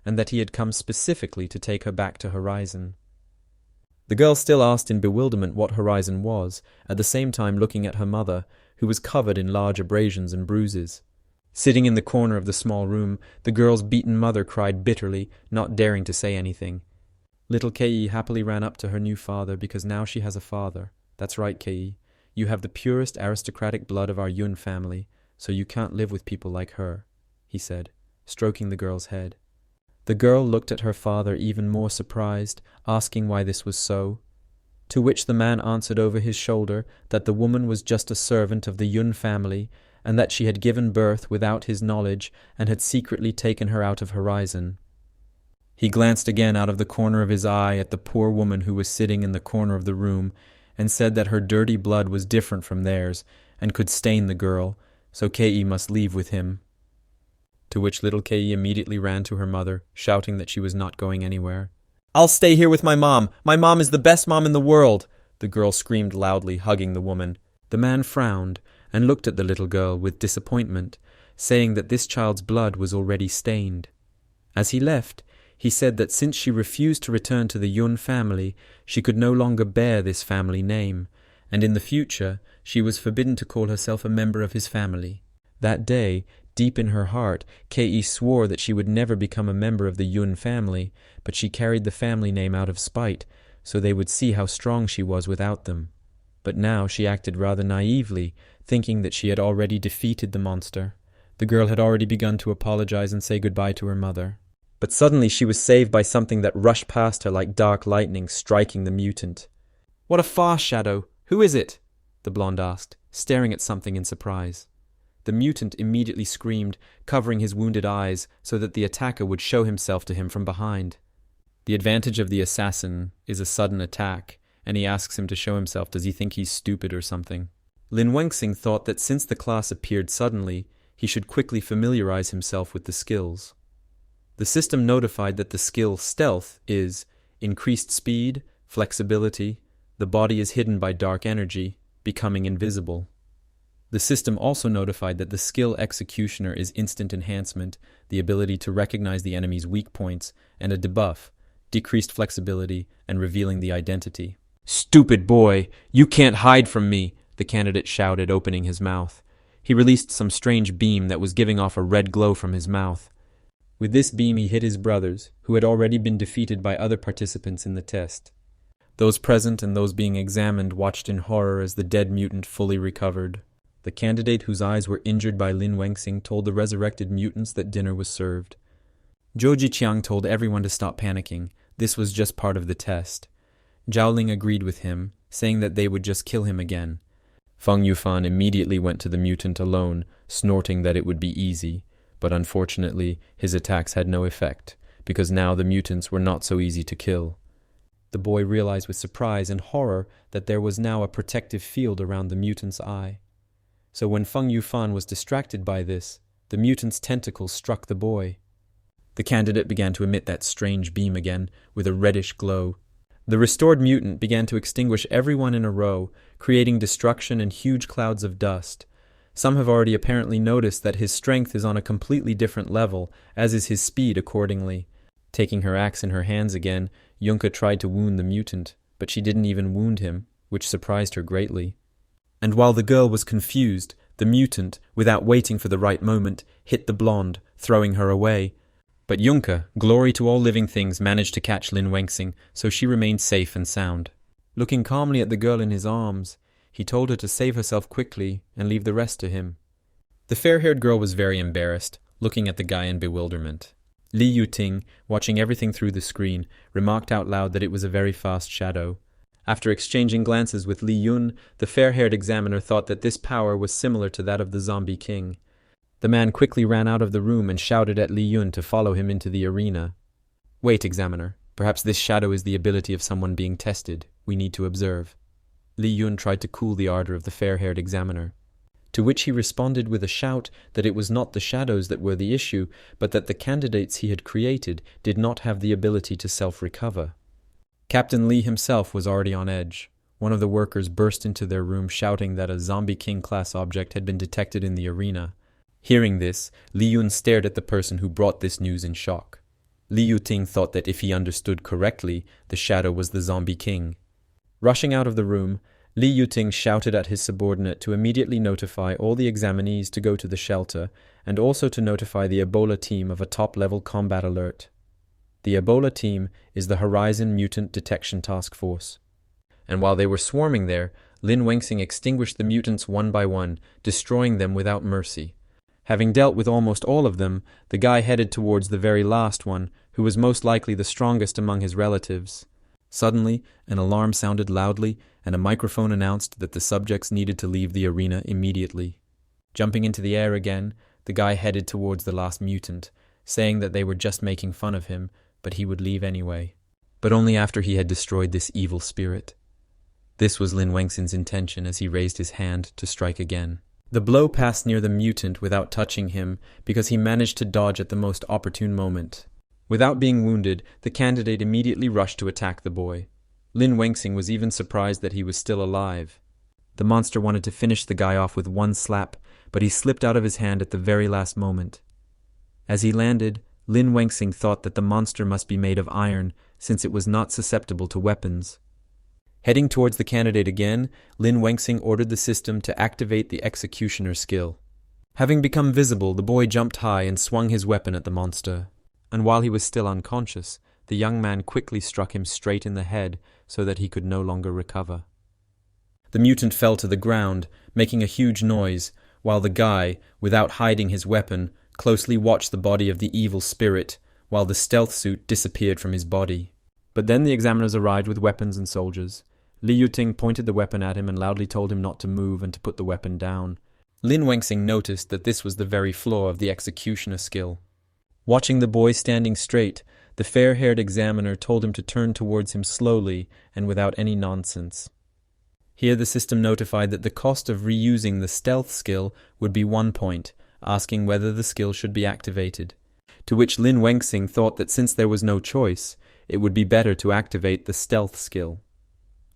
and that he had come specifically to take her back to Horizon. The girl still asked in bewilderment what Horizon was, at the same time looking at her mother, who was covered in large abrasions and bruises. Sitting in the corner of the small room, the girl's beaten mother cried bitterly, not daring to say anything. Little Kei happily ran up to her new father because now she has a father. "That's right, Kei. You have the purest aristocratic blood of our Yun family, so you can't live with people like her," he said, stroking the girl's head. The girl looked at her father even more surprised, asking why this was so. To which the man answered over his shoulder that the woman was just a servant of the Yun family, and that she had given birth without his knowledge and had secretly taken her out of Horizon. He glanced again out of the corner of his eye at the poor woman who was sitting in the corner of the room, and said that her dirty blood was different from theirs, and could stain the girl, so Kei must leave with him. To which little Kei immediately ran to her mother, shouting that she was not going anywhere. "I'll stay here with my mom! My mom is the best mom in the world!" the girl screamed loudly, hugging the woman. The man frowned, and looked at the little girl with disappointment, saying that this child's blood was already stained. As he left, he said that since she refused to return to the Yun family, she could no longer bear this family name, and in the future she was forbidden to call herself a member of his family. That day, deep in her heart, Kei swore that she would never become a member of the Yun family, but she carried the family name out of spite, so they would see how strong she was without them. But now she acted rather naively, thinking that she had already defeated the monster. The girl had already begun to apologize and say goodbye to her mother. But suddenly she was saved by something that rushed past her like dark lightning, striking the mutant. "What a fast shadow! Who is it?" the blonde asked, staring at something in surprise. The mutant immediately screamed, covering his wounded eyes so that the attacker would show himself to him from behind. The advantage of the assassin is a sudden attack, and he asks him to show himself. Does he think he's stupid or something? Lin Wengxing thought that since the class appeared suddenly, he should quickly familiarize himself with the skills. The system notified that the skill Stealth is increased speed, flexibility, the body is hidden by dark energy, becoming invisible. The system also notified that the skill Executioner is instant enhancement, the ability to recognize the enemy's weak points, and a debuff, decreased flexibility, and revealing the identity. "Stupid boy, you can't hide from me," the candidate shouted, opening his mouth. He released some strange beam that was giving off a red glow from his mouth. With this beam he hit his brothers, who had already been defeated by other participants in the test. Those present and those being examined watched in horror as the dead mutant fully recovered. The candidate whose eyes were injured by Lin Wengxing told the resurrected mutants that dinner was served. Zhou Jiqiang told everyone to stop panicking. This was just part of the test. Zhao agreed with him, saying that they would just kill him again. Feng Yufan immediately went to the mutant alone, snorting that it would be easy, but unfortunately his attacks had no effect, because now the mutants were not so easy to kill. The boy realized with surprise and horror that there was now a protective field around the mutant's eye. So when Feng Yufan was distracted by this, the mutant's tentacles struck the boy. The candidate began to emit that strange beam again, with a reddish glow. The restored mutant began to extinguish everyone in a row, creating destruction and huge clouds of dust. Some have already apparently noticed that his strength is on a completely different level, as is his speed accordingly. Taking her axe in her hands again, Yunka tried to wound the mutant, but she didn't even wound him, which surprised her greatly. And while the girl was confused, the mutant, without waiting for the right moment, hit the blonde, throwing her away. But Yunka, glory to all living things, managed to catch Lin Wengxing, so she remained safe and sound. Looking calmly at the girl in his arms, he told her to save herself quickly and leave the rest to him. The fair-haired girl was very embarrassed, looking at the guy in bewilderment. Li Yuting, watching everything through the screen, remarked out loud that it was a very fast shadow. After exchanging glances with Li Yun, the fair-haired examiner thought that this power was similar to that of the zombie king. The man quickly ran out of the room and shouted at Li Yun to follow him into the arena. "Wait, examiner. Perhaps this shadow is the ability of someone being tested. We need to observe." Li Yun tried to cool the ardor of the fair-haired examiner, to which he responded with a shout that it was not the shadows that were the issue, but that the candidates he had created did not have the ability to self-recover. Captain Li himself was already on edge. One of the workers burst into their room shouting that a Zombie King-class object had been detected in the arena. Hearing this, Li Yun stared at the person who brought this news in shock. Li Yuting thought that if he understood correctly, the shadow was the Zombie King. Rushing out of the room, Li Yuting shouted at his subordinate to immediately notify all the examinees to go to the shelter, and also to notify the Ebola team of a top-level combat alert. The Ebola team is the Horizon Mutant Detection Task Force. And while they were swarming there, Lin Wengxing extinguished the mutants one by one, destroying them without mercy. Having dealt with almost all of them, the guy headed towards the very last one, who was most likely the strongest among his relatives. Suddenly, an alarm sounded loudly, and a microphone announced that the subjects needed to leave the arena immediately. Jumping into the air again, the guy headed towards the last mutant, saying that they were just making fun of him, but he would leave anyway. But only after he had destroyed this evil spirit. This was Lin Wengxin's intention as he raised his hand to strike again. The blow passed near the mutant without touching him, because he managed to dodge at the most opportune moment. Without being wounded, the candidate immediately rushed to attack the boy. Lin Wengxing was even surprised that he was still alive. The monster wanted to finish the guy off with one slap, but he slipped out of his hand at the very last moment. As he landed, Lin Wengxing thought that the monster must be made of iron, since it was not susceptible to weapons. Heading towards the candidate again, Lin Wengxing ordered the system to activate the executioner skill. Having become visible, the boy jumped high and swung his weapon at the monster. And while he was still unconscious, the young man quickly struck him straight in the head so that he could no longer recover. The mutant fell to the ground, making a huge noise, while the guy, without hiding his weapon, closely watched the body of the evil spirit, while the stealth suit disappeared from his body. But then the examiners arrived with weapons and soldiers. Li Yuting pointed the weapon at him and loudly told him not to move and to put the weapon down. Lin Wengxing noticed that this was the very flaw of the executioner skill. Watching the boy standing straight, the fair-haired examiner told him to turn towards him slowly and without any nonsense. Here the system notified that the cost of reusing the stealth skill would be 1 point, asking whether the skill should be activated. To which Lin Wengxing thought that since there was no choice, it would be better to activate the stealth skill.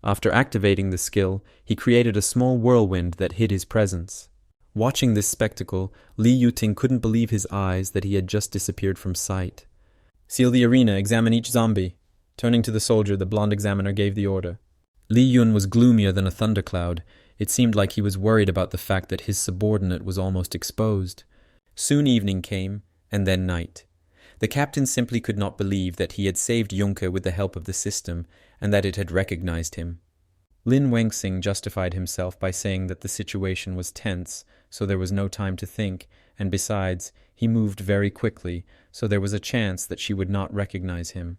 After activating the skill, he created a small whirlwind that hid his presence. Watching this spectacle, Li Yuting couldn't believe his eyes that he had just disappeared from sight. "Seal the arena, examine each zombie." Turning to the soldier, the blonde examiner gave the order. Li Yun was gloomier than a thundercloud. It seemed like he was worried about the fact that his subordinate was almost exposed. Soon evening came, and then night. The captain simply could not believe that he had saved Juncker with the help of the system, and that it had recognized him. Lin Wengxing justified himself by saying that the situation was tense, so there was no time to think, and besides, he moved very quickly, so there was a chance that she would not recognize him.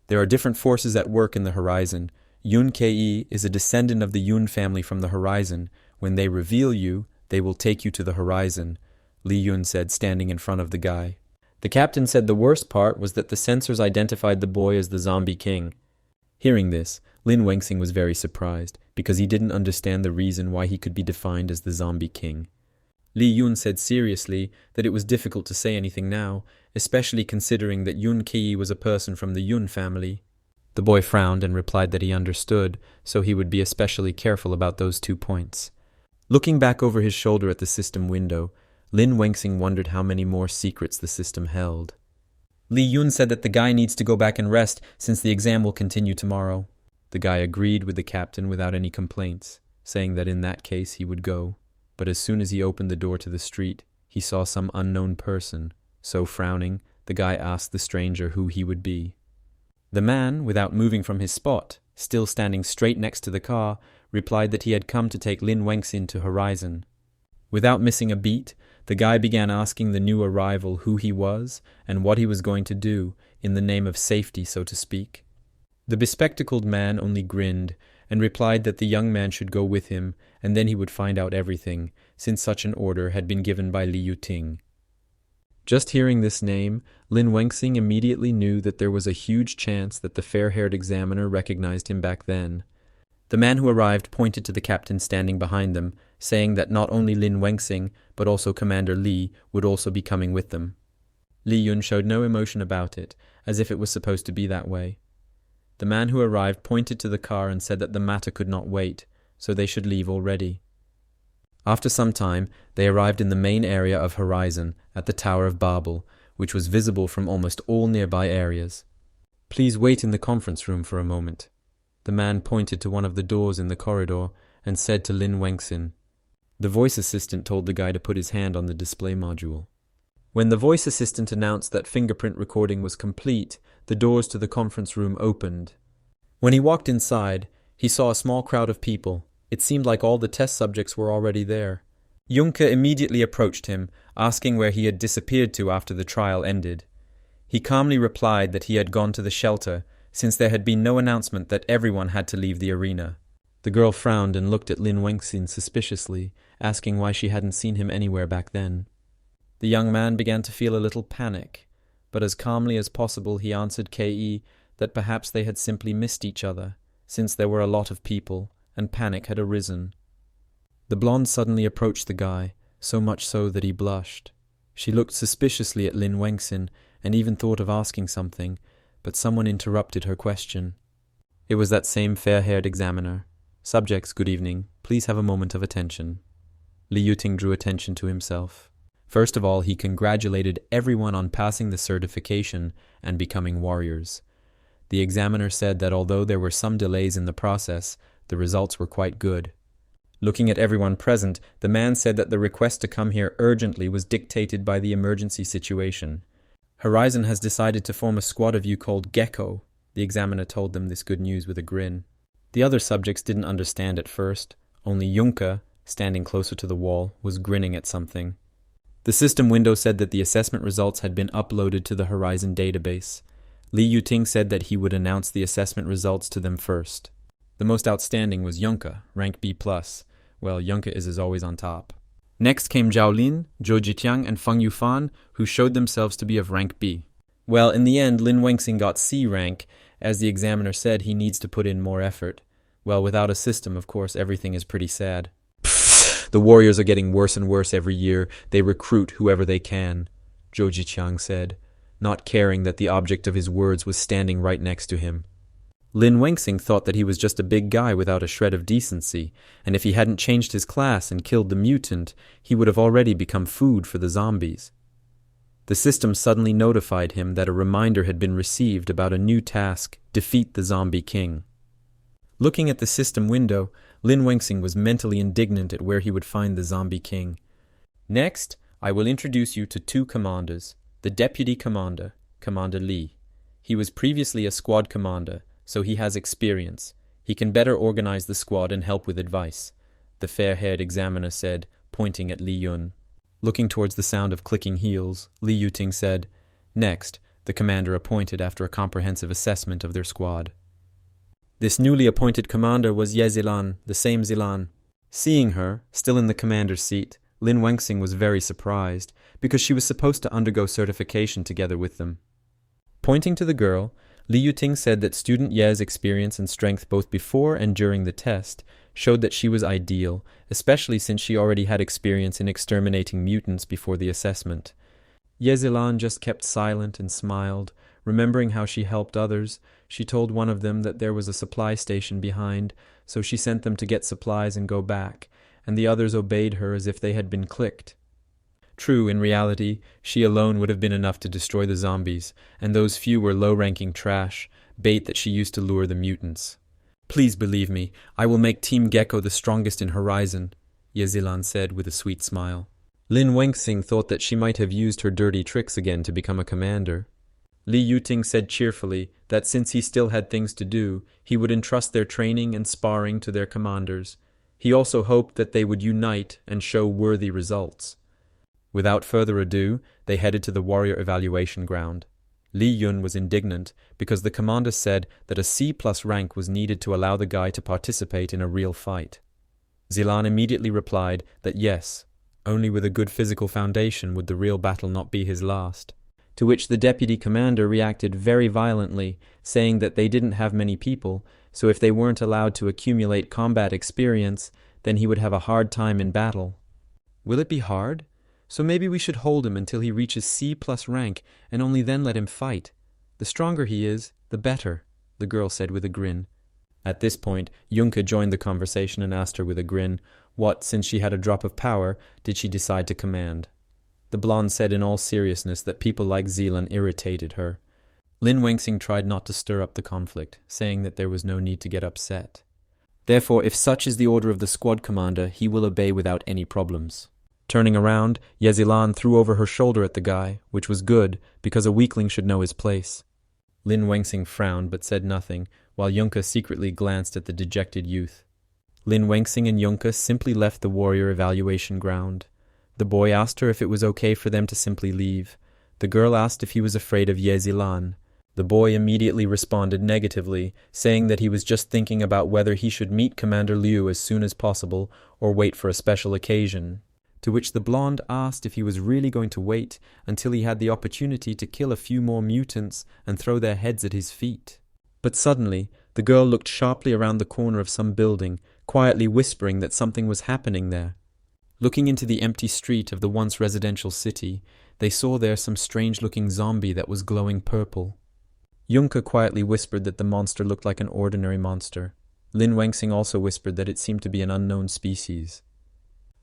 There are different forces at work in the horizon. Yun Kei is a descendant of the Yun family from the horizon. When they reveal you, they will take you to the horizon, Li Yun said, standing in front of the guy. The captain said the worst part was that the sensors identified the boy as the zombie king. Hearing this, Lin Wengxing was very surprised, because he didn't understand the reason why he could be defined as the zombie king. Li Yun said seriously that it was difficult to say anything now, especially considering that Yun Kei was a person from the Yun family. The boy frowned and replied that he understood, so he would be especially careful about those 2 points. Looking back over his shoulder at the system window, Lin Wengxing wondered how many more secrets the system held. Li Yun said that the guy needs to go back and rest since the exam will continue tomorrow. The guy agreed with the captain without any complaints, saying that in that case he would go. But as soon as he opened the door to the street, he saw some unknown person. So frowning, the guy asked the stranger who he would be. The man, without moving from his spot, still standing straight next to the car, replied that he had come to take Lin Wengxin to Horizon. Without missing a beat, the guy began asking the new arrival who he was and what he was going to do, in the name of safety, so to speak. The bespectacled man only grinned and replied that the young man should go with him, and then he would find out everything, since such an order had been given by Li Yuting. Just hearing this name, Lin Wengxing immediately knew that there was a huge chance that the fair-haired examiner recognized him back then. The man who arrived pointed to the captain standing behind them, saying that not only Lin Wengxing, but also Commander Li would also be coming with them. Li Yun showed no emotion about it, as if it was supposed to be that way. The man who arrived pointed to the car and said that the matter could not wait, so they should leave already. After some time, they arrived in the main area of Horizon, at the Tower of Babel, which was visible from almost all nearby areas. "Please wait in the conference room for a moment." The man pointed to one of the doors in the corridor and said to Lin Wengxin. The voice assistant told the guy to put his hand on the display module. When the voice assistant announced that fingerprint recording was complete, the doors to the conference room opened. When he walked inside, he saw a small crowd of people. It seemed like all the test subjects were already there. Juncker immediately approached him, asking where he had disappeared to after the trial ended. He calmly replied that he had gone to the shelter, since there had been no announcement that everyone had to leave the arena. The girl frowned and looked at Lin Wengxin suspiciously, asking why she hadn't seen him anywhere back then. The young man began to feel a little panic, but as calmly as possible he answered Kei that perhaps they had simply missed each other, since there were a lot of people, and panic had arisen. The blonde suddenly approached the guy, so much so that he blushed. She looked suspiciously at Lin Wengxin and even thought of asking something, but someone interrupted her question. It was that same fair-haired examiner. "Subjects, good evening. Please have a moment of attention." Li Yuting drew attention to himself. First of all, he congratulated everyone on passing the certification and becoming warriors. The examiner said that although there were some delays in the process, the results were quite good. Looking at everyone present, the man said that the request to come here urgently was dictated by the emergency situation. "Horizon has decided to form a squad of you called Gecko." The examiner told them this good news with a grin. The other subjects didn't understand at first. Only Juncker, standing closer to the wall, was grinning at something. The system window said that the assessment results had been uploaded to the Horizon database. Li Yuting said that he would announce the assessment results to them first. The most outstanding was Juncker, rank B+. Well, Juncker is as always on top. Next came Zhao Lin, Zhou Jitiang, and Feng Yufan, who showed themselves to be of rank B. Well, in the end, Lin Wengxing got C rank. As the examiner said, he needs to put in more effort. Well, without a system, of course, everything is pretty sad. "The warriors are getting worse and worse every year. They recruit whoever they can," Zhou Jitiang said, not caring that the object of his words was standing right next to him. Lin Wengxing thought that he was just a big guy without a shred of decency, and if he hadn't changed his class and killed the mutant, he would have already become food for the zombies. The system suddenly notified him that a reminder had been received about a new task: defeat the zombie king. Looking at the system window, Lin Wengxing was mentally indignant at where he would find the zombie king. "Next, I will introduce you to 2 commanders. The deputy commander, Commander Li. He was previously a squad commander, so he has experience. He can better organize the squad and help with advice," the fair-haired examiner said, pointing at Li Yun. Looking towards the sound of clicking heels, Li Yuting said, "Next, the commander appointed after a comprehensive assessment of their squad. This newly appointed commander was Ye Zilan, the same Zilan. Seeing her, still in the commander's seat, Lin Wengxing was very surprised, because she was supposed to undergo certification together with them. Pointing to the girl, Li Yuting said that student Ye's experience and strength both before and during the test showed that she was ideal, especially since she already had experience in exterminating mutants before the assessment. Ye Zilan just kept silent and smiled. Remembering how she helped others, she told one of them that there was a supply station behind, so she sent them to get supplies and go back, and the others obeyed her as if they had been clicked. True, in reality, she alone would have been enough to destroy the zombies, and those few were low-ranking trash, bait that she used to lure the mutants. "Please believe me, I will make Team Gecko the strongest in Horizon," Ye Zilan said with a sweet smile. Lin Wengxing thought that she might have used her dirty tricks again to become a commander. Li Yuting said cheerfully that since he still had things to do, he would entrust their training and sparring to their commanders. He also hoped that they would unite and show worthy results. Without further ado, they headed to the warrior evaluation ground. Li Yun was indignant because the commander said that a C+ rank was needed to allow the guy to participate in a real fight. Zilan immediately replied that yes, only with a good physical foundation would the real battle not be his last. To which the deputy commander reacted very violently, saying that they didn't have many people, so if they weren't allowed to accumulate combat experience, then he would have a hard time in battle. "Will it be hard? So maybe we should hold him until he reaches C+ rank, and only then let him fight. The stronger he is, the better," the girl said with a grin. At this point, Yunka joined the conversation and asked her with a grin, what, since she had a drop of power, did she decide to command? The blonde said in all seriousness that people like Zilan irritated her. Lin Wengxing tried not to stir up the conflict, saying that there was no need to get upset. Therefore, if such is the order of the squad commander, he will obey without any problems. Turning around, Ye Zilan threw over her shoulder at the guy, which was good, because a weakling should know his place. Lin Wengxing frowned but said nothing, while Yunka secretly glanced at the dejected youth. Lin Wengxing and Yunka simply left the warrior evaluation ground. The boy asked her if it was okay for them to simply leave. The girl asked if he was afraid of Ye Zilan. The boy immediately responded negatively, saying that he was just thinking about whether he should meet Commander Liu as soon as possible or wait for a special occasion. To which the blonde asked if he was really going to wait until he had the opportunity to kill a few more mutants and throw their heads at his feet. But suddenly, the girl looked sharply around the corner of some building, quietly whispering that something was happening there. Looking into the empty street of the once residential city, they saw there some strange-looking zombie that was glowing purple. Yunka quietly whispered that the monster looked like an ordinary monster. Lin Wengxing also whispered that it seemed to be an unknown species.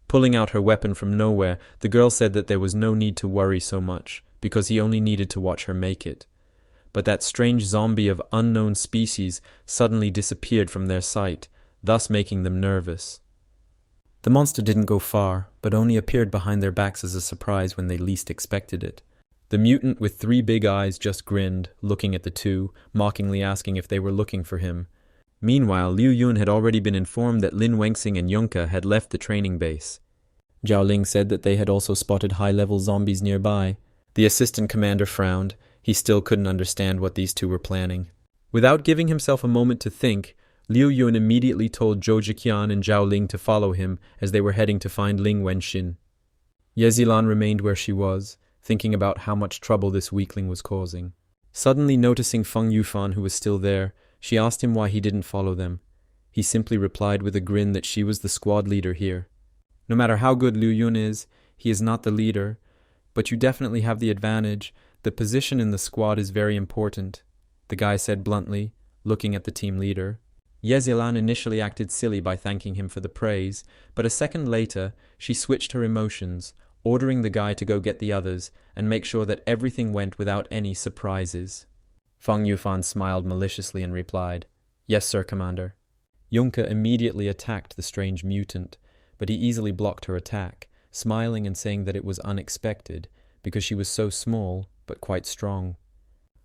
Pulling out her weapon from nowhere, the girl said that there was no need to worry so much, because he only needed to watch her make it. But that strange zombie of unknown species suddenly disappeared from their sight, thus making them nervous. The monster didn't go far, but only appeared behind their backs as a surprise when they least expected it. The mutant with 3 big eyes just grinned, looking at the two, mockingly asking if they were looking for him. Meanwhile, Liu Yun had already been informed that Lin Wengxing and Yunka had left the training base. Zhao Ling said that they had also spotted high-level zombies nearby. The assistant commander frowned. He still couldn't understand what these two were planning. Without giving himself a moment to think, Liu Yun immediately told Zhou Jiqian and Zhao Ling to follow him as they were heading to find Ling Wenxin. Ye Zilan remained where she was, thinking about how much trouble this weakling was causing. Suddenly noticing Feng Yufan, who was still there, she asked him why he didn't follow them. He simply replied with a grin that she was the squad leader here. No matter how good Liu Yun is, he is not the leader, but you definitely have the advantage. The position in the squad is very important, the guy said bluntly, looking at the team leader. Ye Zilan initially acted silly by thanking him for the praise, but a second later, she switched her emotions, ordering the guy to go get the others and make sure that everything went without any surprises. Feng Yufan smiled maliciously and replied, "Yes, sir, Commander." Yunka immediately attacked the strange mutant, but he easily blocked her attack, smiling and saying that it was unexpected, because she was so small, but quite strong.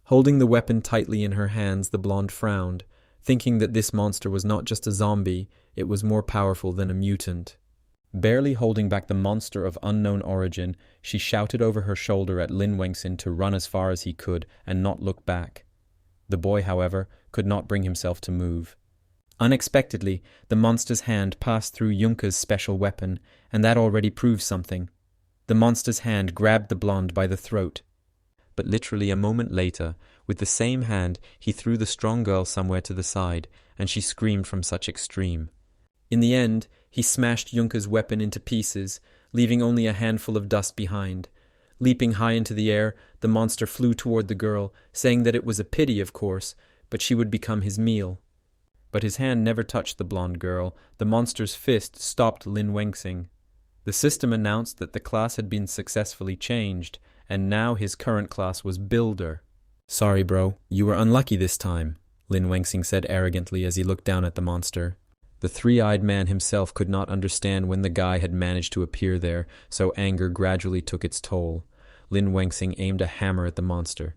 Holding the weapon tightly in her hands, the blonde frowned, thinking that this monster was not just a zombie, it was more powerful than a mutant. Barely holding back the monster of unknown origin, she shouted over her shoulder at Lin Wengxin to run as far as he could and not look back. The boy, however, could not bring himself to move. Unexpectedly, the monster's hand passed through Yunka's special weapon, and that already proved something. The monster's hand grabbed the blonde by the throat. But literally a moment later, with the same hand, he threw the strong girl somewhere to the side, and she screamed from such extreme. In the end, he smashed Yunka's weapon into pieces, leaving only a handful of dust behind. Leaping high into the air, the monster flew toward the girl, saying that it was a pity, of course, but she would become his meal. But his hand never touched the blonde girl. The monster's fist stopped Lin Wengxing. The system announced that the class had been successfully changed, and now his current class was Builder. "Sorry, bro, you were unlucky this time," Lin Wengxing said arrogantly as he looked down at the monster. The three-eyed man himself could not understand when the guy had managed to appear there, so anger gradually took its toll. Lin Wengxing aimed a hammer at the monster.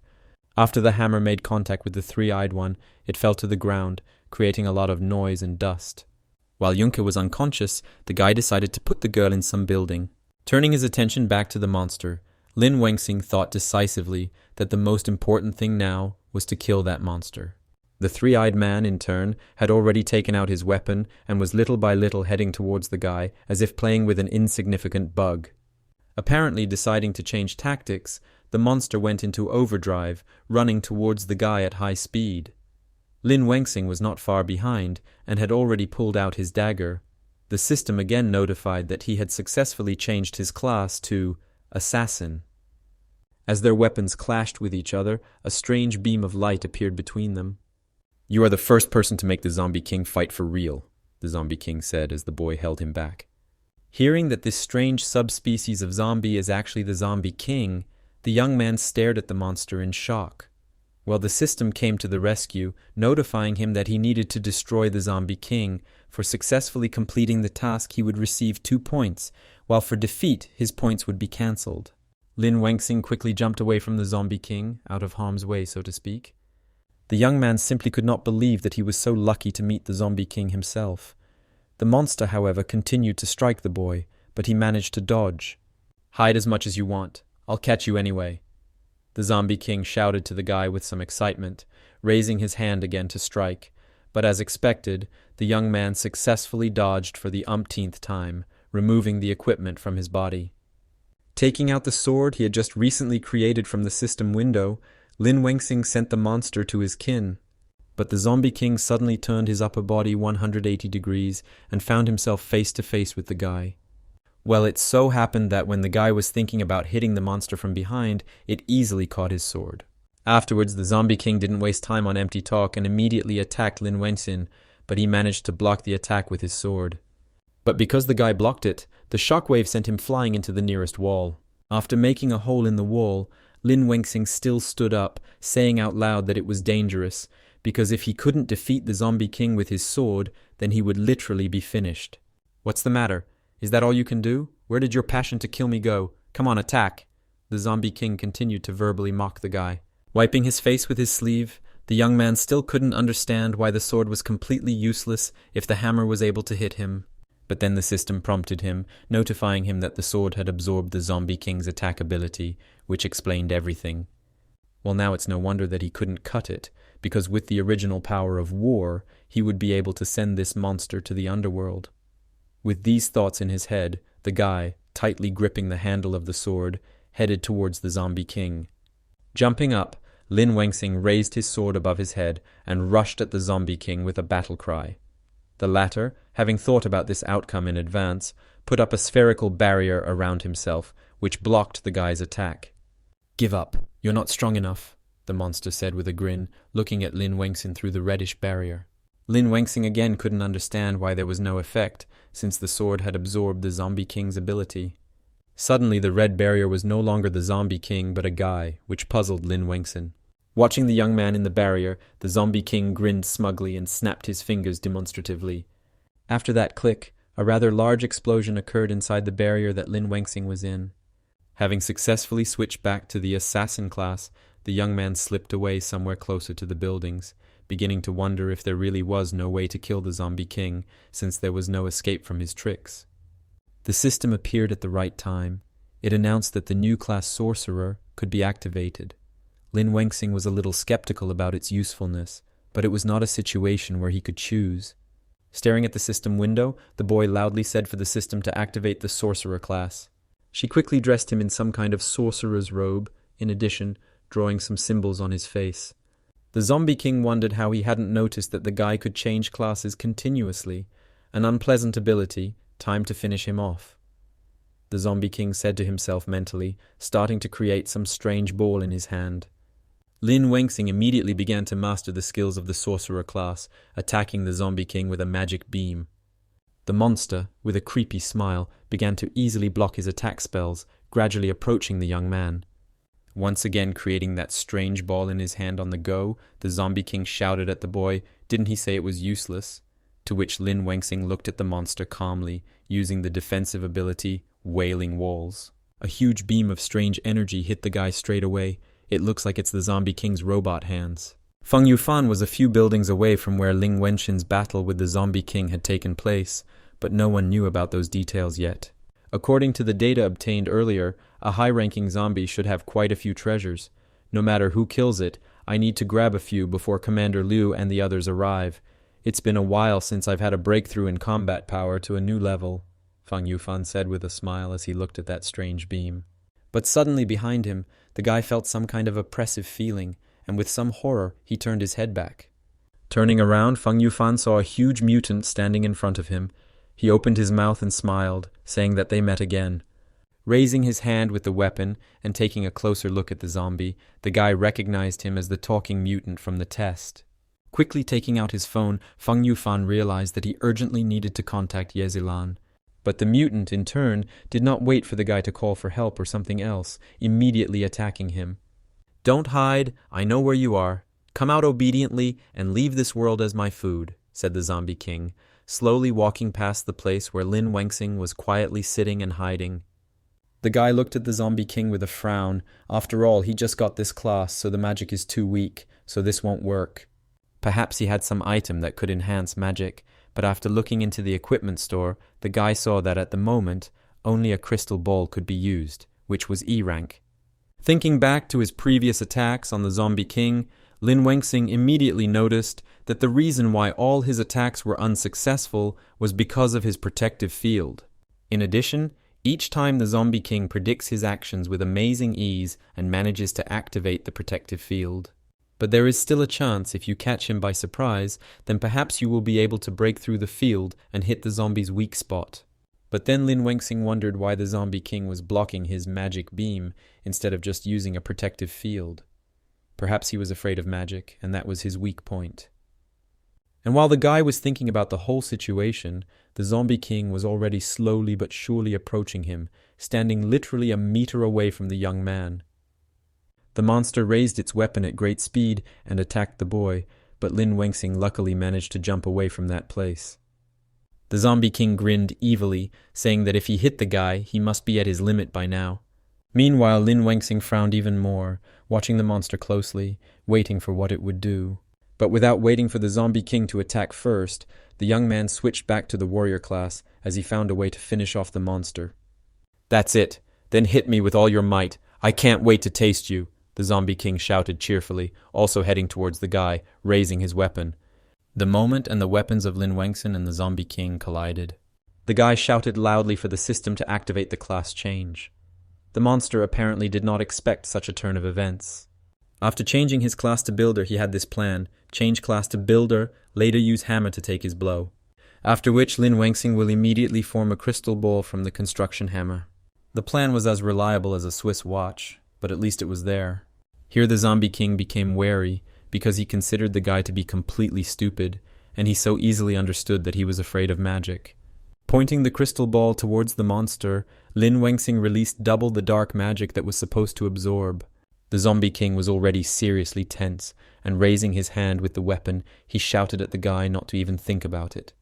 After the hammer made contact with the three-eyed one, it fell to the ground, creating a lot of noise and dust. While Yunka was unconscious, the guy decided to put the girl in some building. Turning his attention back to the monster, Lin Wengxing thought decisively that the most important thing now was to kill that monster. The three-eyed man, in turn, had already taken out his weapon and was little by little heading towards the guy, as if playing with an insignificant bug. Apparently deciding to change tactics, the monster went into overdrive, running towards the guy at high speed. Lin Wengxing was not far behind, and had already pulled out his dagger. The system again notified that he had successfully changed his class to Assassin. As their weapons clashed with each other, a strange beam of light appeared between them. "You are the first person to make the Zombie King fight for real," the Zombie King said as the boy held him back. Hearing that this strange subspecies of zombie is actually the Zombie King, the young man stared at the monster in shock. Well, the system came to the rescue, notifying him that he needed to destroy the Zombie King. For successfully completing the task, he would receive 2 points, while for defeat, his points would be cancelled. Lin Wengxing quickly jumped away from the Zombie King, out of harm's way, so to speak. The young man simply could not believe that he was so lucky to meet the Zombie King himself. The monster, however, continued to strike the boy, but he managed to dodge. "Hide as much as you want. I'll catch you anyway," the Zombie King shouted to the guy with some excitement, raising his hand again to strike. But as expected, the young man successfully dodged for the umpteenth time, removing the equipment from his body. Taking out the sword he had just recently created from the system window, Lin Wengxing sent the monster to his kin. But the Zombie King suddenly turned his upper body 180 degrees and found himself face to face with the guy. Well, it so happened that when the guy was thinking about hitting the monster from behind, it easily caught his sword. Afterwards, the Zombie King didn't waste time on empty talk and immediately attacked Lin Wengxin, but he managed to block the attack with his sword. But because the guy blocked it, the shockwave sent him flying into the nearest wall. After making a hole in the wall, Lin Wengxing still stood up, saying out loud that it was dangerous, because if he couldn't defeat the Zombie King with his sword, then he would literally be finished. "What's the matter? Is that all you can do? Where did your passion to kill me go? Come on, attack!" The Zombie King continued to verbally mock the guy. Wiping his face with his sleeve, the young man still couldn't understand why the sword was completely useless if the hammer was able to hit him. But then the system prompted him, notifying him that the sword had absorbed the Zombie King's attack ability, which explained everything. Well, now it's no wonder that he couldn't cut it, because with the original power of war, he would be able to send this monster to the underworld. With these thoughts in his head, the guy, tightly gripping the handle of the sword, headed towards the Zombie King. Jumping up, Lin Wengxing raised his sword above his head and rushed at the Zombie King with a battle cry. The latter, having thought about this outcome in advance, put up a spherical barrier around himself, which blocked the guy's attack. "Give up. You're not strong enough," the monster said with a grin, looking at Lin Wengxing through the reddish barrier. Lin Wengxing again couldn't understand why there was no effect, since the sword had absorbed the Zombie King's ability. Suddenly the red barrier was no longer the Zombie King, but a guy, which puzzled Lin Wengxing. Watching the young man in the barrier, the Zombie King grinned smugly and snapped his fingers demonstratively. After that click, a rather large explosion occurred inside the barrier that Lin Wengxing was in. Having successfully switched back to the assassin class, the young man slipped away somewhere closer to the buildings, beginning to wonder if there really was no way to kill the Zombie King, since there was no escape from his tricks. The system appeared at the right time. It announced that the new class sorcerer could be activated. Lin Wengxing was a little skeptical about its usefulness, but it was not a situation where he could choose. Staring at the system window, the boy loudly said for the system to activate the sorcerer class. She quickly dressed him in some kind of sorcerer's robe, in addition, drawing some symbols on his face. The Zombie King wondered how he hadn't noticed that the guy could change classes continuously, an unpleasant ability, time to finish him off. The Zombie King said to himself mentally, starting to create some strange ball in his hand. Lin Wengxing immediately began to master the skills of the sorcerer class, attacking the Zombie King with a magic beam. The monster, with a creepy smile, began to easily block his attack spells, gradually approaching the young man. Once again creating that strange ball in his hand on the go, the Zombie King shouted at the boy, "Didn't he say it was useless?" To which Lin Wengxing looked at the monster calmly, using the defensive ability, Wailing Walls. A huge beam of strange energy hit the guy straight away. It looks like it's the Zombie King's robot hands. Feng Yufan was a few buildings away from where Ling Wenxin's battle with the Zombie King had taken place, but no one knew about those details yet. According to the data obtained earlier, a high-ranking zombie should have quite a few treasures. No matter who kills it, I need to grab a few before Commander Liu and the others arrive. It's been a while since I've had a breakthrough in combat power to a new level, Feng Yufan said with a smile as he looked at that strange beam. But suddenly behind him, the guy felt some kind of oppressive feeling, and with some horror, he turned his head back. Turning around, Feng Yufan saw a huge mutant standing in front of him. He opened his mouth and smiled, saying that they met again. Raising his hand with the weapon and taking a closer look at the zombie, the guy recognized him as the talking mutant from the test. Quickly taking out his phone, Feng Yufan realized that he urgently needed to contact Yezilan. But the mutant, in turn, did not wait for the guy to call for help or something else, immediately attacking him. "Don't hide, I know where you are. Come out obediently and leave this world as my food," said the Zombie King, slowly walking past the place where Lin Wengxing was quietly sitting and hiding. The guy looked at the Zombie King with a frown. After all, he just got this class, so the magic is too weak, so this won't work. Perhaps he had some item that could enhance magic, but after looking into the equipment store, the guy saw that at the moment, only a crystal ball could be used, which was E rank. Thinking back to his previous attacks on the Zombie King, Lin Wengxing immediately noticed that the reason why all his attacks were unsuccessful was because of his protective field. In addition, each time the Zombie King predicts his actions with amazing ease and manages to activate the protective field. But there is still a chance if you catch him by surprise, then perhaps you will be able to break through the field and hit the zombie's weak spot. But then Lin Wengxing wondered why the Zombie King was blocking his magic beam instead of just using a protective field. Perhaps he was afraid of magic, and that was his weak point. And while the guy was thinking about the whole situation, the Zombie King was already slowly but surely approaching him, standing literally a meter away from the young man. The monster raised its weapon at great speed and attacked the boy, but Lin Wengxing luckily managed to jump away from that place. The Zombie King grinned evilly, saying that if he hit the guy, he must be at his limit by now. Meanwhile, Lin Wengxing frowned even more, watching the monster closely, waiting for what it would do. But without waiting for the Zombie King to attack first, the young man switched back to the warrior class as he found a way to finish off the monster. "That's it. Then hit me with all your might. I can't wait to taste you," the Zombie King shouted cheerfully, also heading towards the guy, raising his weapon. The moment and the weapons of Lin Wengxing and the Zombie King collided. The guy shouted loudly for the system to activate the class change. The monster apparently did not expect such a turn of events. After changing his class to Builder, he had this plan: change class to Builder, later use Hammer to take his blow. After which Lin Wengxing will immediately form a crystal ball from the construction hammer. The plan was as reliable as a Swiss watch, but at least it was there. Here the Zombie King became wary, because he considered the guy to be completely stupid, and he so easily understood that he was afraid of magic. Pointing the crystal ball towards the monster, Lin Wengxing released double the dark magic that was supposed to absorb. The Zombie King was already seriously tense, and raising his hand with the weapon, he shouted at the guy not to even think about it.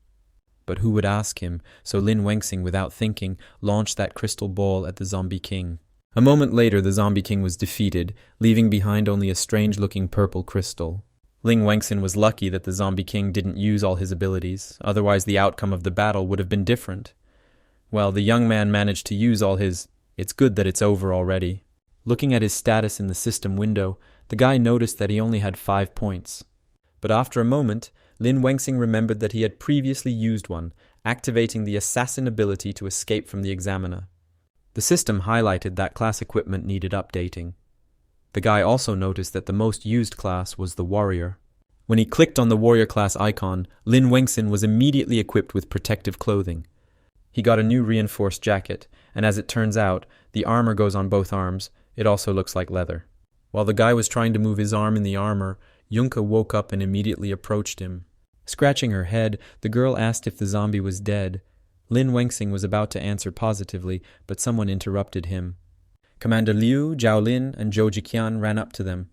But who would ask him, so Lin Wengxing, without thinking, launched that crystal ball at the Zombie King. A moment later, the Zombie King was defeated, leaving behind only a strange-looking purple crystal. Lin Wengxing was lucky that the Zombie King didn't use all his abilities, otherwise the outcome of the battle would have been different. Well, the young man managed to use all his, "It's good that it's over already." Looking at his status in the system window, the guy noticed that he only had 5 points. But after a moment, Lin Wengxing remembered that he had previously used one, activating the assassin ability to escape from the examiner. The system highlighted that class equipment needed updating. The guy also noticed that the most used class was the warrior. When he clicked on the warrior class icon, Lin Wengxin was immediately equipped with protective clothing. He got a new reinforced jacket, and as it turns out, the armor goes on both arms. It also looks like leather. While the guy was trying to move his arm in the armor, Yunka woke up and immediately approached him. Scratching her head, the girl asked if the zombie was dead. Lin Wengxing was about to answer positively, but someone interrupted him. Commander Liu, Zhao Lin, and Zhou Jiqian ran up to them.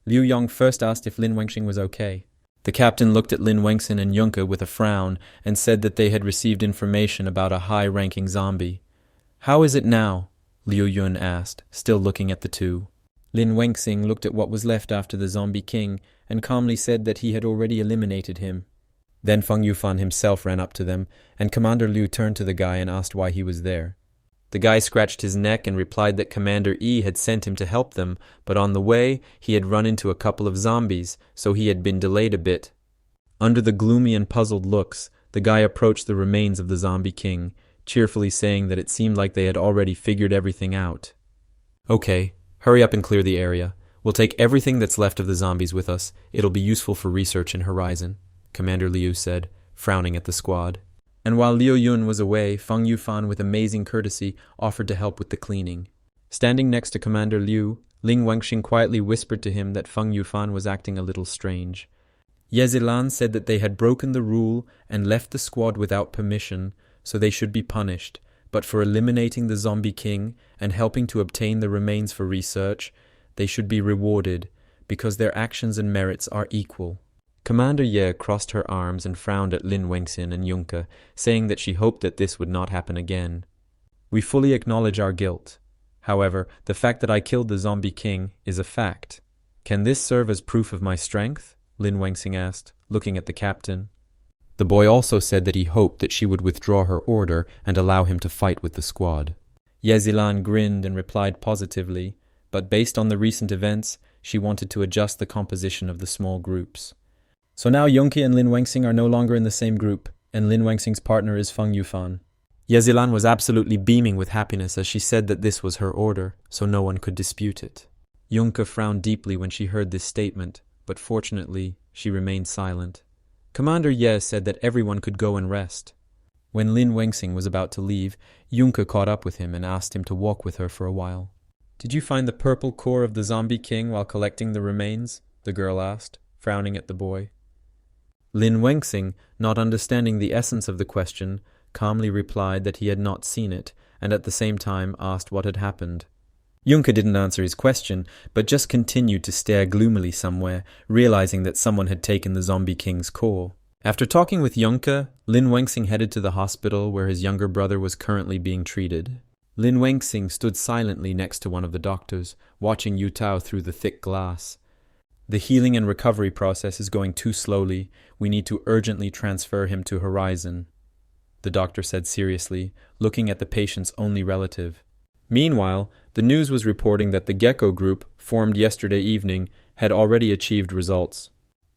Liu Yong first asked if Lin Wengxing was okay. The captain looked at Lin Wengxin and Yunka with a frown and said that they had received information about a high-ranking zombie. "How is it now?" Liu Yun asked, still looking at the two. Lin Wengxing looked at what was left after the zombie king and calmly said that he had already eliminated him. Then Feng Yufan himself ran up to them, and Commander Liu turned to the guy and asked why he was there. The guy scratched his neck and replied that Commander Yi had sent him to help them, but on the way he had run into a couple of zombies, so he had been delayed a bit. Under the gloomy and puzzled looks, the guy approached the remains of the zombie king, cheerfully saying that it seemed like they had already figured everything out. "Okay, hurry up and clear the area. We'll take everything that's left of the zombies with us. It'll be useful for research in Horizon," Commander Liu said, frowning at the squad. And while Liu Yun was away, Feng Yufan with amazing courtesy offered to help with the cleaning. Standing next to Commander Liu, Lin Wengxing quietly whispered to him that Feng Yufan was acting a little strange. Yezilan said that they had broken the rule and left the squad without permission, so they should be punished, but for eliminating the zombie king and helping to obtain the remains for research, they should be rewarded, because their actions and merits are equal. Commander Ye crossed her arms and frowned at Lin Wengxin and Yunka, saying that she hoped that this would not happen again. "We fully acknowledge our guilt. However, the fact that I killed the zombie king is a fact. Can this serve as proof of my strength?" Lin Wengxing asked, looking at the captain. The boy also said that he hoped that she would withdraw her order and allow him to fight with the squad. Yezilan grinned and replied positively, but based on the recent events, she wanted to adjust the composition of the small groups. So now Yunki and Lin Wengxing are no longer in the same group, and Lin Wengxing's partner is Feng Yufan. Yezilan was absolutely beaming with happiness as she said that this was her order, so no one could dispute it. Yunka frowned deeply when she heard this statement, but fortunately, she remained silent. Commander Ye said that everyone could go and rest. When Lin Wengxing was about to leave, Yunka caught up with him and asked him to walk with her for a while. "Did you find the purple core of the zombie king while collecting the remains?" the girl asked, frowning at the boy. Lin Wengxing, not understanding the essence of the question, calmly replied that he had not seen it, and at the same time asked what had happened. Yunka didn't answer his question, but just continued to stare gloomily somewhere, realizing that someone had taken the zombie king's core. After talking with Yunka, Lin Wengxing headed to the hospital where his younger brother was currently being treated. Lin Wengxing stood silently next to one of the doctors, watching Yu Tao through the thick glass. "The healing and recovery process is going too slowly. We need to urgently transfer him to Horizon," the doctor said seriously, looking at the patient's only relative. Meanwhile, the news was reporting that the Gecko group, formed yesterday evening, had already achieved results.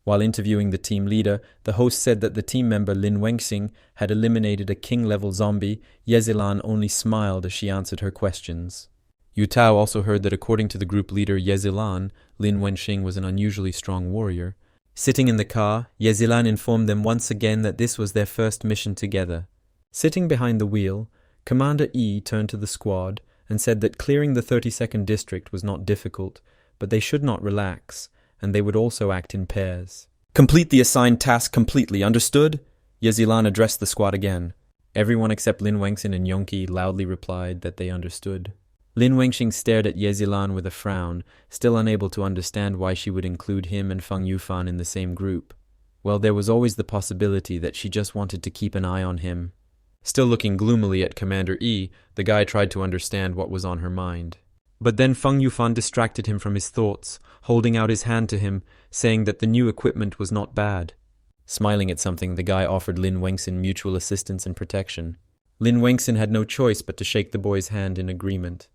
While interviewing the team leader, the host said that the team member Lin Wengxing had eliminated a king-level zombie. Yezilan only smiled as she answered her questions. Yu Tao also heard that according to the group leader Yezilan, Lin Wengxing was an unusually strong warrior. Sitting in the car, Yezilan informed them once again that this was their first mission together. Sitting behind the wheel, Commander Yi turned to the squad and said that clearing the 32nd district was not difficult, but they should not relax, and they would also act in pairs. "Complete the assigned task completely, understood?" Yezilan addressed the squad again. Everyone except Lin Wengxing and Yonki loudly replied that they understood. Lin Wengxing stared at Yezilan with a frown, still unable to understand why she would include him and Feng Yufan in the same group. Well, there was always the possibility that she just wanted to keep an eye on him. Still looking gloomily at Commander Yi, the guy tried to understand what was on her mind. But then Feng Yufan distracted him from his thoughts, holding out his hand to him, saying that the new equipment was not bad. Smiling at something, the guy offered Lin Wengxin mutual assistance and protection. Lin Wangxin had no choice but to shake the boy's hand in agreement.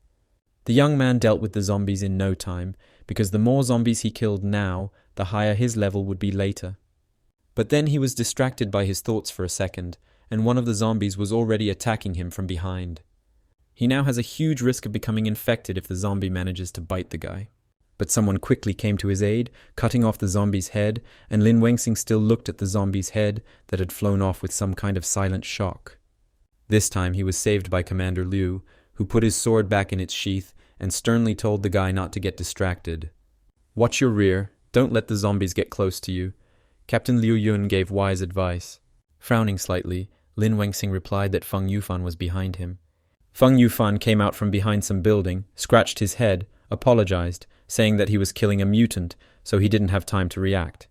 The young man dealt with the zombies in no time, because the more zombies he killed now, the higher his level would be later. But then he was distracted by his thoughts for a second, and one of the zombies was already attacking him from behind. He now has a huge risk of becoming infected if the zombie manages to bite the guy. But someone quickly came to his aid, cutting off the zombie's head, and Lin Wangxing still looked at the zombie's head that had flown off with some kind of silent shock. This time he was saved by Commander Liu, who put his sword back in its sheath and sternly told the guy not to get distracted. "Watch your rear, don't let the zombies get close to you." Captain Liu Yun gave wise advice. Frowning slightly, Lin Wangxing replied that Feng Yufan was behind him. Feng Yufan came out from behind some building, scratched his head, apologized, saying that he was killing a mutant, so he didn't have time to react.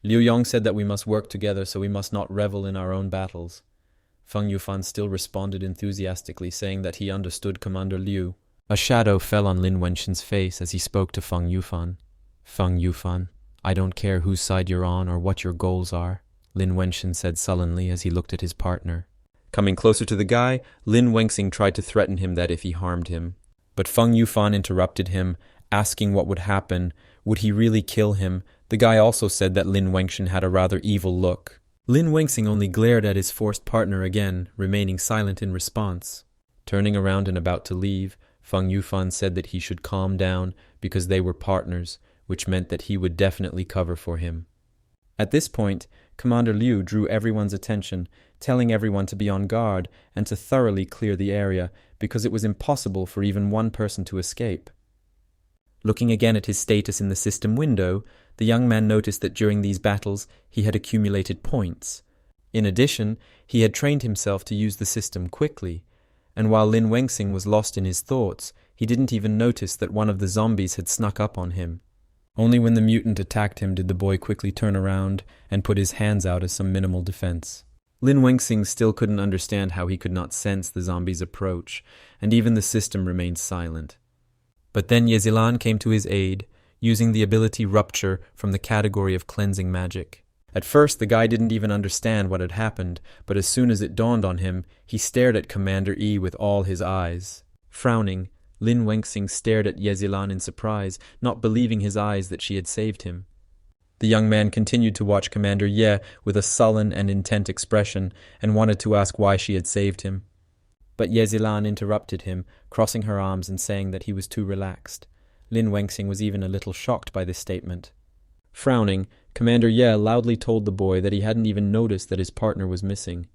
Liu Yong said that we must work together, so we must not revel in our own battles. Feng Yufan still responded enthusiastically, saying that he understood Commander Liu. A shadow fell on Lin Wangxin's face as he spoke to Feng Yufan. "Feng Yufan, I don't care whose side you're on or what your goals are," Lin Wangxin said sullenly as he looked at his partner. Coming closer to the guy, Lin Wangxing tried to threaten him that if he harmed him. But Feng Yufan interrupted him, asking what would happen. Would he really kill him? The guy also said that Lin Wangxin had a rather evil look. Lin Wangxing only glared at his forced partner again, remaining silent in response. Turning around and about to leave, Feng Yufan said that he should calm down because they were partners, which meant that he would definitely cover for him. At this point, Commander Liu drew everyone's attention, telling everyone to be on guard and to thoroughly clear the area because it was impossible for even one person to escape. Looking again at his status in the system window, the young man noticed that during these battles he had accumulated points. In addition, he had trained himself to use the system quickly, and while Lin Wangxing was lost in his thoughts, he didn't even notice that one of the zombies had snuck up on him. Only when the mutant attacked him did the boy quickly turn around and put his hands out as some minimal defense. Lin Wangxing still couldn't understand how he could not sense the zombie's approach, and even the system remained silent. But then Yezilan came to his aid, using the ability Rupture from the category of cleansing magic. At first, the guy didn't even understand what had happened, but as soon as it dawned on him, he stared at Commander E with all his eyes. Frowning, Lin Wangxing stared at Yezilan in surprise, not believing his eyes that she had saved him. The young man continued to watch Commander Ye with a sullen and intent expression, and wanted to ask why she had saved him. But Yezilan interrupted him, crossing her arms and saying that he was too relaxed. Lin Wangxing was even a little shocked by this statement. Frowning, Commander Ye loudly told the boy that he hadn't even noticed that his partner was missing.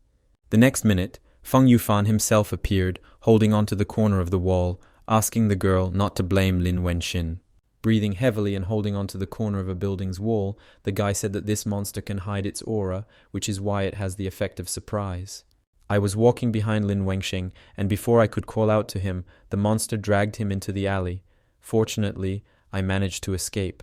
The next minute, Feng Yufan himself appeared, holding onto the corner of the wall, asking the girl not to blame Lin Wangxin. Breathing heavily and holding onto the corner of a building's wall, the guy said that this monster can hide its aura, which is why it has the effect of surprise. I was walking behind Lin Wangxing, and before I could call out to him, the monster dragged him into the alley. Fortunately, I managed to escape.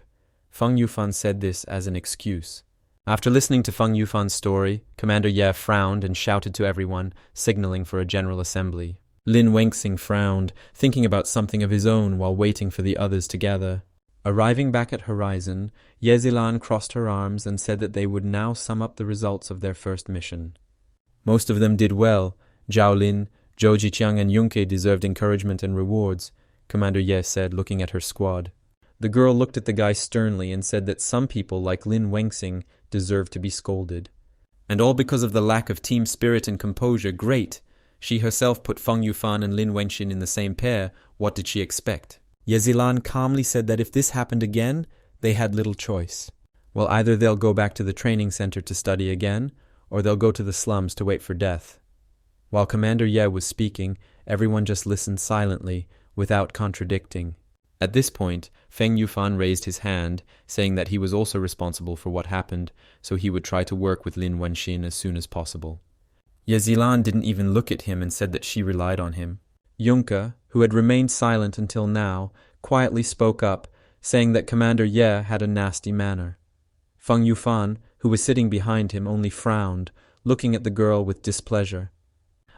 Feng Yufan said this as an excuse. After listening to Feng Yufan's story, Commander Ye frowned and shouted to everyone, signaling for a general assembly. Lin Wangxing frowned, thinking about something of his own while waiting for the others to gather. Arriving back at Horizon, Yezilan crossed her arms and said that they would now sum up the results of their first mission. Most of them did well. Zhao Lin, Zhou Jiqiang and Yunke deserved encouragement and rewards, Commander Ye said, looking at her squad. The girl looked at the guy sternly and said that some people like Lin Wangxing deserved to be scolded. And all because of the lack of team spirit and composure. Great! She herself put Feng Yufan and Lin Wangxin in the same pair. What did she expect? Yezilan calmly said that if this happened again, they had little choice. Well, either they'll go back to the training center to study again, or they'll go to the slums to wait for death. While Commander Ye was speaking, everyone just listened silently, without contradicting. At this point, Feng Yufan raised his hand, saying that he was also responsible for what happened, so he would try to work with Lin Wangxin as soon as possible. Yezilan didn't even look at him and said that she relied on him. Yunke, who had remained silent until now, quietly spoke up, saying that Commander Ye had a nasty manner. Feng Yufan, who was sitting behind him, only frowned, looking at the girl with displeasure.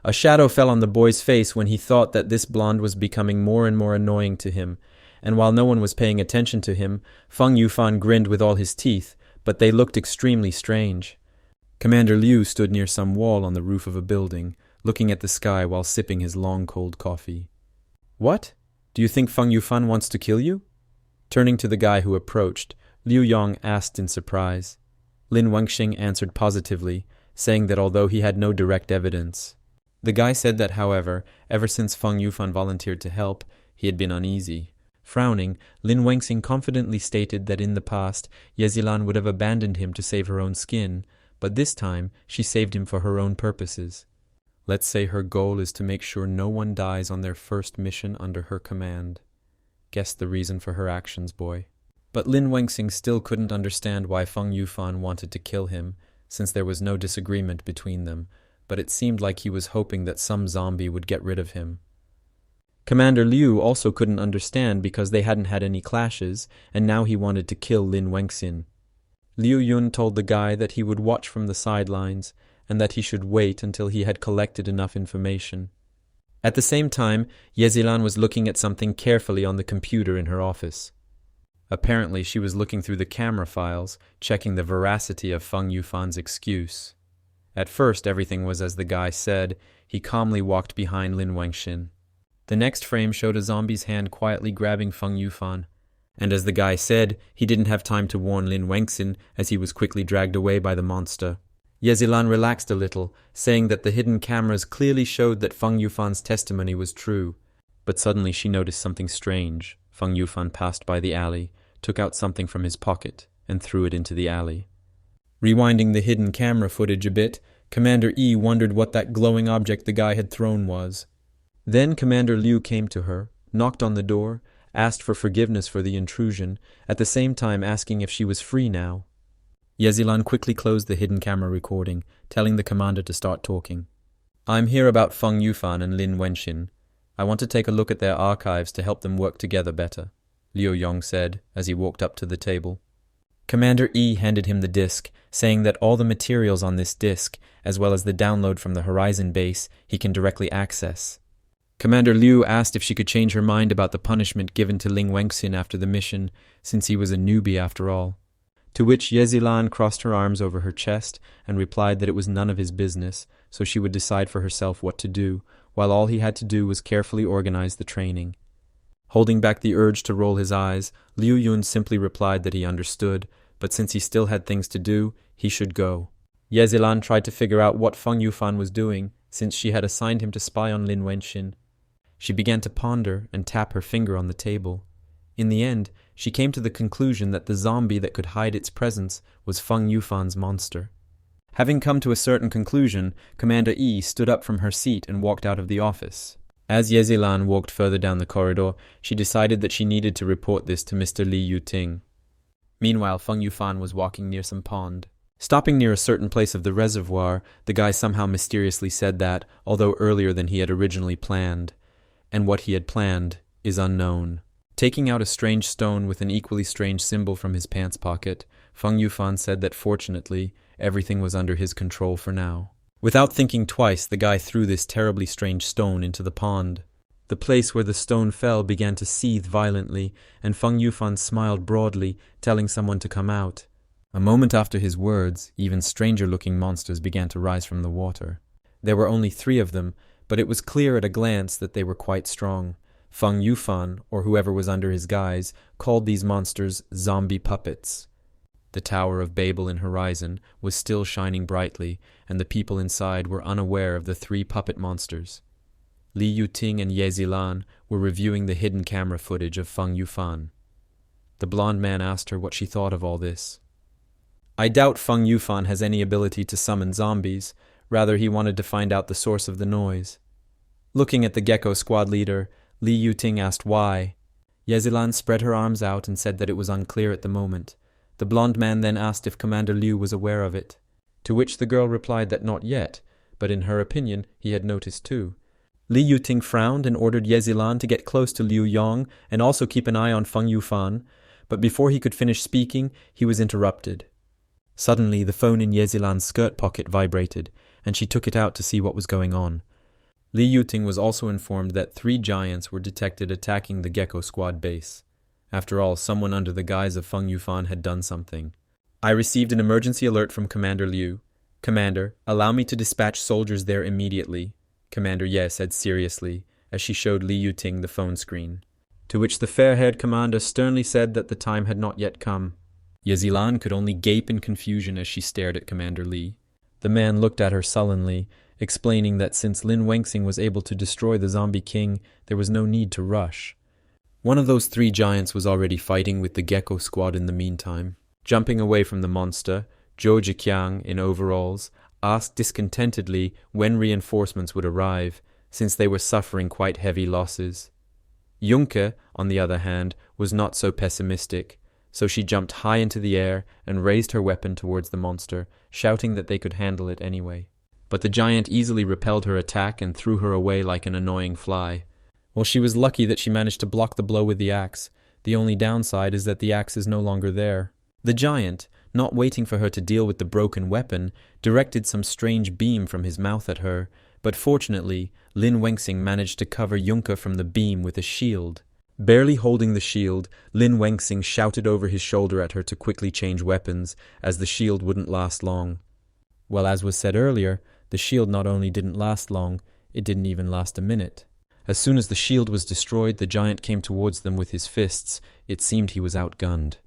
A shadow fell on the boy's face when he thought that this blonde was becoming more and more annoying to him, and while no one was paying attention to him, Feng Yufan grinned with all his teeth, but they looked extremely strange. Commander Liu stood near some wall on the roof of a building, looking at the sky while sipping his long cold coffee. "What? Do you think Feng Yufan wants to kill you?" Turning to the guy who approached, Liu Yong asked in surprise. Lin Wenxing answered positively, saying that although he had no direct evidence. The guy said that, however, ever since Feng Yufan volunteered to help, he had been uneasy. Frowning, Lin Wenxing confidently stated that in the past, Yezilan would have abandoned him to save her own skin, but this time she saved him for her own purposes. Let's say her goal is to make sure no one dies on their first mission under her command. Guess the reason for her actions, boy. But Lin Wenxing still couldn't understand why Feng Yufan wanted to kill him, since there was no disagreement between them, but it seemed like he was hoping that some zombie would get rid of him. Commander Liu also couldn't understand because they hadn't had any clashes, and now he wanted to kill Lin Wenxin. Liu Yun told the guy that he would watch from the sidelines, and that he should wait until he had collected enough information. At the same time, Yezilan was looking at something carefully on the computer in her office. Apparently, she was looking through the camera files, checking the veracity of Feng Yufan's excuse. At first, everything was as the guy said. He calmly walked behind Lin Wenxin. The next frame showed a zombie's hand quietly grabbing Feng Yufan. And as the guy said, he didn't have time to warn Lin Wenxin as he was quickly dragged away by the monster. Yezilan relaxed a little, saying that the hidden cameras clearly showed that Feng Yufan's testimony was true. But suddenly she noticed something strange. Feng Yufan passed by the alley, took out something from his pocket, and threw it into the alley. Rewinding the hidden camera footage a bit, Commander Yi wondered what that glowing object the guy had thrown was. Then Commander Liu came to her, knocked on the door, asked for forgiveness for the intrusion, at the same time asking if she was free now. Yezilan quickly closed the hidden camera recording, telling the commander to start talking. "I'm here about Feng Yufan and Lin Wenxin. I want to take a look at their archives to help them work together better," Liu Yong said as he walked up to the table. Commander Yi handed him the disk, saying that all the materials on this disk, as well as the download from the Horizon base, he can directly access. Commander Liu asked if she could change her mind about the punishment given to Lin Wenxin after the mission, since he was a newbie after all. To which Yezilan crossed her arms over her chest and replied that it was none of his business, so she would decide for herself what to do, while all he had to do was carefully organize the training. Holding back the urge to roll his eyes, Liu Yun simply replied that he understood, but since he still had things to do, he should go. Yezilan tried to figure out what Feng Yufan was doing, since she had assigned him to spy on Lin Wenxin. She began to ponder and tap her finger on the table. In the end, she came to the conclusion that the zombie that could hide its presence was Feng Yufan's monster. Having come to a certain conclusion, Commander Yi stood up from her seat and walked out of the office. As Yezilan walked further down the corridor, she decided that she needed to report this to Mr. Li Yuting. Meanwhile, Feng Yufan was walking near some pond. Stopping near a certain place of the reservoir, the guy somehow mysteriously said that, although earlier than he had originally planned. And what he had planned is unknown. Taking out a strange stone with an equally strange symbol from his pants pocket, Feng Yufan said that fortunately, everything was under his control for now. Without thinking twice, the guy threw this terribly strange stone into the pond. The place where the stone fell began to seethe violently, and Feng Yufan smiled broadly, telling someone to come out. A moment after his words, even stranger-looking monsters began to rise from the water. There were only 3 of them, but it was clear at a glance that they were quite strong. Feng Yufan, or whoever was under his guise, called these monsters zombie puppets. The Tower of Babel in Horizon was still shining brightly, and the people inside were unaware of the 3 puppet monsters. Li Yuting and Ye Zilan were reviewing the hidden camera footage of Feng Yufan. The blonde man asked her what she thought of all this. "I doubt Feng Yufan has any ability to summon zombies. Rather, he wanted to find out the source of the noise." Looking at the Gecko squad leader, Li Yuting asked why. Yezilan spread her arms out and said that it was unclear at the moment. The blonde man then asked if Commander Liu was aware of it, to which the girl replied that not yet, but in her opinion he had noticed too. Li Yuting frowned and ordered Yezilan to get close to Liu Yong and also keep an eye on Feng Yufan, but before he could finish speaking, he was interrupted. Suddenly, the phone in Yezilan's skirt pocket vibrated, and she took it out to see what was going on. Li Yuting was also informed that 3 giants were detected attacking the Gecko Squad base. After all, someone under the guise of Feng Yufan had done something. "I received an emergency alert from Commander Liu. Commander, allow me to dispatch soldiers there immediately," Commander Ye said seriously, as she showed Li Yuting the phone screen. To which the fair-haired commander sternly said that the time had not yet come. Ye Zilan could only gape in confusion as she stared at Commander Li. The man looked at her sullenly, explaining that since Lin Wengxing was able to destroy the zombie king, there was no need to rush. One of those three giants was already fighting with the Gecko squad in the meantime. Jumping away from the monster, Zhou Jiqiang, in overalls, asked discontentedly when reinforcements would arrive, since they were suffering quite heavy losses. Junke, on the other hand, was not so pessimistic, so she jumped high into the air and raised her weapon towards the monster, shouting that they could handle it anyway. But the giant easily repelled her attack and threw her away like an annoying fly. Well, she was lucky that she managed to block the blow with the axe. The only downside is that the axe is no longer there. The giant, not waiting for her to deal with the broken weapon, directed some strange beam from his mouth at her, but fortunately, Lin Wengxing managed to cover Junke from the beam with a shield. Barely holding the shield, Lin Wengxing shouted over his shoulder at her to quickly change weapons, as the shield wouldn't last long. Well, as was said earlier, the shield not only didn't last long, it didn't even last a minute. As soon as the shield was destroyed, the giant came towards them with his fists. It seemed he was outgunned.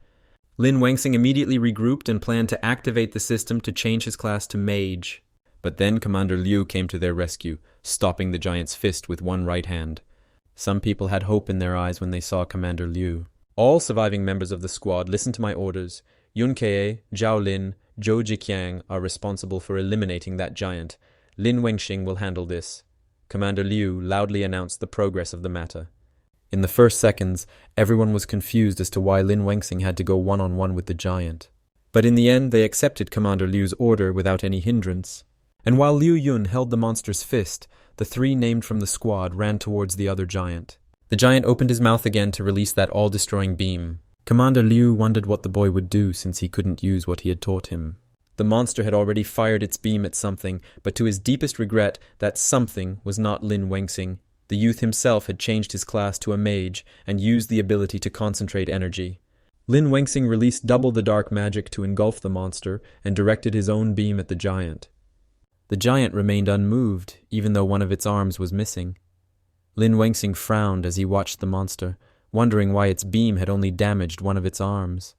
Lin Wengxing immediately regrouped and planned to activate the system to change his class to Mage. But then Commander Liu came to their rescue, stopping the giant's fist with one right hand. Some people had hope in their eyes when they saw Commander Liu. All surviving members of the squad listen to my orders. Yun Kei, Zhao Lin, Zhou Jiqiang are responsible for eliminating that giant. Lin Wengxing will handle this. Commander Liu loudly announced the progress of the matter. In the first seconds, everyone was confused as to why Lin Wengxing had to go one-on-one with the giant. But in the end, they accepted Commander Liu's order without any hindrance. And while Liu Yun held the monster's fist, the three named from the squad ran towards the other giant. The giant opened his mouth again to release that all-destroying beam. Commander Liu wondered what the boy would do since he couldn't use what he had taught him. The monster had already fired its beam at something, but to his deepest regret, that something was not Lin Wengxing. The youth himself had changed his class to a mage and used the ability to concentrate energy. Lin Wengxing released double the dark magic to engulf the monster and directed his own beam at the giant. The giant remained unmoved, even though one of its arms was missing. Lin Wengxing frowned as he watched the monster, wondering why its beam had only damaged one of its arms.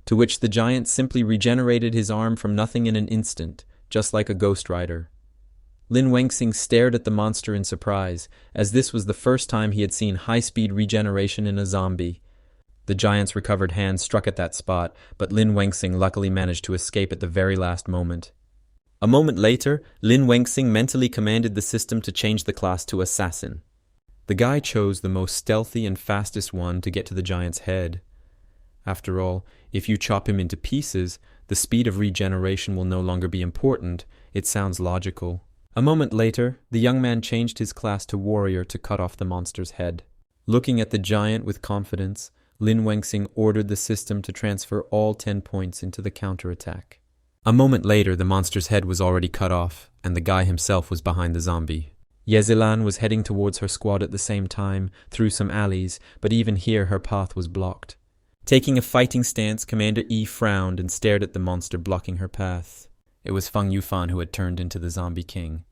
To which the giant simply regenerated his arm from nothing in an instant, just like a ghost rider. Lin Wengxing stared at the monster in surprise, as this was the first time he had seen high-speed regeneration in a zombie. The giant's recovered hand struck at that spot, but Lin Wengxing luckily managed to escape at the very last moment. A moment later, Lin Wengxing mentally commanded the system to change the class to Assassin. The guy chose the most stealthy and fastest one to get to the giant's head. After all, if you chop him into pieces, the speed of regeneration will no longer be important. It sounds logical. A moment later, the young man changed his class to Warrior to cut off the monster's head. Looking at the giant with confidence, Lin Wengxing ordered the system to transfer all 10 points into the counterattack. A moment later, the monster's head was already cut off, and the guy himself was behind the zombie. Ye Zilan was heading towards her squad at the same time, through some alleys, but even here her path was blocked. Taking a fighting stance, Commander Yi frowned and stared at the monster blocking her path. It was Feng Yufan who had turned into the Zombie King.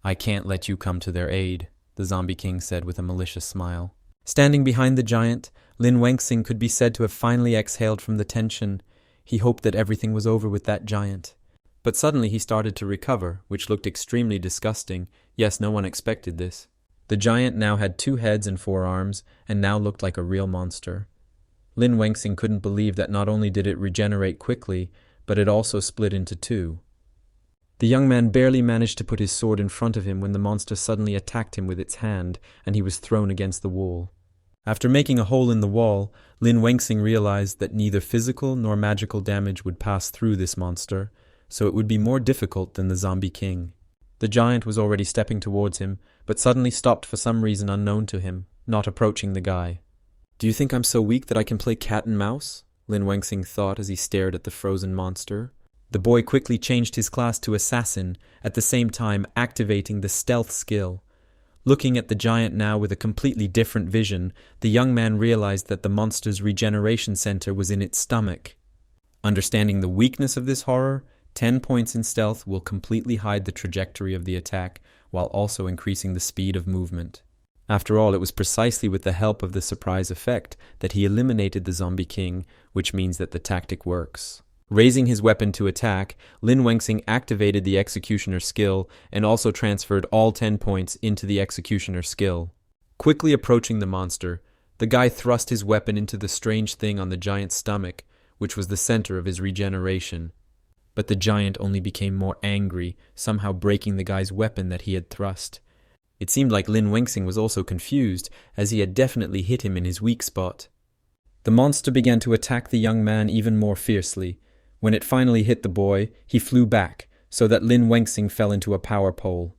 "I can't let you come to their aid," the Zombie King said with a malicious smile. Standing behind the giant, Lin Wengxing could be said to have finally exhaled from the tension. He hoped that everything was over with that giant. But suddenly he started to recover, which looked extremely disgusting. Yes, no one expected this. The giant now had 2 heads and 4 arms, and now looked like a real monster. Lin Wengxing couldn't believe that not only did it regenerate quickly, but it also split into 2. The young man barely managed to put his sword in front of him when the monster suddenly attacked him with its hand, and he was thrown against the wall. After making a hole in the wall, Lin Wengxing realized that neither physical nor magical damage would pass through this monster, so it would be more difficult than the Zombie King. The giant was already stepping towards him, but suddenly stopped for some reason unknown to him, not approaching the guy. "Do you think I'm so weak that I can play cat and mouse?" Lin Wengxing thought as he stared at the frozen monster. The boy quickly changed his class to Assassin, at the same time activating the stealth skill. Looking at the giant now with a completely different vision, the young man realized that the monster's regeneration center was in its stomach. Understanding the weakness of this horror, 10 points in stealth will completely hide the trajectory of the attack, while also increasing the speed of movement. After all, it was precisely with the help of the surprise effect that he eliminated the Zombie King, which means that the tactic works. Raising his weapon to attack, Lin Wengxing activated the Executioner skill and also transferred all 10 points into the Executioner skill. Quickly approaching the monster, the guy thrust his weapon into the strange thing on the giant's stomach, which was the center of his regeneration. But the giant only became more angry, somehow breaking the guy's weapon that he had thrust. It seemed like Lin Wengxing was also confused, as he had definitely hit him in his weak spot. The monster began to attack the young man even more fiercely. When it finally hit the boy, he flew back, so that Lin Wengxing fell into a power pole.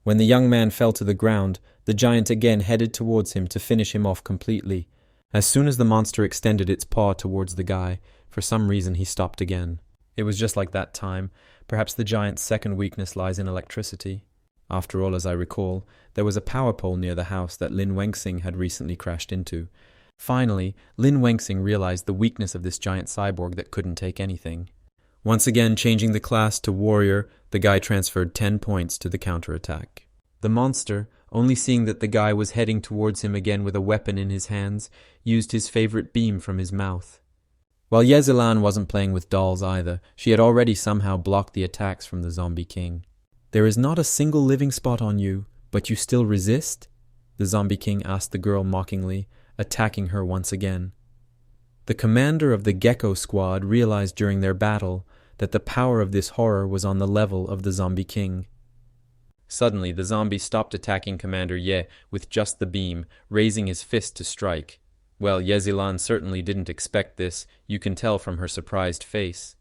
When the young man fell to the ground, the giant again headed towards him to finish him off completely. As soon as the monster extended its paw towards the guy, for some reason he stopped again. It was just like that time. Perhaps the giant's second weakness lies in electricity. After all, as I recall, there was a power pole near the house that Lin Wengxing had recently crashed into. Finally, Lin Wengxing realized the weakness of this giant cyborg that couldn't take anything. Once again changing the class to warrior, the guy transferred 10 points to the counterattack. The monster, only seeing that the guy was heading towards him again with a weapon in his hands, used his favorite beam from his mouth. While Yezilan wasn't playing with dolls either, she had already somehow blocked the attacks from the Zombie King. "There is not a single living spot on you, but you still resist?" the Zombie King asked the girl mockingly, attacking her once again. The commander of the Gecko Squad realized during their battle that the power of this horror was on the level of the Zombie King. Suddenly, the zombie stopped attacking Commander Ye with just the beam, raising his fist to strike. Well, Yezilan certainly didn't expect this, you can tell from her surprised face.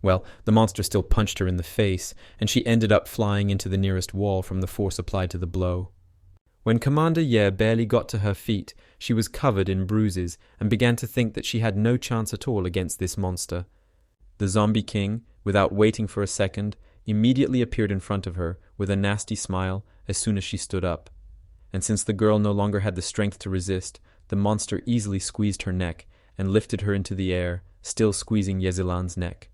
Well, the monster still punched her in the face, and she ended up flying into the nearest wall from the force applied to the blow. When Commander Ye barely got to her feet, she was covered in bruises and began to think that she had no chance at all against this monster. The Zombie King, without waiting for a second, immediately appeared in front of her with a nasty smile as soon as she stood up. And since the girl no longer had the strength to resist, the monster easily squeezed her neck and lifted her into the air, still squeezing Yezilan's neck.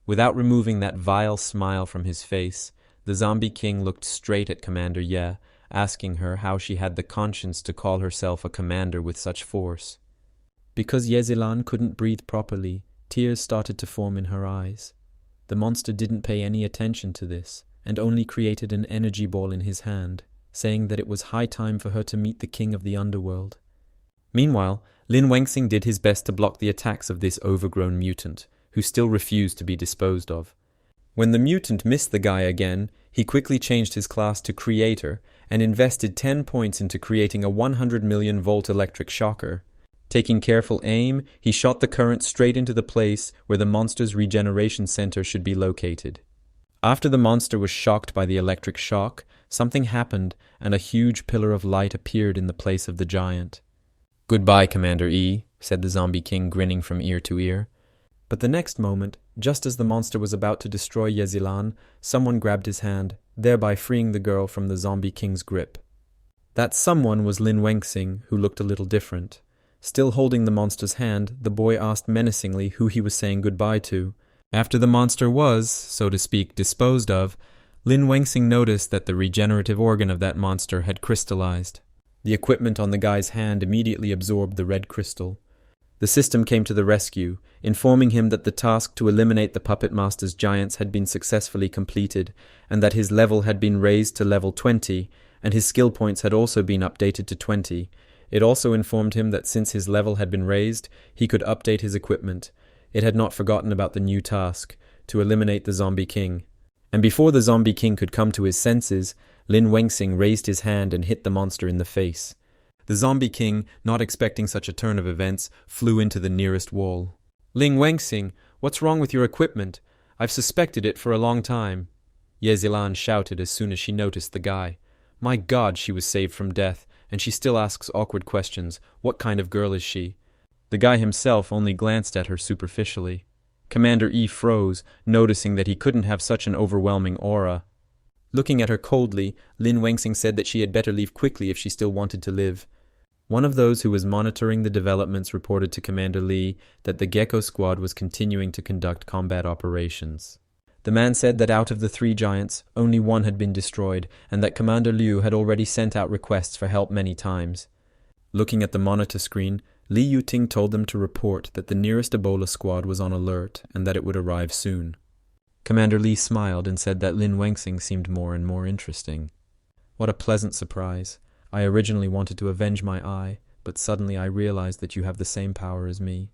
Without removing that vile smile from his face, the Zombie King looked straight at Commander Ye, asking her how she had the conscience to call herself a commander with such force. Because Yezilan couldn't breathe properly, tears started to form in her eyes. The monster didn't pay any attention to this, and only created an energy ball in his hand, saying that it was high time for her to meet the king of the underworld. Meanwhile, Lin Wengxing did his best to block the attacks of this overgrown mutant, who still refused to be disposed of. When the mutant missed the guy again, he quickly changed his class to Creator and invested 10 points into creating a 100 million volt electric shocker. Taking careful aim, he shot the current straight into the place where the monster's regeneration center should be located. After the monster was shocked by the electric shock, something happened and a huge pillar of light appeared in the place of the giant. "Goodbye, Commander E," said the Zombie King, grinning from ear to ear. But the next moment, just as the monster was about to destroy Yezilan, someone grabbed his hand, thereby freeing the girl from the Zombie King's grip. That someone was Lin Wengxing, who looked a little different. Still holding the monster's hand, the boy asked menacingly who he was saying goodbye to. After the monster was, so to speak, disposed of, Lin Wengxing noticed that the regenerative organ of that monster had crystallized. The equipment on the guy's hand immediately absorbed the red crystal. The system came to the rescue, informing him that the task to eliminate the Puppet Master's giants had been successfully completed, and that his level had been raised to level 20, and his skill points had also been updated to 20. It also informed him that since his level had been raised, he could update his equipment. It had not forgotten about the new task, to eliminate the Zombie King. And before the Zombie King could come to his senses, Lin Wengxing raised his hand and hit the monster in the face. The Zombie King, not expecting such a turn of events, flew into the nearest wall. "Lin Wengxing, what's wrong with your equipment? I've suspected it for a long time," Yezilan shouted as soon as she noticed the guy. My God, she was saved from death, and she still asks awkward questions. What kind of girl is she? The guy himself only glanced at her superficially. Commander E froze, noticing that he couldn't have such an overwhelming aura. Looking at her coldly, Lin Wengxing said that she had better leave quickly if she still wanted to live. One of those who was monitoring the developments reported to Commander Lee that the Gecko Squad was continuing to conduct combat operations. The man said that out of the 3 giants, only one had been destroyed, and that Commander Liu had already sent out requests for help many times. Looking at the monitor screen, Li Yuting told them to report that the nearest Ebola squad was on alert and that it would arrive soon. Commander Li smiled and said that Lin Wengxing seemed more and more interesting. What a pleasant surprise. I originally wanted to avenge my eye, but suddenly I realized that you have the same power as me.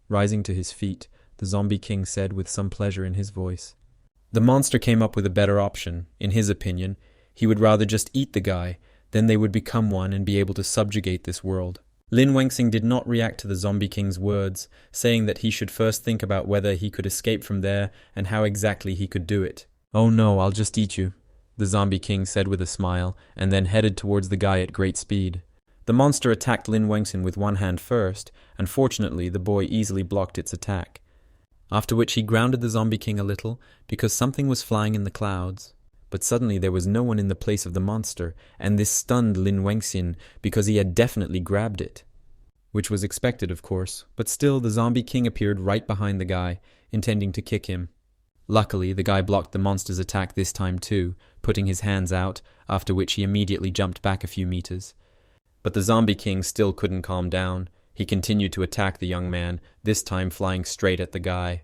Rising to his feet, the Zombie King said with some pleasure in his voice. The monster came up with a better option. In his opinion, he would rather just eat the guy, then they would become one and be able to subjugate this world. Lin Wengxing did not react to the Zombie King's words, saying that he should first think about whether he could escape from there and how exactly he could do it. "Oh no, I'll just eat you," the Zombie King said with a smile, and then headed towards the guy at great speed. The monster attacked Lin Wengxing with one hand first, and fortunately the boy easily blocked its attack. After which he grounded the Zombie King a little, because something was flying in the clouds. But suddenly there was no one in the place of the monster, and this stunned Lin Wengxing because he had definitely grabbed it. Which was expected, of course, but still the Zombie King appeared right behind the guy, intending to kick him. Luckily, the guy blocked the monster's attack this time too, putting his hands out, after which he immediately jumped back a few meters. But the Zombie King still couldn't calm down. He continued to attack the young man, this time flying straight at the guy.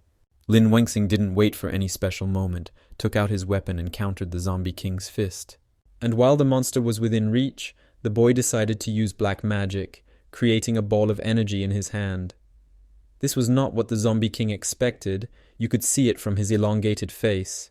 Lin Wengxing didn't wait for any special moment, took out his weapon and countered the Zombie King's fist. And while the monster was within reach, the boy decided to use black magic, creating a ball of energy in his hand. This was not what the Zombie King expected. You could see it from his elongated face.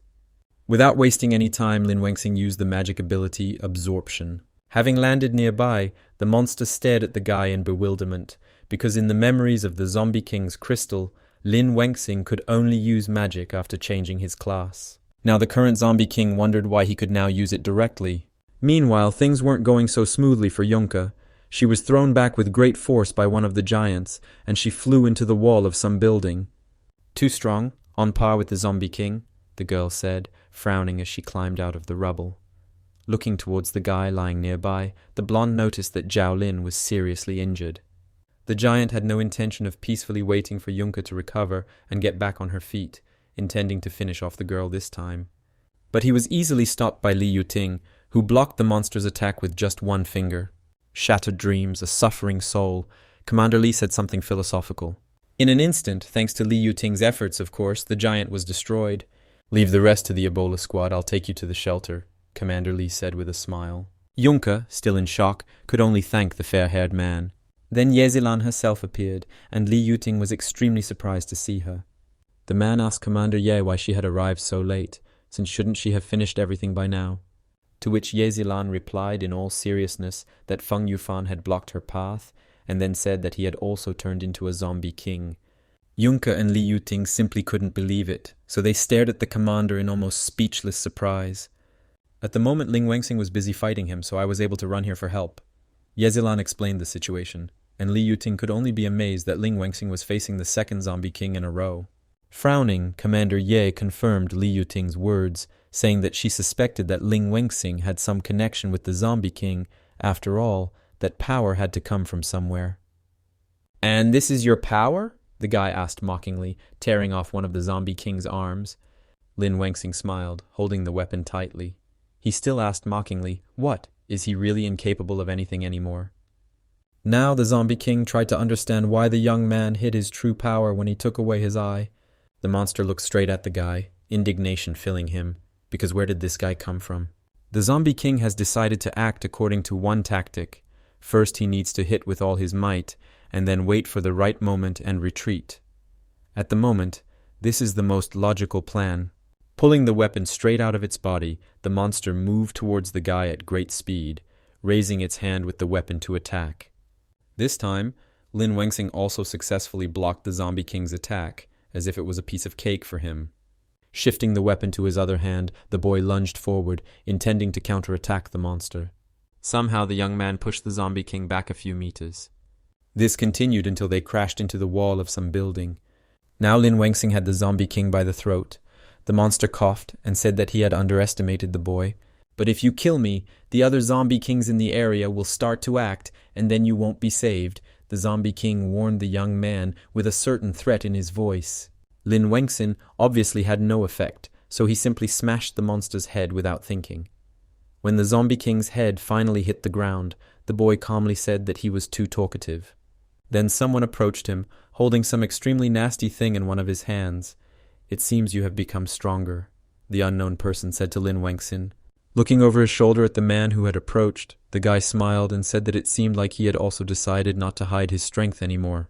Without wasting any time, Lin Wengxing used the magic ability Absorption. Having landed nearby, the monster stared at the guy in bewilderment, because in the memories of the Zombie King's crystal, Lin Wengxing could only use magic after changing his class. Now the current Zombie King wondered why he could now use it directly. Meanwhile, things weren't going so smoothly for Yunka. She was thrown back with great force by one of the giants, and she flew into the wall of some building. "Too strong, on par with the Zombie King," the girl said, frowning as she climbed out of the rubble. Looking towards the guy lying nearby, the blonde noticed that Zhao Lin was seriously injured. The giant had no intention of peacefully waiting for Yunka to recover and get back on her feet, intending to finish off the girl this time. But he was easily stopped by Li Yuting, who blocked the monster's attack with just one finger. Shattered dreams, a suffering soul. Commander Li said something philosophical. In an instant, thanks to Li Yuting's efforts, of course, the giant was destroyed. "Leave the rest to the Ebola squad, I'll take you to the shelter," Commander Li said with a smile. Yunka, still in shock, could only thank the fair-haired man. Then Yezilan herself appeared, and Li Yuting was extremely surprised to see her. The man asked Commander Ye why she had arrived so late, since shouldn't she have finished everything by now? To which Yezilan replied in all seriousness that Feng Yufan had blocked her path, and then said that he had also turned into a Zombie King. Yunka and Li Yuting simply couldn't believe it, so they stared at the commander in almost speechless surprise. At the moment, Lin Wengxing was busy fighting him, so I was able to run here for help. Yezilan explained the situation, and Li Yuting could only be amazed that Lin Wengxing was facing the second Zombie King in a row. Frowning, Commander Ye confirmed Li Yuting's words, saying that she suspected that Lin Wengxing had some connection with the Zombie King. After all, that power had to come from somewhere. "And this is your power?" the guy asked mockingly, tearing off one of the Zombie King's arms. Lin Wengxing smiled, holding the weapon tightly. He still asked mockingly, "What? Is he really incapable of anything anymore?" Now the Zombie King tried to understand why the young man hid his true power when he took away his eye. The monster looked straight at the guy, indignation filling him, because where did this guy come from? The Zombie King has decided to act according to one tactic. First he needs to hit with all his might, and then wait for the right moment and retreat. At the moment, this is the most logical plan. Pulling the weapon straight out of its body, the monster moved towards the guy at great speed, raising its hand with the weapon to attack. This time, Lin Wengxing also successfully blocked the Zombie King's attack, as if it was a piece of cake for him. Shifting the weapon to his other hand, the boy lunged forward, intending to counterattack the monster. Somehow the young man pushed the Zombie King back a few meters. This continued until they crashed into the wall of some building. Now Lin Wengxing had the Zombie King by the throat. The monster coughed and said that he had underestimated the boy. "But if you kill me, the other Zombie Kings in the area will start to act, and then you won't be saved," the Zombie King warned the young man with a certain threat in his voice. Lin Wengxing obviously had no effect, so he simply smashed the monster's head without thinking. When the zombie king's head finally hit the ground, the boy calmly said that he was too talkative. Then someone approached him, holding some extremely nasty thing in one of his hands. "It seems you have become stronger," the unknown person said to Lin Wangxin. Looking over his shoulder at the man who had approached, the guy smiled and said that it seemed like he had also decided not to hide his strength anymore.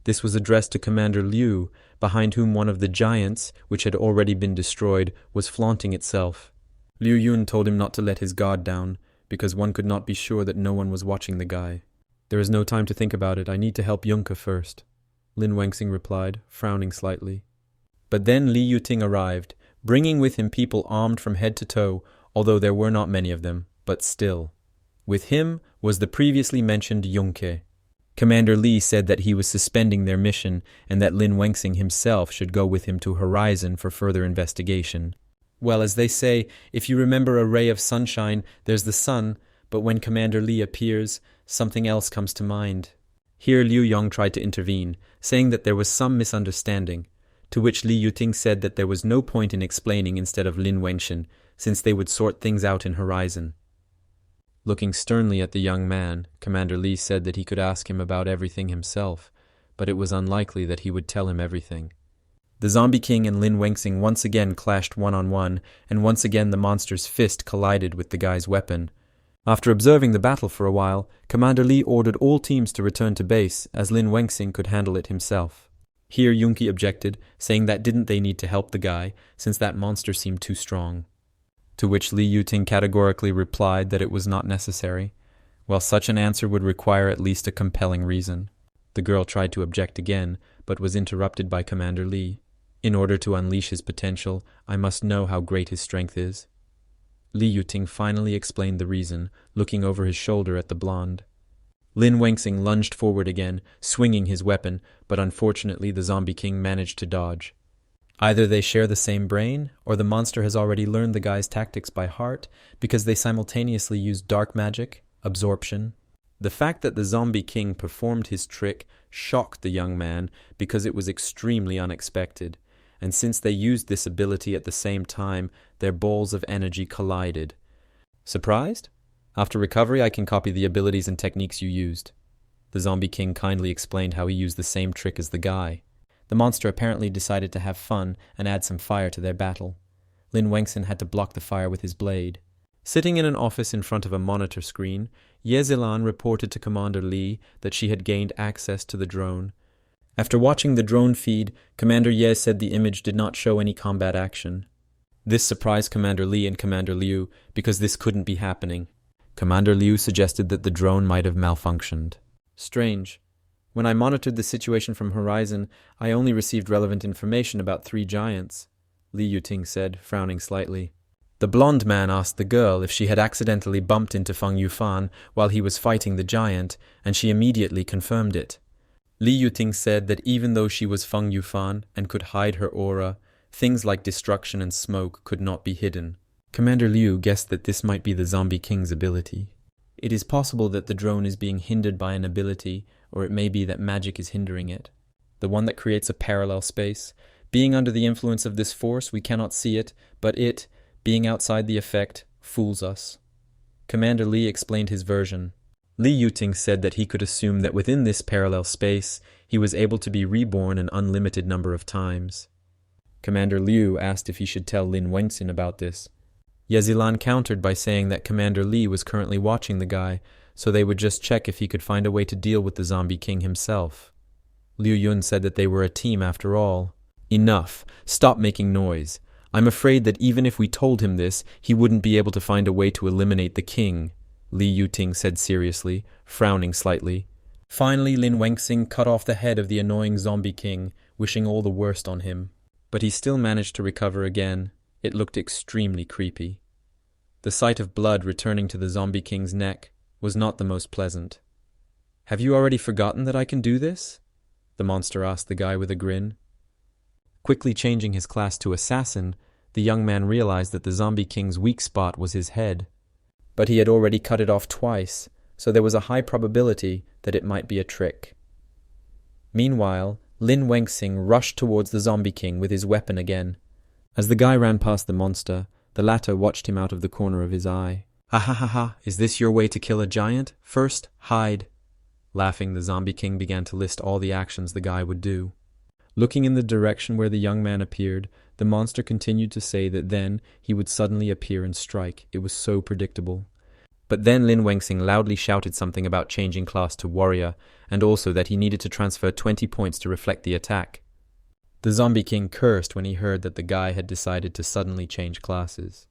This was addressed to Commander Liu, behind whom one of the giants, which had already been destroyed, was flaunting itself. Liu Yun told him not to let his guard down, because one could not be sure that no one was watching the guy. "There is no time to think about it. I need to help Yunka first," Lin Wangxing replied, frowning slightly. But then Li Yuting arrived, bringing with him people armed from head to toe, although there were not many of them, but still. With him was the previously mentioned Yunke. Commander Li said that he was suspending their mission and that Lin Wangxing himself should go with him to Horizon for further investigation. Well, as they say, if you remember a ray of sunshine, there's the sun, but when Commander Li appears, something else comes to mind. Here Liu Yong tried to intervene, saying that there was some misunderstanding, to which Li Yuting said that there was no point in explaining instead of Lin Wangxin, since they would sort things out in Horizon. Looking sternly at the young man, Commander Li said that he could ask him about everything himself, but it was unlikely that he would tell him everything. The Zombie King and Lin Wangxing once again clashed one-on-one, and once again the monster's fist collided with the guy's weapon. After observing the battle for a while, Commander Li ordered all teams to return to base, as Lin Wangxing could handle it himself. Here Yunki objected, saying that didn't they need to help the guy, since that monster seemed too strong. To which Li Yuting categorically replied that it was not necessary, while such an answer would require at least a compelling reason. The girl tried to object again, but was interrupted by Commander Li. "In order to unleash his potential, I must know how great his strength is." Li Yuting finally explained the reason, looking over his shoulder at the blonde. Lin Wangxing lunged forward again, swinging his weapon, but unfortunately the Zombie King managed to dodge. Either they share the same brain, or the monster has already learned the guy's tactics by heart, because they simultaneously use dark magic, absorption. The fact that the Zombie King performed his trick shocked the young man because it was extremely unexpected, and since they used this ability at the same time, their balls of energy collided. "Surprised? After recovery, I can copy the abilities and techniques you used." The Zombie King kindly explained how he used the same trick as the guy. The monster apparently decided to have fun and add some fire to their battle. Lin Wangxin had to block the fire with his blade. Sitting in an office in front of a monitor screen, Ye Zilan reported to Commander Li that she had gained access to the drone. After watching the drone feed, Commander Ye said the image did not show any combat action. This surprised Commander Li and Commander Liu because this couldn't be happening. Commander Liu suggested that the drone might have malfunctioned. "Strange. When I monitored the situation from Horizon, I only received relevant information about 3 giants," Li Yuting said, frowning slightly. The blonde man asked the girl if she had accidentally bumped into Feng Yufan while he was fighting the giant, and she immediately confirmed it. Li Yuting said that even though she was Feng Yufan and could hide her aura, things like destruction and smoke could not be hidden. Commander Liu guessed that this might be the Zombie King's ability. It is possible that the drone is being hindered by an ability, or it may be that magic is hindering it. The one that creates a parallel space. Being under the influence of this force, we cannot see it, but it, being outside the effect, fools us. Commander Li explained his version. Li Yuting said that he could assume that within this parallel space, he was able to be reborn an unlimited number of times. Commander Liu asked if he should tell Lin Wangxin about this. Ye Zilan countered by saying that Commander Li was currently watching the guy, so they would just check if he could find a way to deal with the Zombie King himself. Liu Yun said that they were a team after all. "Enough. Stop making noise. I'm afraid that even if we told him this, he wouldn't be able to find a way to eliminate the king," Li Yuting said seriously, frowning slightly. Finally, Lin Wangxing cut off the head of the annoying Zombie King, wishing all the worst on him. But he still managed to recover again. It looked extremely creepy. The sight of blood returning to the Zombie King's neck was not the most pleasant. "Have you already forgotten that I can do this?" the monster asked the guy with a grin. Quickly changing his class to assassin, the young man realized that the Zombie King's weak spot was his head. But he had already cut it off twice, so there was a high probability that it might be a trick. Meanwhile, Lin Wangxing rushed towards the Zombie King with his weapon again. As the guy ran past the monster, the latter watched him out of the corner of his eye. "Ha ha ha ha, is this your way to kill a giant? First, hide." Laughing, the Zombie King began to list all the actions the guy would do. Looking in the direction where the young man appeared, the monster continued to say that then he would suddenly appear and strike. It was so predictable. But then Lin Wengxing loudly shouted something about changing class to warrior, and also that he needed to transfer 20 points to reflect the attack. The Zombie King cursed when he heard that the guy had decided to suddenly change classes.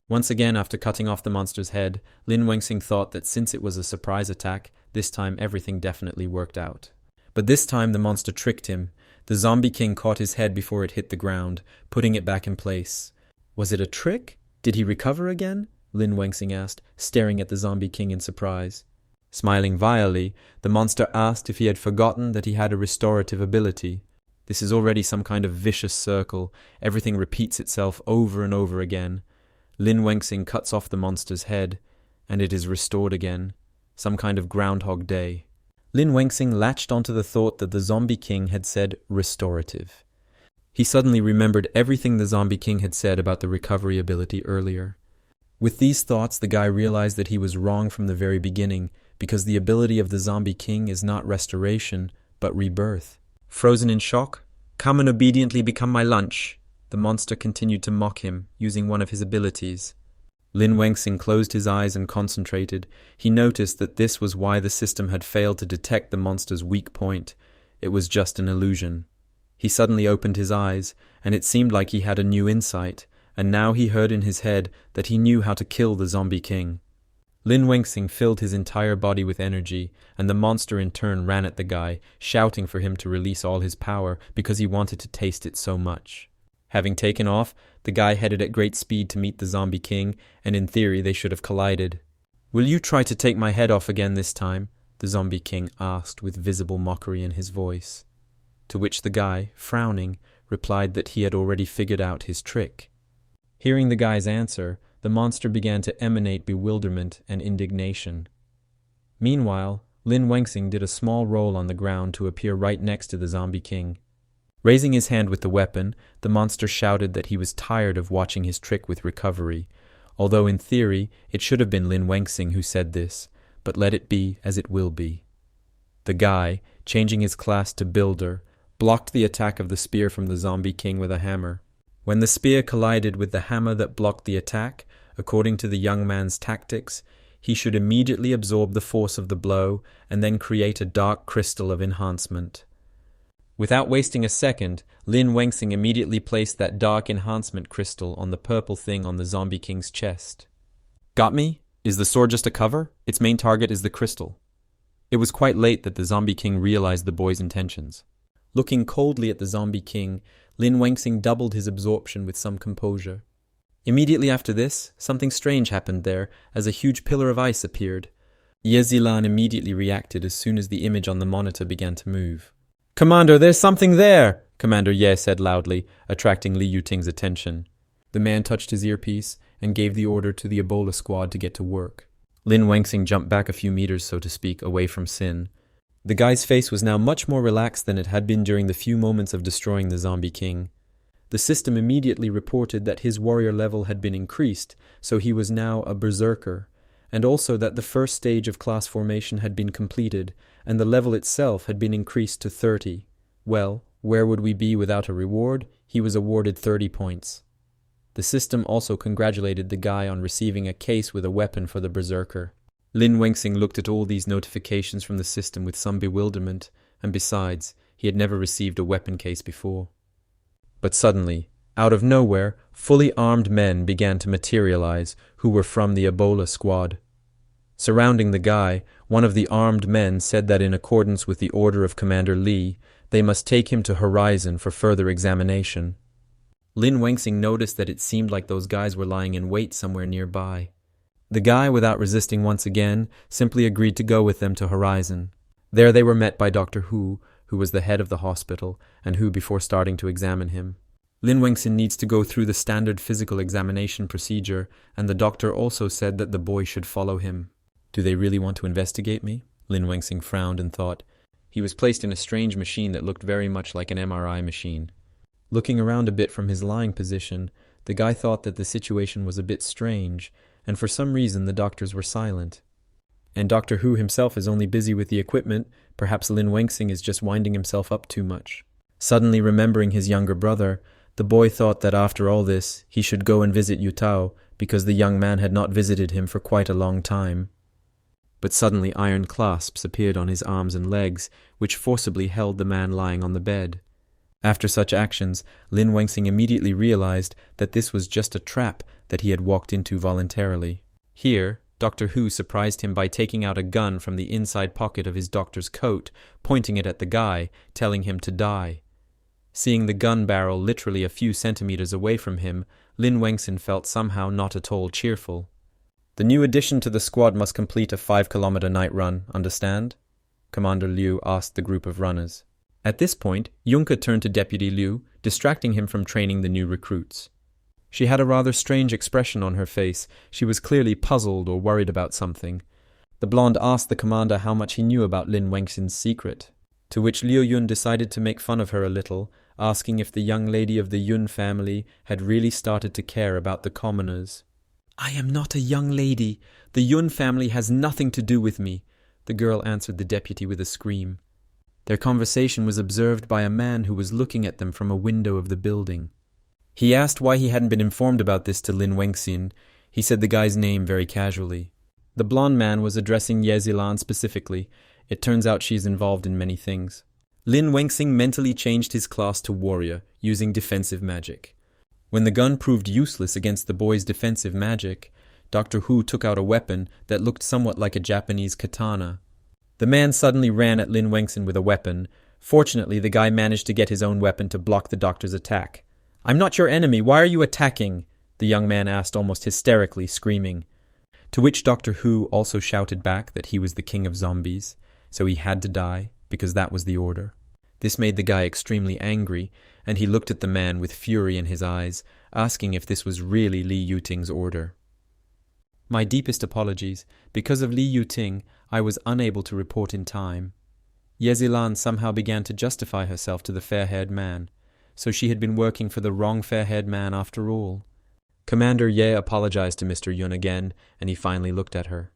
Once again, after cutting off the monster's head, Lin Wengxing thought that since it was a surprise attack, this time everything definitely worked out. But this time the monster tricked him. The Zombie King caught his head before it hit the ground, putting it back in place. Was it a trick? Did he recover again? Lin Wengxing asked, staring at the Zombie King in surprise. Smiling vilely, the monster asked if he had forgotten that he had a restorative ability. This is already some kind of vicious circle. Everything repeats itself over and over again. Lin Wengxing cuts off the monster's head, and it is restored again. Some kind of Groundhog Day. Lin Wengxing latched onto the thought that the Zombie King had said restorative. He suddenly remembered everything the Zombie King had said about the recovery ability earlier. With these thoughts, the guy realized that he was wrong from the very beginning, because the ability of the Zombie King is not restoration, but rebirth. Frozen in shock, "Come and obediently become my lunch." The monster continued to mock him, using one of his abilities. Lin Wengxing closed his eyes and concentrated. He noticed that this was why the system had failed to detect the monster's weak point. It was just an illusion. He suddenly opened his eyes, and it seemed like he had a new insight, and now he heard in his head that he knew how to kill the Zombie King. Lin Wengxing filled his entire body with energy, and the monster in turn ran at the guy, shouting for him to release all his power because he wanted to taste it so much. Having taken off, the guy headed at great speed to meet the Zombie King, and in theory they should have collided. "Will you try to take my head off again this time?" the Zombie King asked with visible mockery in his voice. To which the guy, frowning, replied that he had already figured out his trick. Hearing the guy's answer, the monster began to emanate bewilderment and indignation. Meanwhile, Lin Wengxing did a small roll on the ground to appear right next to the Zombie King. Raising his hand with the weapon, the monster shouted that he was tired of watching his trick with recovery, although in theory it should have been Lin Wengxing who said this, but let it be as it will be. The guy, changing his class to Builder, blocked the attack of the spear from the Zombie King with a hammer. When the spear collided with the hammer that blocked the attack, according to the young man's tactics, he should immediately absorb the force of the blow and then create a dark crystal of enhancement. Without wasting a second, Lin Wengxing immediately placed that dark enhancement crystal on the purple thing on the Zombie King's chest. "Got me? Is the sword just a cover? Its main target is the crystal." It was quite late that the Zombie King realized the boy's intentions. Looking coldly at the Zombie King, Lin Wengxing doubled his absorption with some composure. Immediately after this, something strange happened there as a huge pillar of ice appeared. Ye Zilan immediately reacted as soon as the image on the monitor began to move. "Commander, there's something there!" Commander Ye said loudly, attracting Li Yuting's attention. The man touched his earpiece and gave the order to the Ebola squad to get to work. Lin Wengxing jumped back a few meters, so to speak, away from Sin. The guy's face was now much more relaxed than it had been during the few moments of destroying the Zombie King. The system immediately reported that his warrior level had been increased, so he was now a berserker, and also that the first stage of class formation had been completed, and the level itself had been increased to 30. Well, where would we be without a reward? He was awarded 30 points. The system also congratulated the guy on receiving a case with a weapon for the berserker. Lin Wengxing looked at all these notifications from the system with some bewilderment, and besides, he had never received a weapon case before. But suddenly, out of nowhere, fully armed men began to materialize who were from the Ebola squad. Surrounding the guy, one of the armed men said that in accordance with the order of Commander Li, they must take him to Horizon for further examination. Lin Wengxing noticed that it seemed like those guys were lying in wait somewhere nearby. The guy, without resisting once again, simply agreed to go with them to Horizon. There they were met by Dr. Hu was the head of the hospital, and who before starting to examine him. Lin Wengxing needs to go through the standard physical examination procedure, and the doctor also said that the boy should follow him. Do they really want to investigate me? Lin Wengxing frowned and thought. He was placed in a strange machine that looked very much like an MRI machine. Looking around a bit from his lying position, the guy thought that the situation was a bit strange, and for some reason the doctors were silent. And Doctor Who himself is only busy with the equipment. Perhaps Lin Wengxing is just winding himself up too much. Suddenly remembering his younger brother, the boy thought that after all this, he should go and visit Yutao, because the young man had not visited him for quite a long time. But suddenly iron clasps appeared on his arms and legs, which forcibly held the man lying on the bed. After such actions, Lin Wengxing immediately realized that this was just a trap that he had walked into voluntarily. Here, Doctor Who surprised him by taking out a gun from the inside pocket of his doctor's coat, pointing it at the guy, telling him to die. Seeing the gun barrel literally a few centimeters away from him, Lin Wengxing felt somehow not at all cheerful. The new addition to the squad must complete a 5-kilometer night run, understand? Commander Liu asked the group of runners. At this point, Yunka turned to Deputy Liu, distracting him from training the new recruits. She had a rather strange expression on her face. She was clearly puzzled or worried about something. The blonde asked the commander how much he knew about Lin Wengxing's secret, to which Liu Yun decided to make fun of her a little, asking if the young lady of the Yun family had really started to care about the commoners. "I am not a young lady. The Yun family has nothing to do with me," the girl answered the deputy with a scream. Their conversation was observed by a man who was looking at them from a window of the building. He asked why he hadn't been informed about this to Lin Wengxing. He said the guy's name very casually. The blonde man was addressing Ye Zilan specifically. It turns out she is involved in many things. Lin Wengxing mentally changed his class to warrior, using defensive magic. When the gun proved useless against the boy's defensive magic, Doctor Who took out a weapon that looked somewhat like a Japanese katana. The man suddenly ran at Lin Wengxing with a weapon. Fortunately, the guy managed to get his own weapon to block the doctor's attack. "I'm not your enemy, why are you attacking?" the young man asked almost hysterically, screaming. To which Doctor Who also shouted back that he was the king of zombies, so he had to die, because that was the order. This made the guy extremely angry, and he looked at the man with fury in his eyes, asking if this was really Li Yuting's order. My deepest apologies. Because of Li Yuting, I was unable to report in time. Ye Zilan somehow began to justify herself to the fair-haired man, so she had been working for the wrong fair-haired man after all. Commander Ye apologized to Mr. Yun again, and he finally looked at her.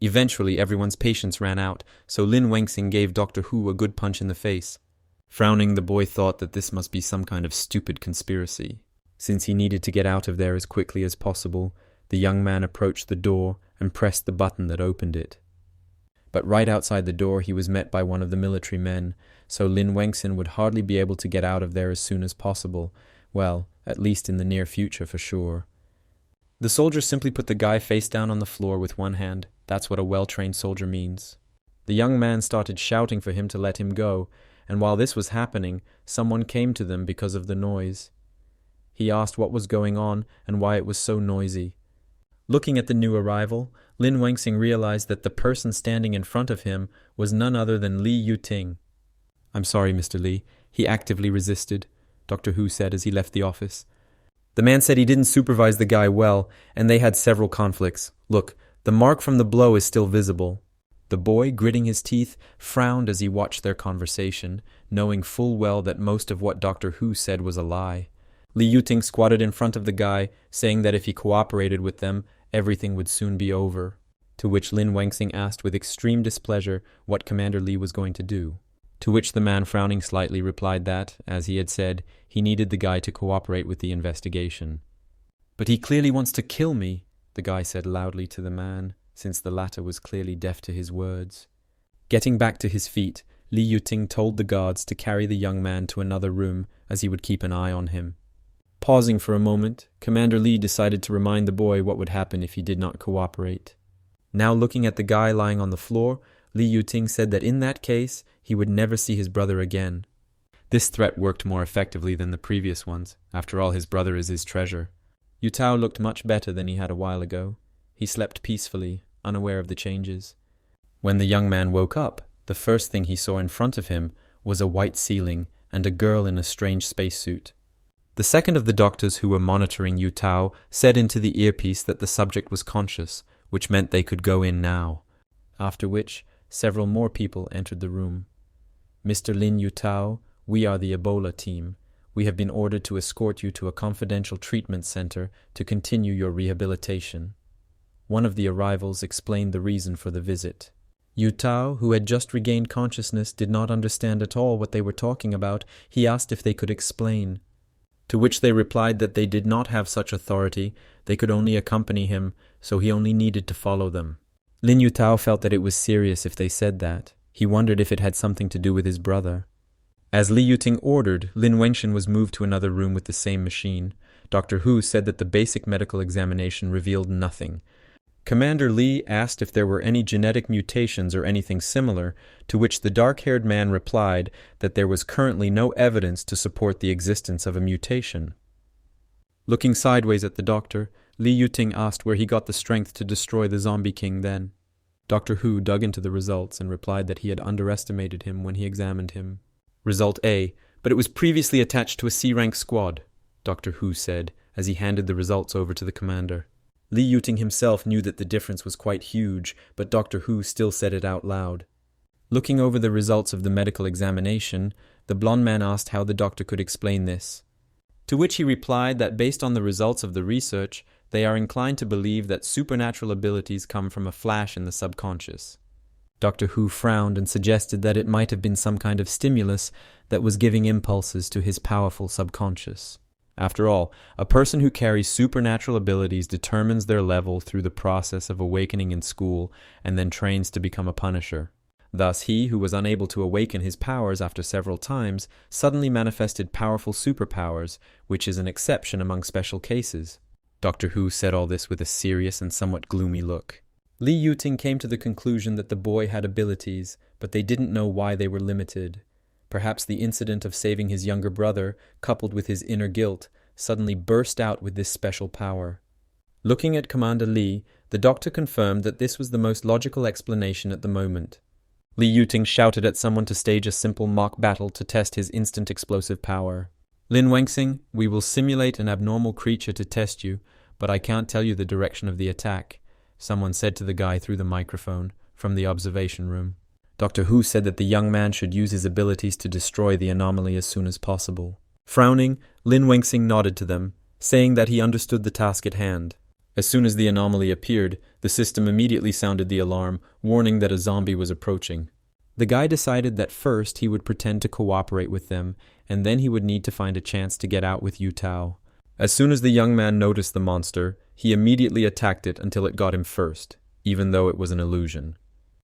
Eventually, everyone's patience ran out, so Lin Wengxing gave Doctor Who a good punch in the face. Frowning, the boy thought that this must be some kind of stupid conspiracy. Since he needed to get out of there as quickly as possible, the young man approached the door and pressed the button that opened it. But right outside the door he was met by one of the military men, so Lin Wengxing would hardly be able to get out of there as soon as possible. Well, at least in the near future for sure. The soldier simply put the guy face down on the floor with one hand. That's what a well-trained soldier means. The young man started shouting for him to let him go, and while this was happening, someone came to them because of the noise. He asked what was going on and why it was so noisy. Looking at the new arrival, Lin Wengxing realized that the person standing in front of him was none other than Li Yuting. "I'm sorry, Mr. Li." He actively resisted, Doctor Who said as he left the office. The man said he didn't supervise the guy well, and they had several conflicts. Look, the mark from the blow is still visible. The boy, gritting his teeth, frowned as he watched their conversation, knowing full well that most of what Doctor Who said was a lie. Li Yuting squatted in front of the guy, saying that if he cooperated with them, everything would soon be over. To which Lin Wengxing asked with extreme displeasure what Commander Li was going to do. To which the man, frowning slightly, replied that, as he had said, he needed the guy to cooperate with the investigation. "But he clearly wants to kill me," the guy said loudly to the man, since the latter was clearly deaf to his words. Getting back to his feet, Li Yuting told the guards to carry the young man to another room, as he would keep an eye on him. Pausing for a moment, Commander Li decided to remind the boy what would happen if he did not cooperate. Now looking at the guy lying on the floor, Li Yuting said that in that case, he would never see his brother again. This threat worked more effectively than the previous ones. After all, his brother is his treasure. Yutao looked much better than he had a while ago. He slept peacefully, unaware of the changes. When the young man woke up, the first thing he saw in front of him was a white ceiling and a girl in a strange spacesuit. The second of the doctors who were monitoring Yutao said into the earpiece that the subject was conscious, which meant they could go in now. After which, several more people entered the room. "Mr. Lin Yutao, we are the Ebola team. we have been ordered to escort you to a confidential treatment center to continue your rehabilitation. One of the arrivals explained the reason for the visit. Yutao, who had just regained consciousness, did not understand at all what they were talking about. He asked if they could explain. To which they replied that they did not have such authority, they could only accompany him, so he only needed to follow them. Lin Yutao felt that it was serious if they said that. He wondered if it had something to do with his brother. As Li Yuting ordered, Lin Wengshin was moved to another room with the same machine. Dr. Hu said that the basic medical examination revealed nothing. Commander Li asked if there were any genetic mutations or anything similar, to which the dark-haired man replied that there was currently no evidence to support the existence of a mutation. Looking sideways at the doctor, Li Yuting asked where he got the strength to destroy the zombie king then. Dr. Hu dug into the results and replied that he had underestimated him when he examined him. Result A, but it was previously attached to a C-rank squad, Dr. Hu said as he handed the results over to the commander. Li Yuting himself knew that the difference was quite huge, but Dr. Hu still said it out loud. Looking over the results of the medical examination, the blond man asked how the doctor could explain this. To which he replied that based on the results of the research, they are inclined to believe that supernatural abilities come from a flash in the subconscious. Dr. Hu frowned and suggested that it might have been some kind of stimulus that was giving impulses to his powerful subconscious. After all, a person who carries supernatural abilities determines their level through the process of awakening in school and then trains to become a punisher. Thus, he who was unable to awaken his powers after several times suddenly manifested powerful superpowers, which is an exception among special cases. Dr. Hu said all this with a serious and somewhat gloomy look. Li Yuting came to the conclusion that the boy had abilities, but they didn't know why they were limited. Perhaps the incident of saving his younger brother, coupled with his inner guilt, suddenly burst out with this special power. Looking at Commander Li, the doctor confirmed that this was the most logical explanation at the moment. Li Yuting shouted at someone to stage a simple mock battle to test his instant explosive power. Lin Wengxing, we will simulate an abnormal creature to test you, but I can't tell you the direction of the attack, someone said to the guy through the microphone from the observation room. Dr. Hu said that the young man should use his abilities to destroy the anomaly as soon as possible. Frowning, Lin Wengxing nodded to them, saying that he understood the task at hand. As soon as the anomaly appeared, the system immediately sounded the alarm, warning that a zombie was approaching. The guy decided that first he would pretend to cooperate with them, and then he would need to find a chance to get out with Yutao. As soon as the young man noticed the monster, he immediately attacked it until it got him first, even though it was an illusion.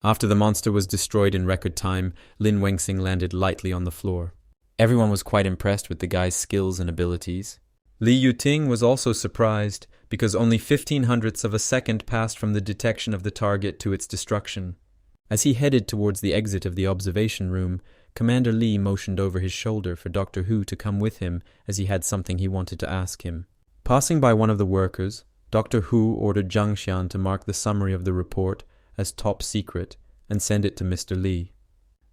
After the monster was destroyed in record time, Lin Wengxing landed lightly on the floor. Everyone was quite impressed with the guy's skills and abilities. Li Yuting was also surprised, because only 0.15 of a second passed from the detection of the target to its destruction. As he headed towards the exit of the observation room, Commander Li motioned over his shoulder for Dr. Hu to come with him as he had something he wanted to ask him. Passing by one of the workers, Dr. Hu ordered Zhang Xian to mark the summary of the report as top secret and send it to Mr. Li.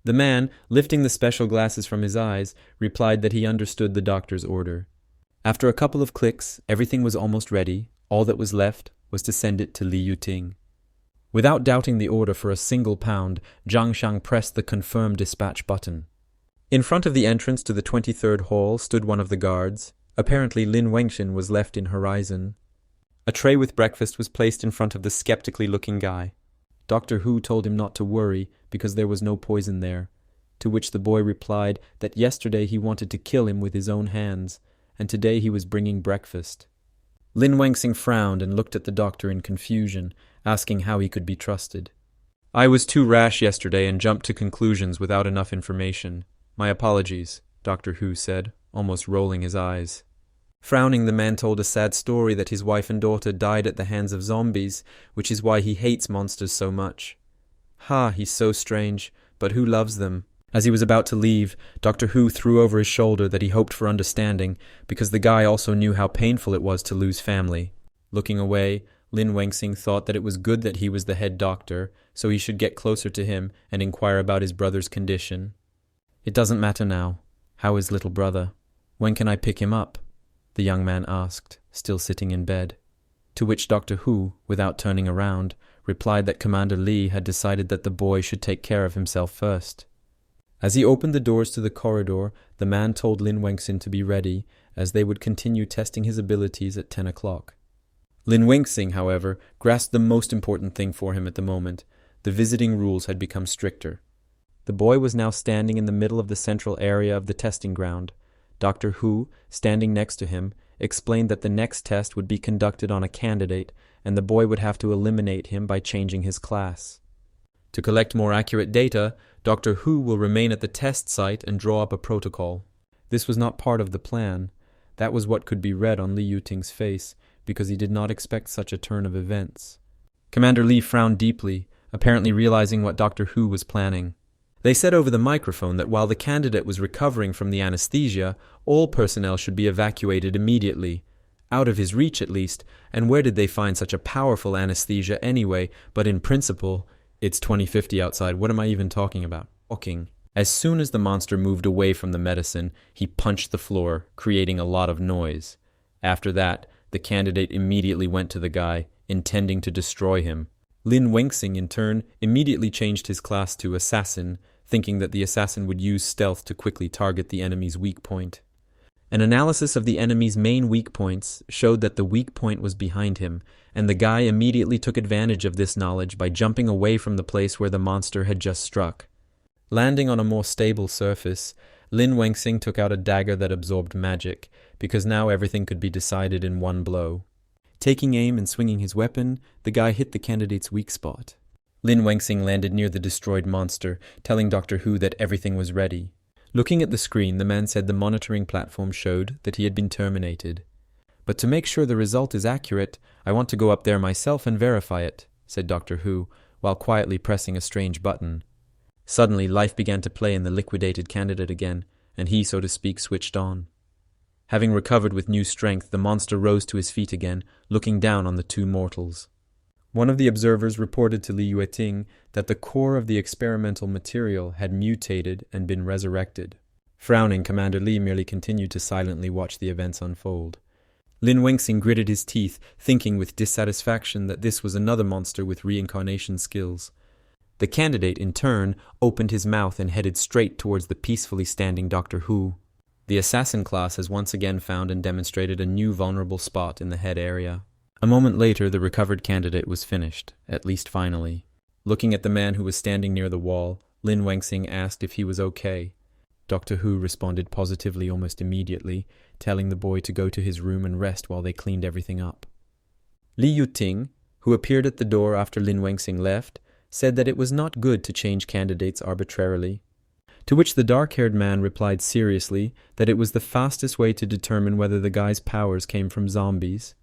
The man, lifting the special glasses from his eyes, replied that he understood the doctor's order. After a couple of clicks, everything was almost ready. All that was left was to send it to Li Yuting. Without doubting the order for a single pound, Zhang Xiang pressed the confirm dispatch button. In front of the entrance to the 23rd hall stood one of the guards. Apparently Lin Wengxin was left in Horizon. A tray with breakfast was placed in front of the skeptically looking guy. Dr. Hu told him not to worry because there was no poison there, to which the boy replied that yesterday he wanted to kill him with his own hands, and today he was bringing breakfast. Lin Wengxing frowned and looked at the doctor in confusion, asking how he could be trusted. I was too rash yesterday and jumped to conclusions without enough information. My apologies, Dr. Hu said, almost rolling his eyes. Frowning, the man told a sad story that his wife and daughter died at the hands of zombies, which is why he hates monsters so much. Ha, he's so strange, but who loves them? As he was about to leave, Dr. Hu threw over his shoulder that he hoped for understanding, because the guy also knew how painful it was to lose family. Looking away, Lin Wengxing thought that it was good that he was the head doctor, so he should get closer to him and inquire about his brother's condition. It doesn't matter now. How is little brother? When can I pick him up? The young man asked, still sitting in bed. To which Dr. Hu, without turning around, replied that Commander Li had decided that the boy should take care of himself first. As he opened the doors to the corridor, The man told Lin Wengxin to be ready, as they would continue testing his abilities at 10 o'clock. Lin Wengxin, however, grasped the most important thing for him at the moment. The visiting rules had become stricter. The boy was now standing in the middle of the central area of the testing ground. Dr. Hu, standing next to him, explained that the next test would be conducted on a candidate, and the boy would have to eliminate him by changing his class. To collect more accurate data, Dr. Hu will remain at the test site and draw up a protocol. This was not part of the plan. That was what could be read on Li Yuting's face, because he did not expect such a turn of events. Commander Li frowned deeply, apparently realizing what Dr. Hu was planning. They said over the microphone that while the candidate was recovering from the anesthesia, all personnel should be evacuated immediately. Out of his reach at least, and where did they find such a powerful anesthesia anyway, but in principle, it's 2050 outside, what am I even talking about? As soon as the monster moved away from the medicine, he punched the floor, creating a lot of noise. After that, the candidate immediately went to the guy, intending to destroy him. Lin Wengxin, in turn, immediately changed his class to Assassin, thinking that the assassin would use stealth to quickly target the enemy's weak point. An analysis of the enemy's main weak points showed that the weak point was behind him, and the guy immediately took advantage of this knowledge by jumping away from the place where the monster had just struck. Landing on a more stable surface, Lin Wengxin took out a dagger that absorbed magic, because now everything could be decided in one blow. Taking aim and swinging his weapon, the guy hit the candidate's weak spot. Lin Wengxin landed near the destroyed monster, telling Dr. Hu that everything was ready. Looking at the screen, the man said the monitoring platform showed that he had been terminated. "But to make sure the result is accurate, I want to go up there myself and verify it," said Dr. Hu, while quietly pressing a strange button. Suddenly, life began to play in the liquidated candidate again, and he, so to speak, switched on. Having recovered with new strength, the monster rose to his feet again, looking down on the two mortals. One of the observers reported to Li Yuting that the core of the experimental material had mutated and been resurrected. Frowning, Commander Li merely continued to silently watch the events unfold. Lin Wengxin gritted his teeth, thinking with dissatisfaction that this was another monster with reincarnation skills. The candidate, in turn, opened his mouth and headed straight towards the peacefully standing Dr. Hu. The assassin class has once again found and demonstrated a new vulnerable spot in the head area. A moment later, the recovered candidate was finished, at least finally. Looking at the man who was standing near the wall, Lin Wengxin asked if he was okay. Dr. Hu responded positively almost immediately, telling the boy to go to his room and rest while they cleaned everything up. Li Yuting, who appeared at the door after Lin Wengxin left, said that it was not good to change candidates arbitrarily. To which the dark-haired man replied seriously that it was the fastest way to determine whether the guy's powers came from zombies.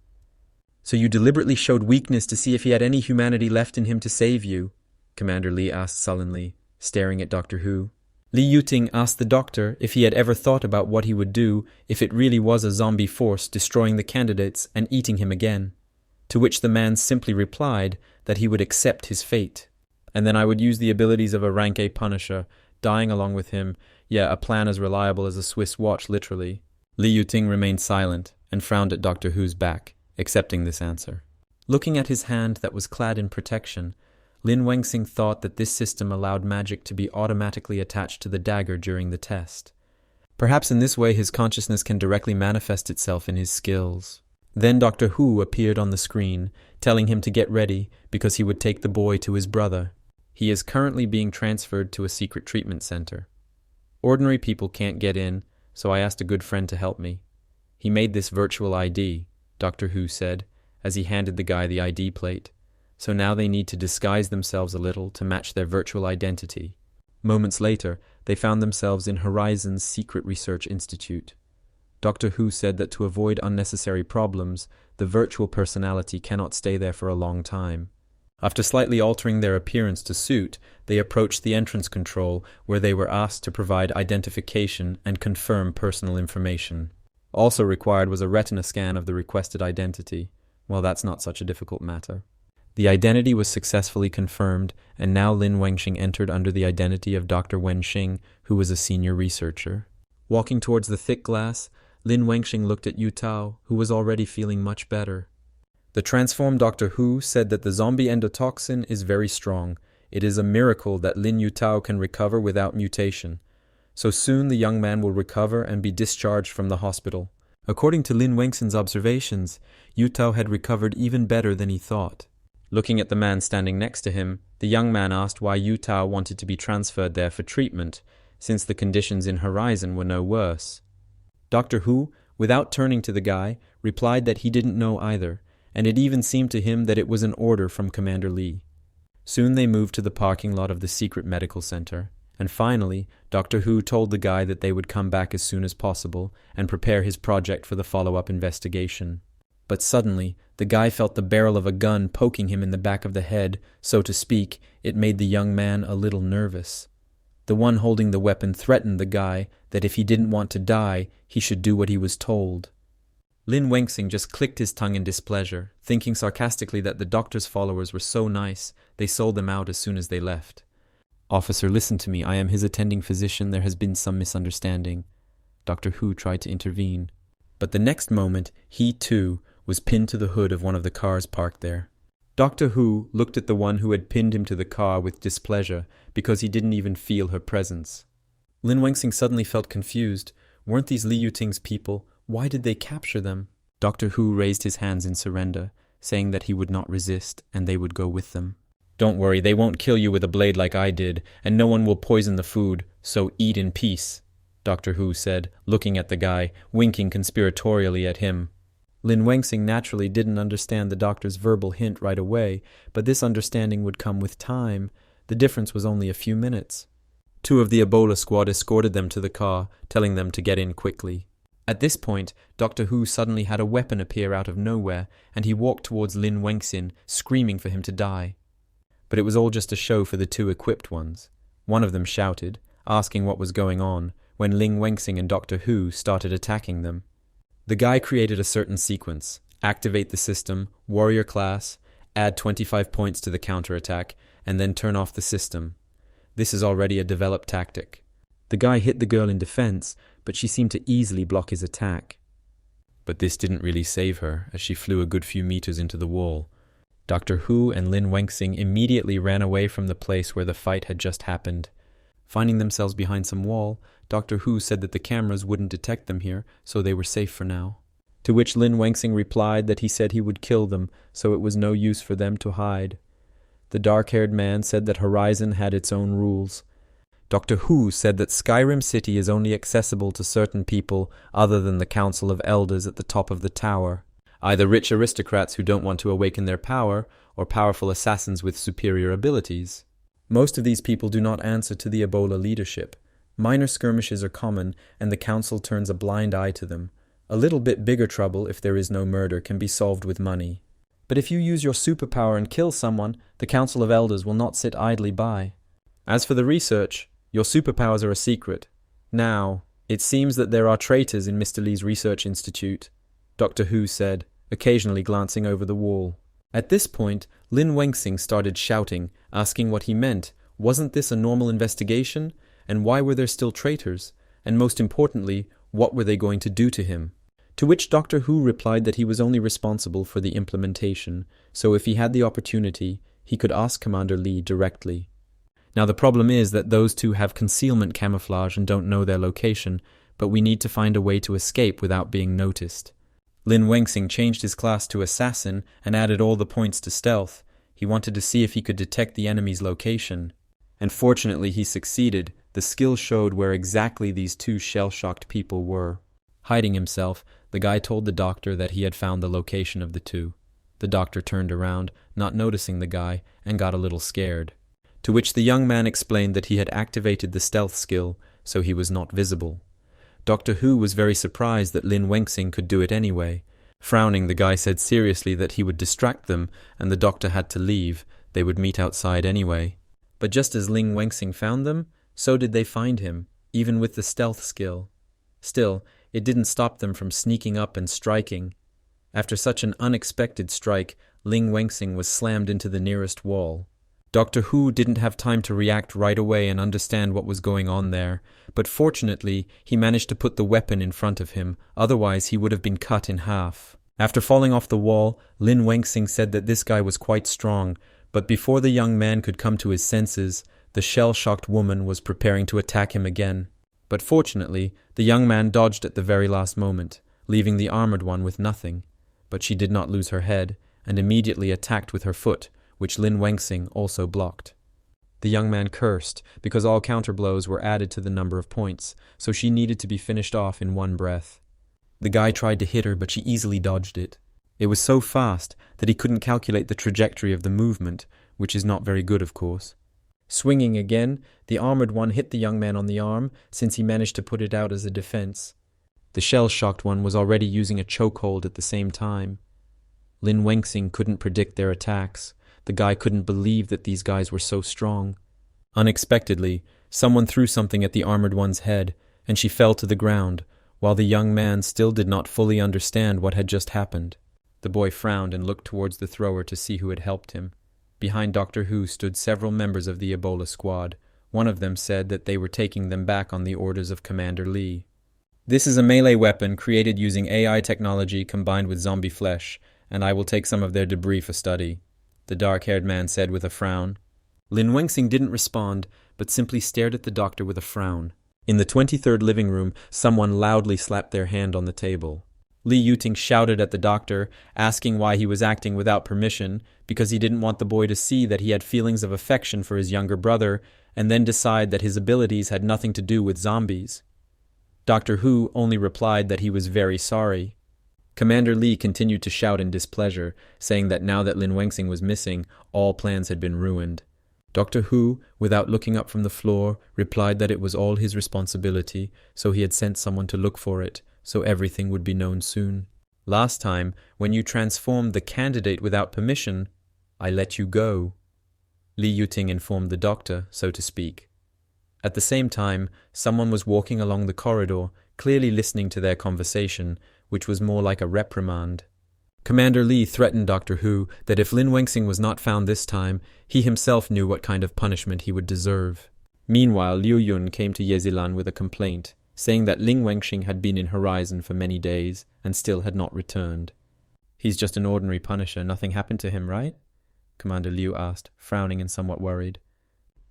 "So you deliberately showed weakness to see if he had any humanity left in him to save you?" Commander Li asked sullenly, staring at Dr. Hu. Li Yuting asked the doctor if he had ever thought about what he would do if it really was a zombie force destroying the candidates and eating him again. To which the man simply replied that he would accept his fate. "And then I would use the abilities of a rank A Punisher, dying along with him, yeah, a plan as reliable as a Swiss watch, literally." Li Yuting remained silent and frowned at Dr. Hu's back, accepting this answer. Looking at his hand that was clad in protection, Lin Wengxin thought that this system allowed magic to be automatically attached to the dagger during the test. Perhaps in this way his consciousness can directly manifest itself in his skills. Then Dr. Hu appeared on the screen, telling him to get ready because he would take the boy to his brother. He is currently being transferred to a secret treatment center. Ordinary people can't get in, so I asked a good friend to help me. He made this virtual ID, Dr. Hu said, as he handed the guy the ID plate. So now they need to disguise themselves a little to match their virtual identity. Moments later, they found themselves in Horizon's secret research institute. Dr. Hu said that to avoid unnecessary problems, the virtual personality cannot stay there for a long time. After slightly altering their appearance to suit, they approached the entrance control, where they were asked to provide identification and confirm personal information. Also required was a retina scan of the requested identity. Well, that's not such a difficult matter. The identity was successfully confirmed, and now Lin Wengxin entered under the identity of Dr. Wenxing, who was a senior researcher. Walking towards the thick glass, Lin Wengxin looked at Yu Tao, who was already feeling much better. The transformed Dr. Hu said that the zombie endotoxin is very strong. It is a miracle that Lin Yu Tao can recover without mutation. so soon the young man will recover and be discharged from the hospital. According to Lin Wengxin's observations, Yutao had recovered even better than he thought. Looking at the man standing next to him, the young man asked why Yutao wanted to be transferred there for treatment, since the conditions in Horizon were no worse. Dr. Hu, without turning to the guy, replied that he didn't know either, and it even seemed to him that it was an order from Commander Li. Soon they moved to the parking lot of the secret medical center, and finally, Dr. Hu told the guy that they would come back as soon as possible and prepare his project for the follow-up investigation. But suddenly, the guy felt the barrel of a gun poking him in the back of the head, so to speak. It made the young man a little nervous. The one holding the weapon threatened the guy that if he didn't want to die, he should do what he was told. Lin Wengxing just clicked his tongue in displeasure, thinking sarcastically that the doctor's followers were so nice, they sold them out as soon as they left. "Officer, listen to me. I am his attending physician. There has been some misunderstanding." Dr. Hu tried to intervene. But the next moment, he too was pinned to the hood of one of the cars parked there. Dr. Hu looked at the one who had pinned him to the car with displeasure because he didn't even feel her presence. Lin Wengxing suddenly felt confused. Weren't these Li Yuting's people? Why did they capture them? Dr. Hu raised his hands in surrender, saying that he would not resist and they would go with them. "Don't worry, they won't kill you with a blade like I did, and no one will poison the food, so eat in peace," Dr. Hu said, looking at the guy, winking conspiratorially at him. Lin Wengxing naturally didn't understand the doctor's verbal hint right away, but this understanding would come with time. The difference was only a few minutes. 2 of the Ebola squad escorted them to the car, telling them to get in quickly. At this point, Dr. Hu suddenly had a weapon appear out of nowhere, and he walked towards Lin Wengxin, screaming for him to die. But it was all just a show for the 2 equipped ones. One of them shouted, asking what was going on, when Lin Wengxing and Dr. Hu started attacking them. The guy created a certain sequence: activate the system, warrior class, add 25 points to the counterattack, and then turn off the system. This is already a developed tactic. The guy hit the girl in defense, but she seemed to easily block his attack. But this didn't really save her, as she flew a good few meters into the wall. Dr. Hu and Lin Wengxing immediately ran away from the place where the fight had just happened. Finding themselves behind some wall, Dr. Hu said that the cameras wouldn't detect them here, so they were safe for now. To which Lin Wengxing replied that he said he would kill them, so it was no use for them to hide. The dark-haired man said that Horizon had its own rules. Dr. Hu said that Skyrim City is only accessible to certain people other than the Council of Elders at the top of the tower, either rich aristocrats who don't want to awaken their power, or powerful assassins with superior abilities. Most of these people do not answer to the Ebola leadership. Minor skirmishes are common, and the council turns a blind eye to them. A little bit bigger trouble, if there is no murder, can be solved with money. But if you use your superpower and kill someone, the Council of Elders will not sit idly by. As for the research, your superpowers are a secret. Now, it seems that there are traitors in Mr. Li's research institute, Dr. Hu said, occasionally glancing over the wall. At this point, Lin Wengxing started shouting, asking what he meant. Wasn't this a normal investigation? And why were there still traitors? And most importantly, what were they going to do to him? To which Dr. Hu replied that he was only responsible for the implementation, so if he had the opportunity, he could ask Commander Li directly. Now the problem is that those 2 have concealment camouflage and don't know their location, but we need to find a way to escape without being noticed. Lin Wengxing changed his class to Assassin and added all the points to Stealth. He wanted to see if he could detect the enemy's location. And fortunately he succeeded. The skill showed where exactly these 2 shell-shocked people were. Hiding himself, the guy told the doctor that he had found the location of the 2. The doctor turned around, not noticing the guy, and got a little scared. To which the young man explained that he had activated the stealth skill, so he was not visible. Dr. Hu was very surprised that Lin Wengxing could do it anyway. Frowning, the guy said seriously that he would distract them, and the doctor had to leave. They would meet outside anyway. But just as Lin Wengxing found them, so did they find him, even with the stealth skill. Still, it didn't stop them from sneaking up and striking. After such an unexpected strike, Lin Wengxing was slammed into the nearest wall. Dr. Hu didn't have time to react right away and understand what was going on there, but fortunately he managed to put the weapon in front of him, otherwise he would have been cut in half. After falling off the wall, Lin Wengxing said that this guy was quite strong, but before the young man could come to his senses, the shell-shocked woman was preparing to attack him again. But fortunately, the young man dodged at the very last moment, leaving the armored one with nothing. But she did not lose her head, and immediately attacked with her foot, which Lin Wengxing also blocked. The young man cursed, because all counterblows were added to the number of points, so she needed to be finished off in one breath. The guy tried to hit her, but she easily dodged it. It was so fast that he couldn't calculate the trajectory of the movement, which is not very good, of course. Swinging again, the armored one hit the young man on the arm, since he managed to put it out as a defense. The shell-shocked one was already using a chokehold at the same time. Lin Wengxing couldn't predict their attacks. The guy couldn't believe that these guys were so strong. Unexpectedly, someone threw something at the armored one's head, and she fell to the ground, while the young man still did not fully understand what had just happened. The boy frowned and looked towards the thrower to see who had helped him. Behind Doctor Who stood several members of the Ebola squad. One of them said that they were taking them back on the orders of Commander Lee. "This is a melee weapon created using AI technology combined with zombie flesh, and I will take some of their debris for study," the dark-haired man said with a frown. Lin Wengxing didn't respond, but simply stared at the doctor with a frown. In the 23rd living room, someone loudly slapped their hand on the table. Li Yuting shouted at the doctor, asking why he was acting without permission, because he didn't want the boy to see that he had feelings of affection for his younger brother, and then decide that his abilities had nothing to do with zombies. Doctor Who only replied that he was very sorry. Commander Lee continued to shout in displeasure, saying that now that Lin Wengxing was missing, all plans had been ruined. Doctor Who, without looking up from the floor, replied that it was all his responsibility, so he had sent someone to look for it, so everything would be known soon. "Last time, when you transformed the candidate without permission, I let you go," Li Yuting informed the doctor, so to speak. At the same time, someone was walking along the corridor, clearly listening to their conversation, which was more like a reprimand. Commander Lee threatened Doctor Who that if Lin Wengxing was not found this time, he himself knew what kind of punishment he would deserve. Meanwhile, Liu Yun came to Yezilan with a complaint, saying that Lin Wengxing had been in Horizon for many days and still had not returned. "He's just an ordinary Punisher, nothing happened to him, right?" Commander Liu asked, frowning and somewhat worried.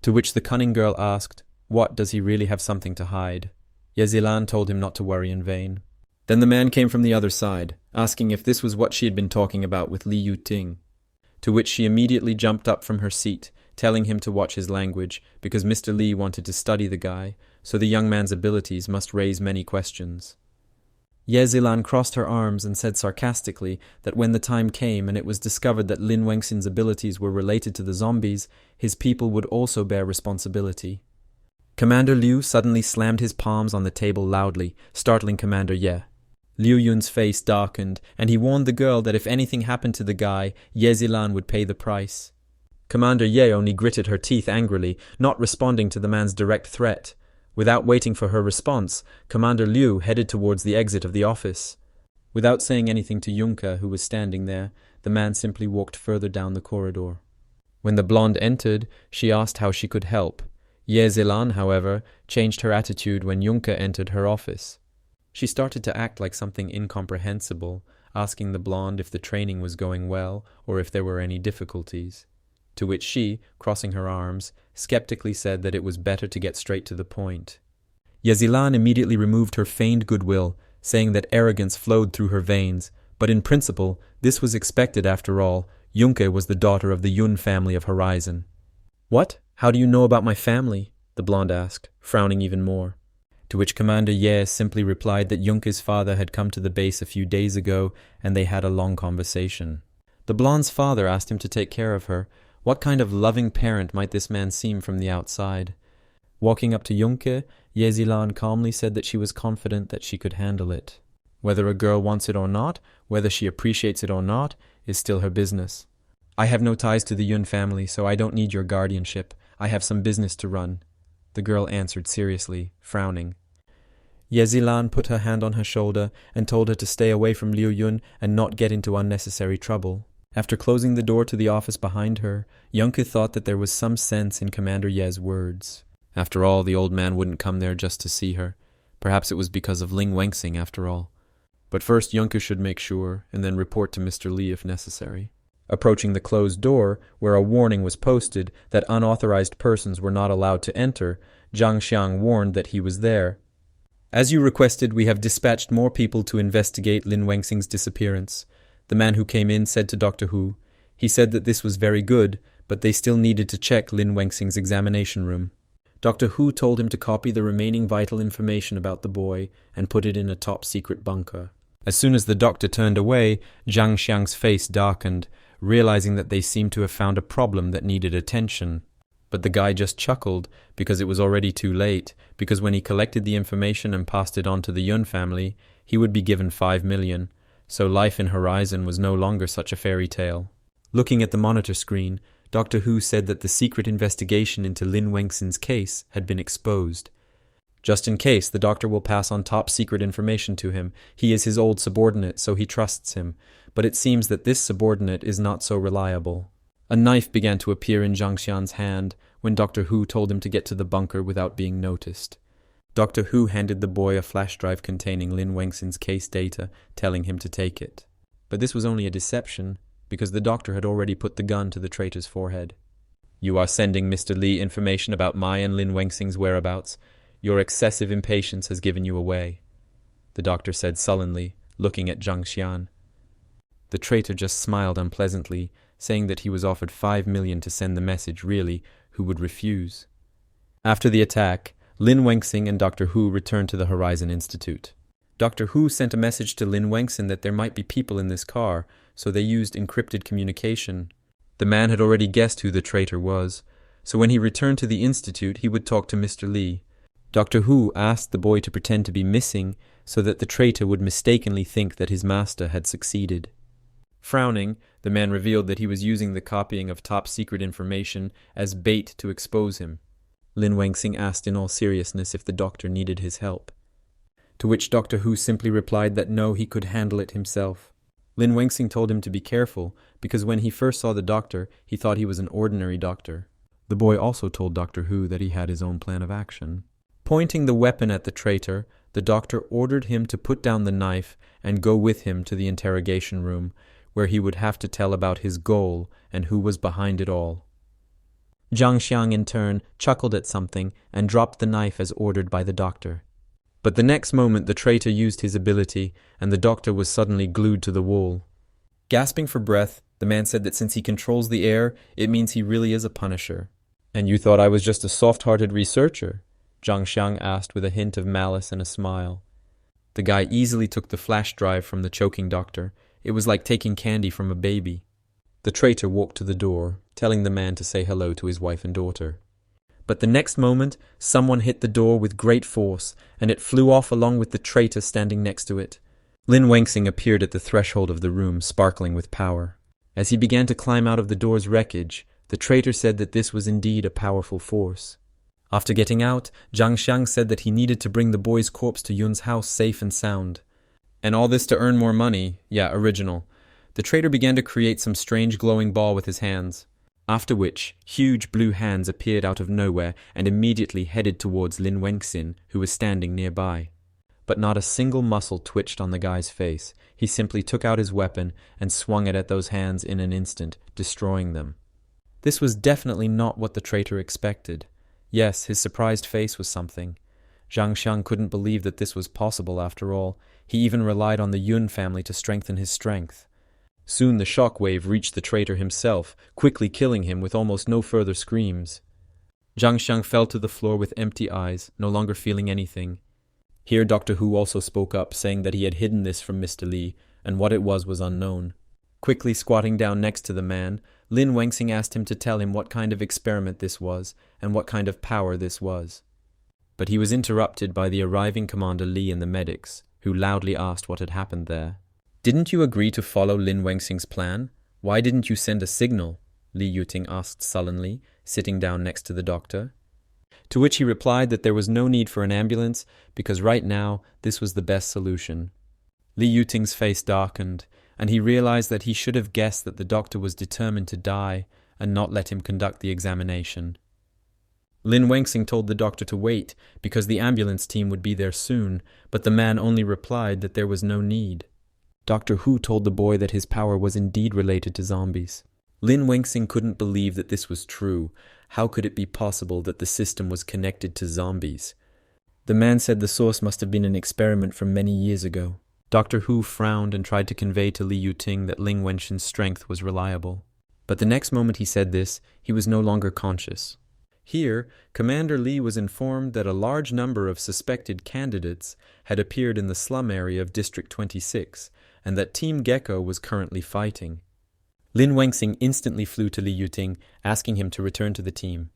To which the cunning girl asked, "What, does he really have something to hide?" Yezilan told him not to worry in vain. Then the man came from the other side, asking if this was what she had been talking about with Li Yuting. To which she immediately jumped up from her seat, telling him to watch his language, because Mr. Lee wanted to study the guy, so the young man's abilities must raise many questions. Yezilan crossed her arms and said sarcastically that when the time came and it was discovered that Lin Wengxing's abilities were related to the zombies, his people would also bear responsibility. Commander Liu suddenly slammed his palms on the table loudly, startling Commander Ye. Liu Yun's face darkened, and he warned the girl that if anything happened to the guy, Yezilan would pay the price. Commander Ye only gritted her teeth angrily, not responding to the man's direct threat. Without waiting for her response, Commander Liu headed towards the exit of the office. Without saying anything to Yunka, who was standing there, the man simply walked further down the corridor. When the blonde entered, she asked how she could help. Yezilan, however, changed her attitude when Yunka entered her office. She started to act like something incomprehensible, asking the blonde if the training was going well or if there were any difficulties. To which she, crossing her arms, skeptically said that it was better to get straight to the point. Yezilan immediately removed her feigned goodwill, saying that arrogance flowed through her veins, but in principle, this was expected after all. Yunke was the daughter of the Yun family of Horizon. "What? How do you know about my family?" the blonde asked, frowning even more. To which Commander Ye simply replied that Yunke's father had come to the base a few days ago, and they had a long conversation. The blonde's father asked him to take care of her. What kind of loving parent might this man seem from the outside? Walking up to Yunke, Yezilan calmly said that she was confident that she could handle it. Whether a girl wants it or not, whether she appreciates it or not, is still her business. "I have no ties to the Yun family, so I don't need your guardianship. I have some business to run," the girl answered seriously, frowning. Yezilan put her hand on her shoulder and told her to stay away from Liu Yun and not get into unnecessary trouble. After closing the door to the office behind her, Yunke thought that there was some sense in Commander Ye's words. After all, the old man wouldn't come there just to see her. Perhaps it was because of Lin Wengxing after all. But first Yunke should make sure, and then report to Mr. Lee if necessary. Approaching the closed door, where a warning was posted that unauthorized persons were not allowed to enter, Zhang Xiang warned that he was there. As you requested, we have dispatched more people to investigate Lin Wengxing's disappearance. The man who came in said to Doctor Who. He said that this was very good, but they still needed to check Lin Wengxing's examination room. Doctor Who told him to copy the remaining vital information about the boy and put it in a top-secret bunker. As soon as the doctor turned away, Zhang Xiang's face darkened, realizing that they seemed to have found a problem that needed attention. But the guy just chuckled, because it was already too late, because when he collected the information and passed it on to the Yun family, he would be given 5 million, so life in Horizon was no longer such a fairy tale. Looking at the monitor screen, Doctor Who said that the secret investigation into Lin Wengxin's case had been exposed. Just in case, the doctor will pass on top-secret information to him. He is his old subordinate, so he trusts him, but it seems that this subordinate is not so reliable. A knife began to appear in Zhang Xian's hand when Doctor Who told him to get to the bunker without being noticed. Doctor Who handed the boy a flash drive containing Lin Wengxin's case data, telling him to take it. But this was only a deception, because the doctor had already put the gun to the traitor's forehead. "You are sending Mr. Li information about my and Lin Wengxing's whereabouts. Your excessive impatience has given you away," the doctor said sullenly, looking at Zhang Xian. The traitor just smiled unpleasantly, saying that he was offered 5 million to send the message. Really, who would refuse? After the attack, Lin Wengxing and Doctor Who returned to the Horizon Institute. Doctor Who sent a message to Lin Wengxing that there might be people in this car, so they used encrypted communication. The man had already guessed who the traitor was, so when he returned to the Institute, he would talk to Mr. Li. Doctor Who asked the boy to pretend to be missing so that the traitor would mistakenly think that his master had succeeded. Frowning, the man revealed that he was using the copying of top-secret information as bait to expose him. Lin Wengxing asked in all seriousness if the doctor needed his help, to which Doctor Who simply replied that no, he could handle it himself. Lin Wengxing told him to be careful, because when he first saw the doctor, he thought he was an ordinary doctor. The boy also told Doctor Who that he had his own plan of action. Pointing the weapon at the traitor, the doctor ordered him to put down the knife and go with him to the interrogation room, where he would have to tell about his goal and who was behind it all. Zhang Xiang, in turn, chuckled at something and dropped the knife as ordered by the doctor. But the next moment the traitor used his ability, and the doctor was suddenly glued to the wall. Gasping for breath, the man said that since he controls the air, it means he really is a punisher. "And you thought I was just a soft-hearted researcher?" Zhang Xiang asked with a hint of malice and a smile. The guy easily took the flash drive from the choking doctor. It was like taking candy from a baby. The traitor walked to the door, telling the man to say hello to his wife and daughter. But the next moment, someone hit the door with great force, and it flew off along with the traitor standing next to it. Lin Wengxing appeared at the threshold of the room, sparkling with power. As he began to climb out of the door's wreckage, the traitor said that this was indeed a powerful force. After getting out, Zhang Xiang said that he needed to bring the boy's corpse to Yun's house safe and sound. And all this to earn more money. Yeah, original. The traitor began to create some strange glowing ball with his hands. After which, huge blue hands appeared out of nowhere and immediately headed towards Lin Wengxin, who was standing nearby. But not a single muscle twitched on the guy's face. He simply took out his weapon and swung it at those hands in an instant, destroying them. This was definitely not what the traitor expected. Yes, his surprised face was something. Zhang Xiang couldn't believe that this was possible after all. He even relied on the Yun family to strengthen his strength. Soon the shock wave reached the traitor himself, quickly killing him with almost no further screams. Zhang Xiang fell to the floor with empty eyes, no longer feeling anything. Here Doctor Who also spoke up, saying that he had hidden this from Mr. Li, and what it was unknown. Quickly squatting down next to the man, Lin Wengxing asked him to tell him what kind of experiment this was, and what kind of power this was. But he was interrupted by the arriving Commander Li and the medics, who loudly asked what had happened there. "Didn't you agree to follow Lin Wengxing's plan? Why didn't you send a signal?" Li Yuting asked sullenly, sitting down next to the doctor. To which he replied that there was no need for an ambulance, because right now this was the best solution. Li Yuting's face darkened, and he realized that he should have guessed that the doctor was determined to die and not let him conduct the examination. Lin Wengxing told the doctor to wait, because the ambulance team would be there soon, but the man only replied that there was no need. Doctor Who told the boy that his power was indeed related to zombies. Lin Wengxing couldn't believe that this was true. How could it be possible that the system was connected to zombies? The man said the source must have been an experiment from many years ago. Dr. Hu frowned and tried to convey to Li Yuting that Ling Wenxin's strength was reliable. But the next moment he said this, he was no longer conscious. Here, Commander Li was informed that a large number of suspected candidates had appeared in the slum area of District 26, and that Team Gecko was currently fighting. Lin Wenxing instantly flew to Li Yuting, asking him to return to the team.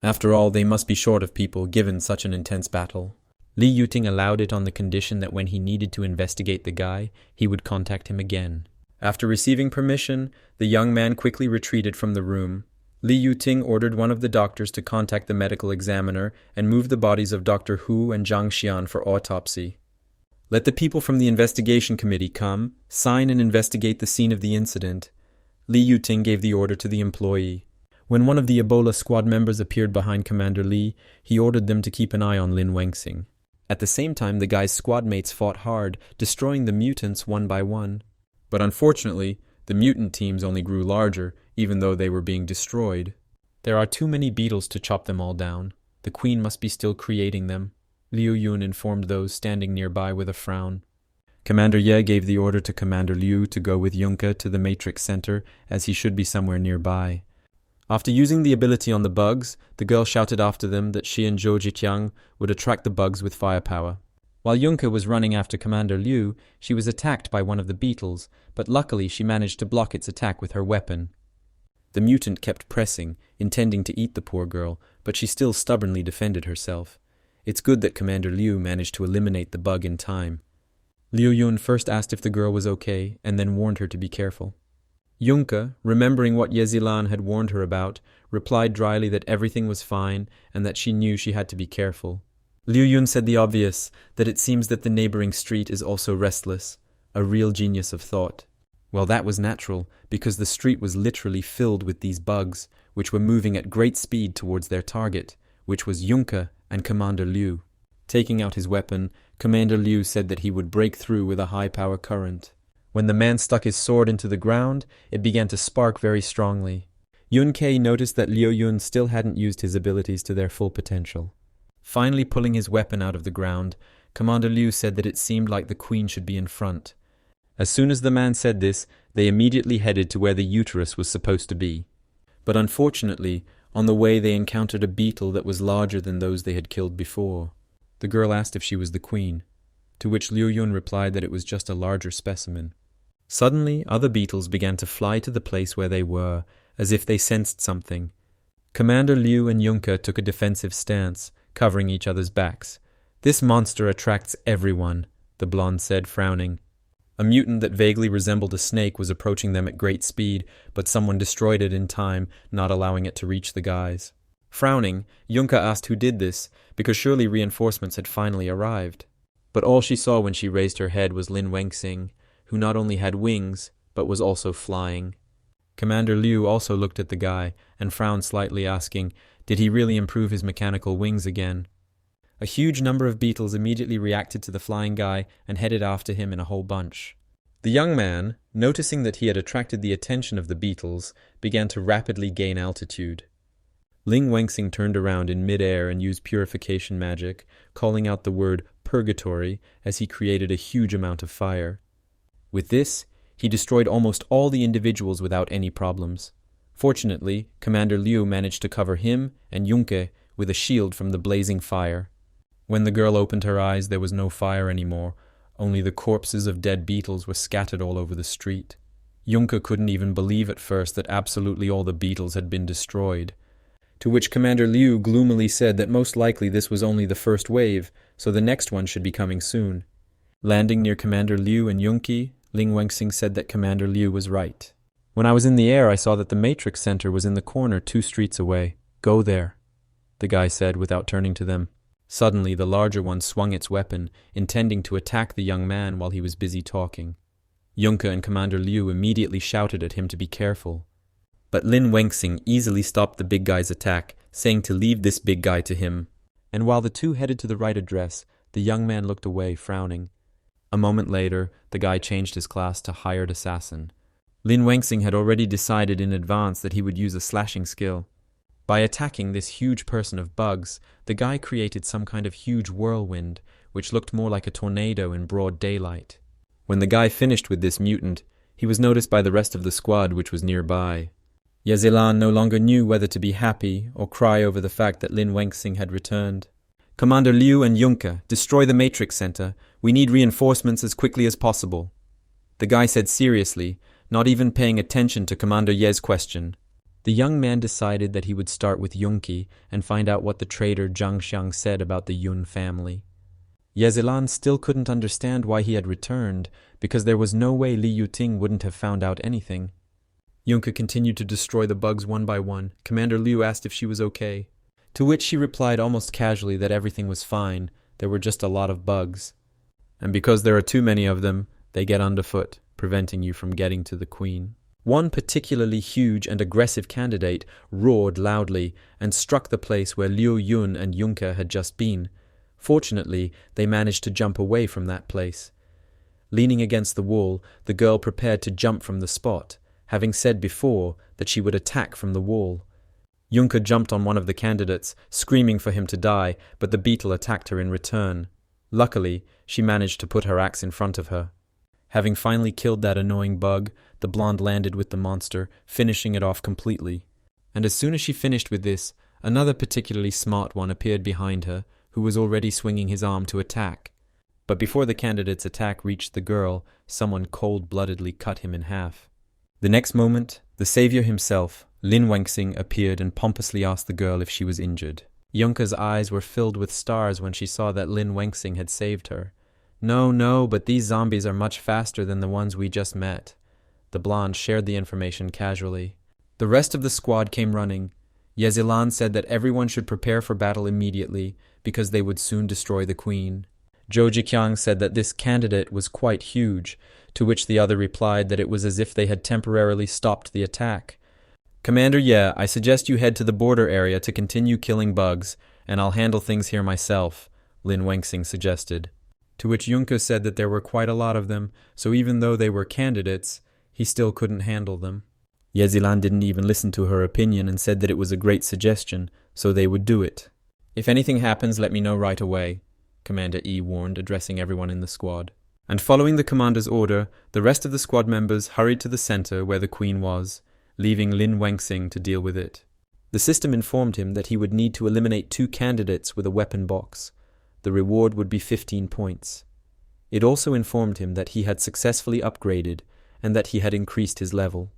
After all, they must be short of people given such an intense battle. Li Yuting allowed it on the condition that when he needed to investigate the guy, he would contact him again. After receiving permission, the young man quickly retreated from the room. Li Yuting ordered one of the doctors to contact the medical examiner and move the bodies of Dr. Hu and Zhang Xian for autopsy. Let the people from the investigation committee come, sign and investigate the scene of the incident. Li Yuting gave the order to the employee. When one of the Ebola squad members appeared behind Commander Li, he ordered them to keep an eye on Lin Wenxing. At the same time, the guy's squad mates fought hard, destroying the mutants one by one. But unfortunately, the mutant teams only grew larger, even though they were being destroyed. There are too many beetles to chop them all down. The queen must be still creating them, Liu Yun informed those standing nearby with a frown. Commander Ye gave the order to Commander Liu to go with Yunke to the Matrix Center, as he should be somewhere nearby. After using the ability on the bugs, the girl shouted after them that she and Zhou Jiqiang would attract the bugs with firepower. While Yunke was running after Commander Liu, she was attacked by one of the beetles, but luckily she managed to block its attack with her weapon. The mutant kept pressing, intending to eat the poor girl, but she still stubbornly defended herself. It's good that Commander Liu managed to eliminate the bug in time. Liu Yun first asked if the girl was okay, and then warned her to be careful. Yunke, remembering what Yezilan had warned her about, replied dryly that everything was fine and that she knew she had to be careful. Liu Yun said the obvious, that it seems that the neighboring street is also restless, a real genius of thought. Well, that was natural, because the street was literally filled with these bugs, which were moving at great speed towards their target, which was Yunke and Commander Liu. Taking out his weapon, Commander Liu said that he would break through with a high-power current. When the man stuck his sword into the ground, it began to spark very strongly. Yun-Kei noticed that Liu Yun still hadn't used his abilities to their full potential. Finally pulling his weapon out of the ground, Commander Liu said that it seemed like the queen should be in front. As soon as the man said this, they immediately headed to where the uterus was supposed to be. But unfortunately, on the way they encountered a beetle that was larger than those they had killed before. The girl asked if she was the queen, to which Liu Yun replied that it was just a larger specimen. Suddenly, other beetles began to fly to the place where they were, as if they sensed something. Commander Liu and Yunke took a defensive stance, covering each other's backs. "This monster attracts everyone," the blonde said, frowning. A mutant that vaguely resembled a snake was approaching them at great speed, but someone destroyed it in time, not allowing it to reach the guys. Frowning, Yunke asked who did this, because surely reinforcements had finally arrived. But all she saw when she raised her head was Lin Wenxing, who not only had wings, but was also flying. Commander Liu also looked at the guy, and frowned slightly, asking, did he really improve his mechanical wings again? A huge number of beetles immediately reacted to the flying guy and headed after him in a whole bunch. The young man, noticing that he had attracted the attention of the beetles, began to rapidly gain altitude. Ling Wenxing turned around in mid-air and used purification magic, calling out the word purgatory as he created a huge amount of fire. With this, he destroyed almost all the individuals without any problems. Fortunately, Commander Liu managed to cover him and Yunke with a shield from the blazing fire. When the girl opened her eyes, there was no fire anymore. Only the corpses of dead beetles were scattered all over the street. Yunke couldn't even believe at first that absolutely all the beetles had been destroyed. To which Commander Liu gloomily said that most likely this was only the first wave, so the next one should be coming soon. Landing near Commander Liu and Yunke, Ling Wenxing said that Commander Liu was right. "When I was in the air, I saw that the Matrix Center was in the corner 2 streets away. Go there," the guy said without turning to them. Suddenly, the larger one swung its weapon, intending to attack the young man while he was busy talking. Yunke and Commander Liu immediately shouted at him to be careful. But Lin Wenxing easily stopped the big guy's attack, saying to leave this big guy to him. And while the two headed to the right address, the young man looked away, frowning. A moment later, the guy changed his class to hired assassin. Lin Wenxing had already decided in advance that he would use a slashing skill. By attacking this huge person of bugs, the guy created some kind of huge whirlwind, which looked more like a tornado in broad daylight. When the guy finished with this mutant, he was noticed by the rest of the squad, which was nearby. Yezilan no longer knew whether to be happy or cry over the fact that Lin Wengxing had returned. "Commander Liu and Junke, destroy the Matrix Center. We need reinforcements as quickly as possible," the guy said seriously, not even paying attention to Commander Ye's question. The young man decided that he would start with Junke and find out what the traitor Zhang Xiang said about the Yun family. Yezilan still couldn't understand why he had returned, because there was no way Li Yuting wouldn't have found out anything. Junke continued to destroy the bugs one by one. Commander Liu asked if she was okay, to which she replied almost casually that everything was fine, there were just a lot of bugs. And because there are too many of them, they get underfoot, preventing you from getting to the queen. One particularly huge and aggressive candidate roared loudly and struck the place where Liu Yun and Junke had just been. Fortunately, they managed to jump away from that place. Leaning against the wall, the girl prepared to jump from the spot, having said before that she would attack from the wall. Junke jumped on one of the candidates, screaming for him to die, but the beetle attacked her in return. Luckily, she managed to put her axe in front of her. Having finally killed that annoying bug, the blonde landed with the monster, finishing it off completely. And as soon as she finished with this, another particularly smart one appeared behind her, who was already swinging his arm to attack. But before the candidate's attack reached the girl, someone cold-bloodedly cut him in half. The next moment, the savior himself, Lin Wengxing, appeared and pompously asked the girl if she was injured. Junke's eyes were filled with stars when she saw that Lin Wengxing had saved her. No, but these zombies are much faster than the ones we just met." The blonde shared the information casually. The rest of the squad came running. Yezilan said that everyone should prepare for battle immediately, because they would soon destroy the queen. Zhou Jiqiang said that this candidate was quite huge, to which the other replied that it was as if they had temporarily stopped the attack. "Commander Ye, I suggest you head to the border area to continue killing bugs, and I'll handle things here myself," Lin Wengxing suggested. To which Junke said that there were quite a lot of them, so even though they were candidates, he still couldn't handle them. Yezilan didn't even listen to her opinion and said that it was a great suggestion, so they would do it. "If anything happens, let me know right away," Commander Yi warned, addressing everyone in the squad. And following the commander's order, the rest of the squad members hurried to the center where the queen was, leaving Lin Wengxing to deal with it. The system informed him that he would need to eliminate 2 candidates with a weapon box. The reward would be 15 points. It also informed him that he had successfully upgraded and that he had increased his level.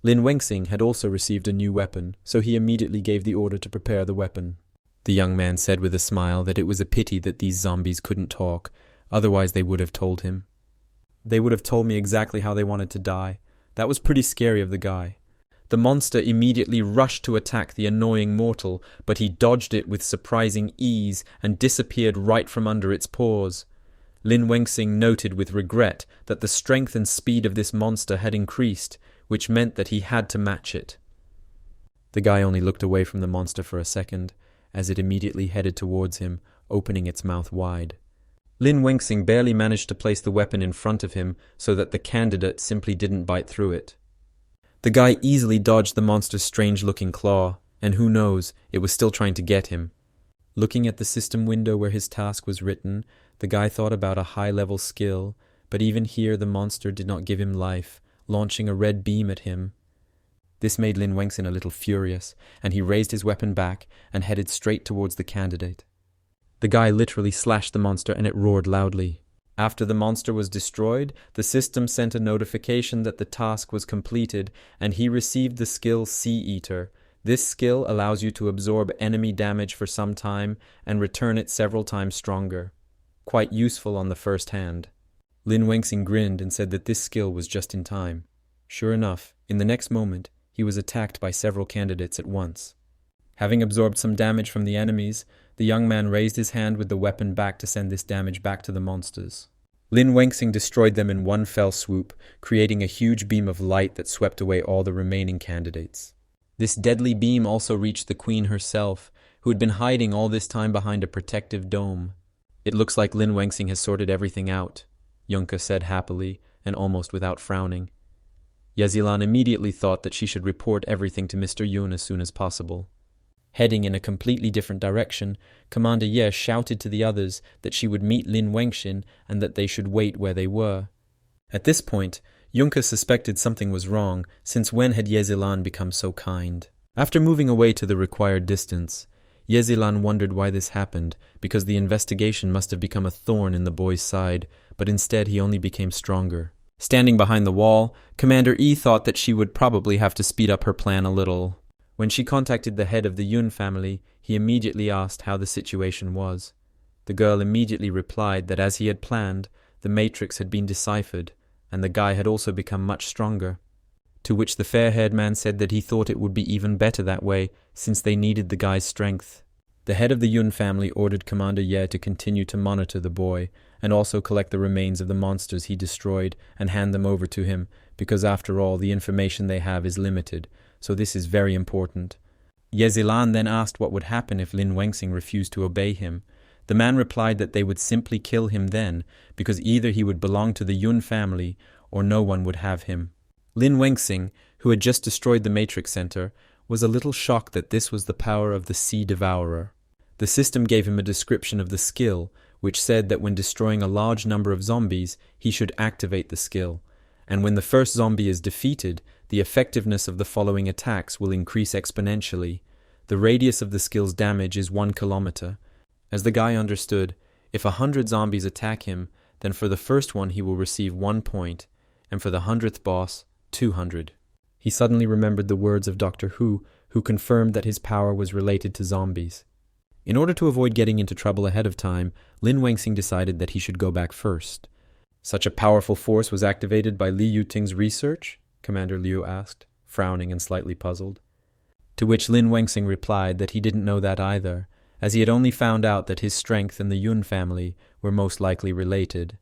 Lin Wengxing had also received a new weapon, so he immediately gave the order to prepare the weapon. The young man said with a smile that it was a pity that these zombies couldn't talk, otherwise they would have told him. They would have told me exactly how they wanted to die. That was pretty scary of the guy. The monster immediately rushed to attack the annoying mortal, but he dodged it with surprising ease and disappeared right from under its paws. Lin Wengxing noted with regret that the strength and speed of this monster had increased, which meant that he had to match it. The guy only looked away from the monster for a second, as it immediately headed towards him, opening its mouth wide. Lin Wengxing barely managed to place the weapon in front of him so that the candidate simply didn't bite through it. The guy easily dodged the monster's strange-looking claw, and who knows, it was still trying to get him. Looking at the system window where his task was written, the guy thought about a high-level skill, but even here the monster did not give him life, launching a red beam at him. This made Lin Wengxing a little furious, and he raised his weapon back and headed straight towards the candidate. The guy literally slashed the monster and it roared loudly. After the monster was destroyed, the system sent a notification that the task was completed, and he received the skill Sea Eater. This skill allows you to absorb enemy damage for some time and return it several times stronger. Quite useful on the first hand. Lin Wengxing grinned and said that this skill was just in time. Sure enough, in the next moment, he was attacked by several candidates at once. Having absorbed some damage from the enemies, the young man raised his hand with the weapon back to send this damage back to the monsters. Lin Wengxing destroyed them in one fell swoop, creating a huge beam of light that swept away all the remaining candidates. This deadly beam also reached the queen herself, who had been hiding all this time behind a protective dome. "It looks like Lin Wengxing has sorted everything out," Junke said happily and almost without frowning. Yezilan immediately thought that she should report everything to Mr. Yun as soon as possible. Heading in a completely different direction, Commander Ye shouted to the others that she would meet Lin Wengxin and that they should wait where they were. At this point, Yunka suspected something was wrong, since when had Yezilan become so kind? After moving away to the required distance, Yezilan wondered why this happened, because the investigation must have become a thorn in the boy's side, but instead he only became stronger. Standing behind the wall, Commander Yi thought that she would probably have to speed up her plan a little. When she contacted the head of the Yun family, he immediately asked how the situation was. The girl immediately replied that as he had planned, the matrix had been deciphered, and the guy had also become much stronger. To which the fair-haired man said that he thought it would be even better that way, since they needed the guy's strength. The head of the Yun family ordered Commander Ye to continue to monitor the boy, and also collect the remains of the monsters he destroyed and hand them over to him, because after all, the information they have is limited, so this is very important. Yezilan then asked what would happen if Lin Wengxin refused to obey him. The man replied that they would simply kill him then, because either he would belong to the Yun family or no one would have him. Lin Wengxin, who had just destroyed the Matrix Center, was a little shocked that this was the power of the Sea Devourer. The system gave him a description of the skill, which said that when destroying a large number of zombies, he should activate the skill, and when the first zombie is defeated, the effectiveness of the following attacks will increase exponentially. The radius of the skill's damage is 1 kilometer. As the guy understood, if 100 zombies attack him, then for the first one he will receive 1 point, and for the 100th boss, 200. He suddenly remembered the words of Doctor Who confirmed that his power was related to zombies. In order to avoid getting into trouble ahead of time, Lin Wengxin decided that he should go back first. Such a powerful force was activated by Li Yuting's research? Commander Liu asked, frowning and slightly puzzled. To which Lin Wengxin replied that he didn't know that either, as he had only found out that his strength and the Yun family were most likely related.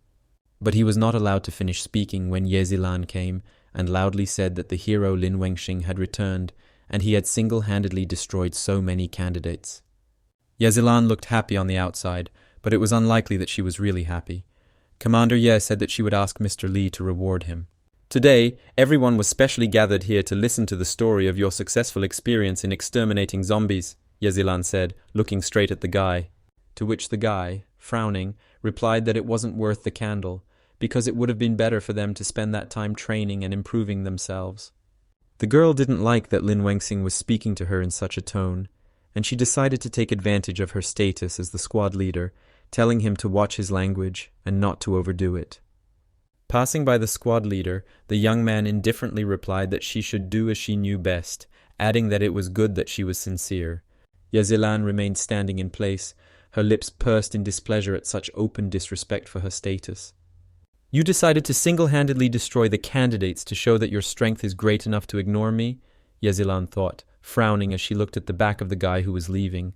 But he was not allowed to finish speaking when Yezilan came and loudly said that the hero Lin Wengxin had returned, and he had single-handedly destroyed so many candidates. Yezilan looked happy on the outside, but it was unlikely that she was really happy. Commander Ye said that she would ask Mr. Li to reward him. Today, everyone was specially gathered here to listen to the story of your successful experience in exterminating zombies, Yezilan said, looking straight at the guy. To which the guy, frowning, replied that it wasn't worth the candle, because it would have been better for them to spend that time training and improving themselves. The girl didn't like that Lin Wengxin was speaking to her in such a tone, and she decided to take advantage of her status as the squad leader, telling him to watch his language and not to overdo it. Passing by the squad leader, the young man indifferently replied that she should do as she knew best, adding that it was good that she was sincere. Yezilan remained standing in place, her lips pursed in displeasure at such open disrespect for her status. You decided to single-handedly destroy the candidates to show that your strength is great enough to ignore me? Yezilan thought, frowning as she looked at the back of the guy who was leaving.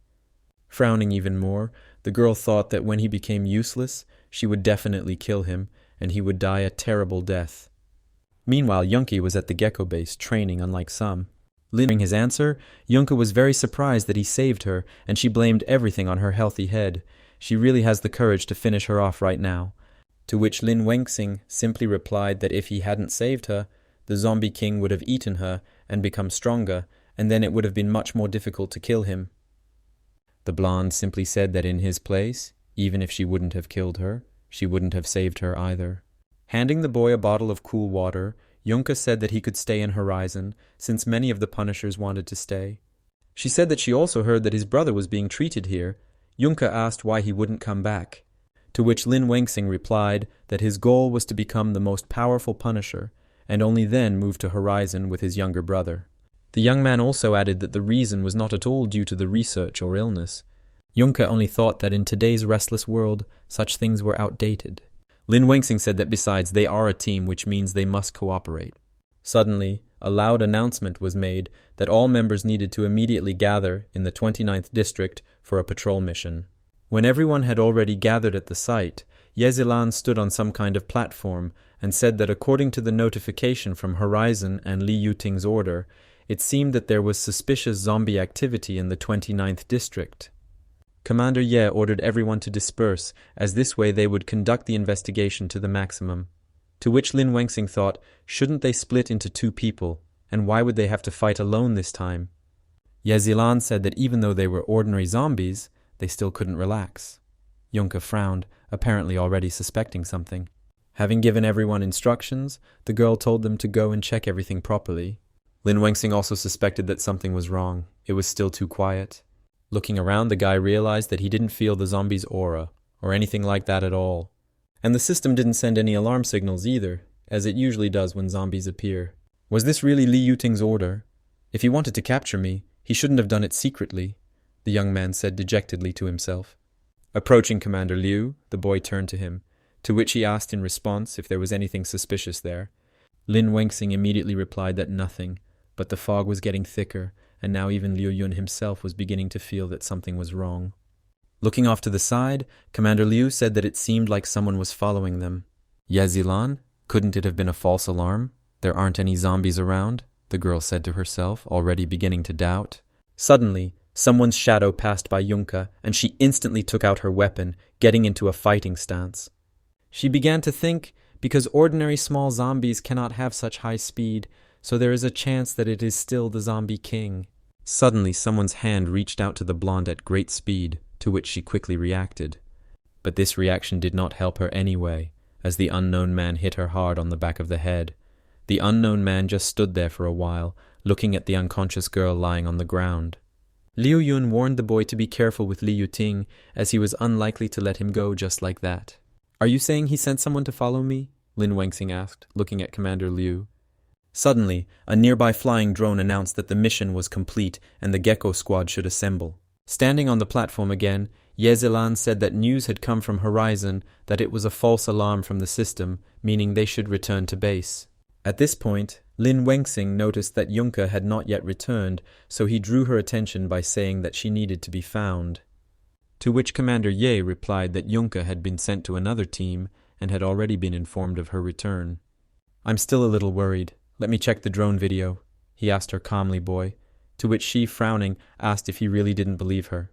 Frowning even more, the girl thought that when he became useless, she would definitely kill him, and he would die a terrible death. Meanwhile, Yunki was at the Gecko base, training unlike some. Hearing his answer, Yunka was very surprised that he saved her, and she blamed everything on her healthy head. She really has the courage to finish her off right now. To which Lin Wengxin simply replied that if he hadn't saved her, the zombie king would have eaten her and become stronger, and then it would have been much more difficult to kill him. The blonde simply said that in his place, even if she wouldn't have killed her, she wouldn't have saved her either. Handing the boy a bottle of cool water, Yunka said that he could stay in Horizon, since many of the Punishers wanted to stay. She said that she also heard that his brother was being treated here. Yunka asked why he wouldn't come back, to which Lin Wengxin replied that his goal was to become the most powerful Punisher, and only then move to Horizon with his younger brother. The young man also added that the reason was not at all due to the research or illness. Yunka only thought that in today's restless world, such things were outdated. Lin Wengxin said that besides they are a team, which means they must cooperate. Suddenly, a loud announcement was made that all members needed to immediately gather in the 29th district for a patrol mission. When everyone had already gathered at the site, Yezilan stood on some kind of platform and said that according to the notification from Horizon and Li Yuting's order, it seemed that there was suspicious zombie activity in the 29th district. Commander Ye ordered everyone to disperse, as this way they would conduct the investigation to the maximum. To which Lin Wengxin thought, shouldn't they split into 2 people, and why would they have to fight alone this time? Yezilan said that even though they were ordinary zombies, they still couldn't relax. Yunka frowned, apparently already suspecting something. Having given everyone instructions, the girl told them to go and check everything properly. Lin Wengxing also suspected that something was wrong. It was still too quiet. Looking around, the guy realized that he didn't feel the zombie's aura, or anything like that at all. And the system didn't send any alarm signals either, as it usually does when zombies appear. Was this really Li Yuting's order? If he wanted to capture me, he shouldn't have done it secretly, the young man said dejectedly to himself. Approaching Commander Liu, the boy turned to him, to which he asked in response if there was anything suspicious there. Lin Wengxing immediately replied that nothing, but the fog was getting thicker, and now even Liu Yun himself was beginning to feel that something was wrong. Looking off to the side, Commander Liu said that it seemed like someone was following them. Yezilan? Couldn't it have been a false alarm? There aren't any zombies around, the girl said to herself, already beginning to doubt. Suddenly, someone's shadow passed by Yunka, and she instantly took out her weapon, getting into a fighting stance. She began to think, because ordinary small zombies cannot have such high speed, so there is a chance that it is still the zombie king. Suddenly, someone's hand reached out to the blonde at great speed, to which she quickly reacted. But this reaction did not help her anyway, as the unknown man hit her hard on the back of the head. The unknown man just stood there for a while, looking at the unconscious girl lying on the ground. Liu Yun warned the boy to be careful with Li Yuting, as he was unlikely to let him go just like that. "Are you saying he sent someone to follow me?" Lin Wengxing asked, looking at Commander Liu. Suddenly, a nearby flying drone announced that the mission was complete and the Gecko squad should assemble. Standing on the platform again, Yezilan said that news had come from Horizon that it was a false alarm from the system, meaning they should return to base. At this point, Lin Wengxing noticed that Yunka had not yet returned, so he drew her attention by saying that she needed to be found. To which Commander Ye replied that Yunka had been sent to another team and had already been informed of her return. "I'm still a little worried. Let me check the drone video," he asked her calmly, boy, to which she, frowning, asked if he really didn't believe her.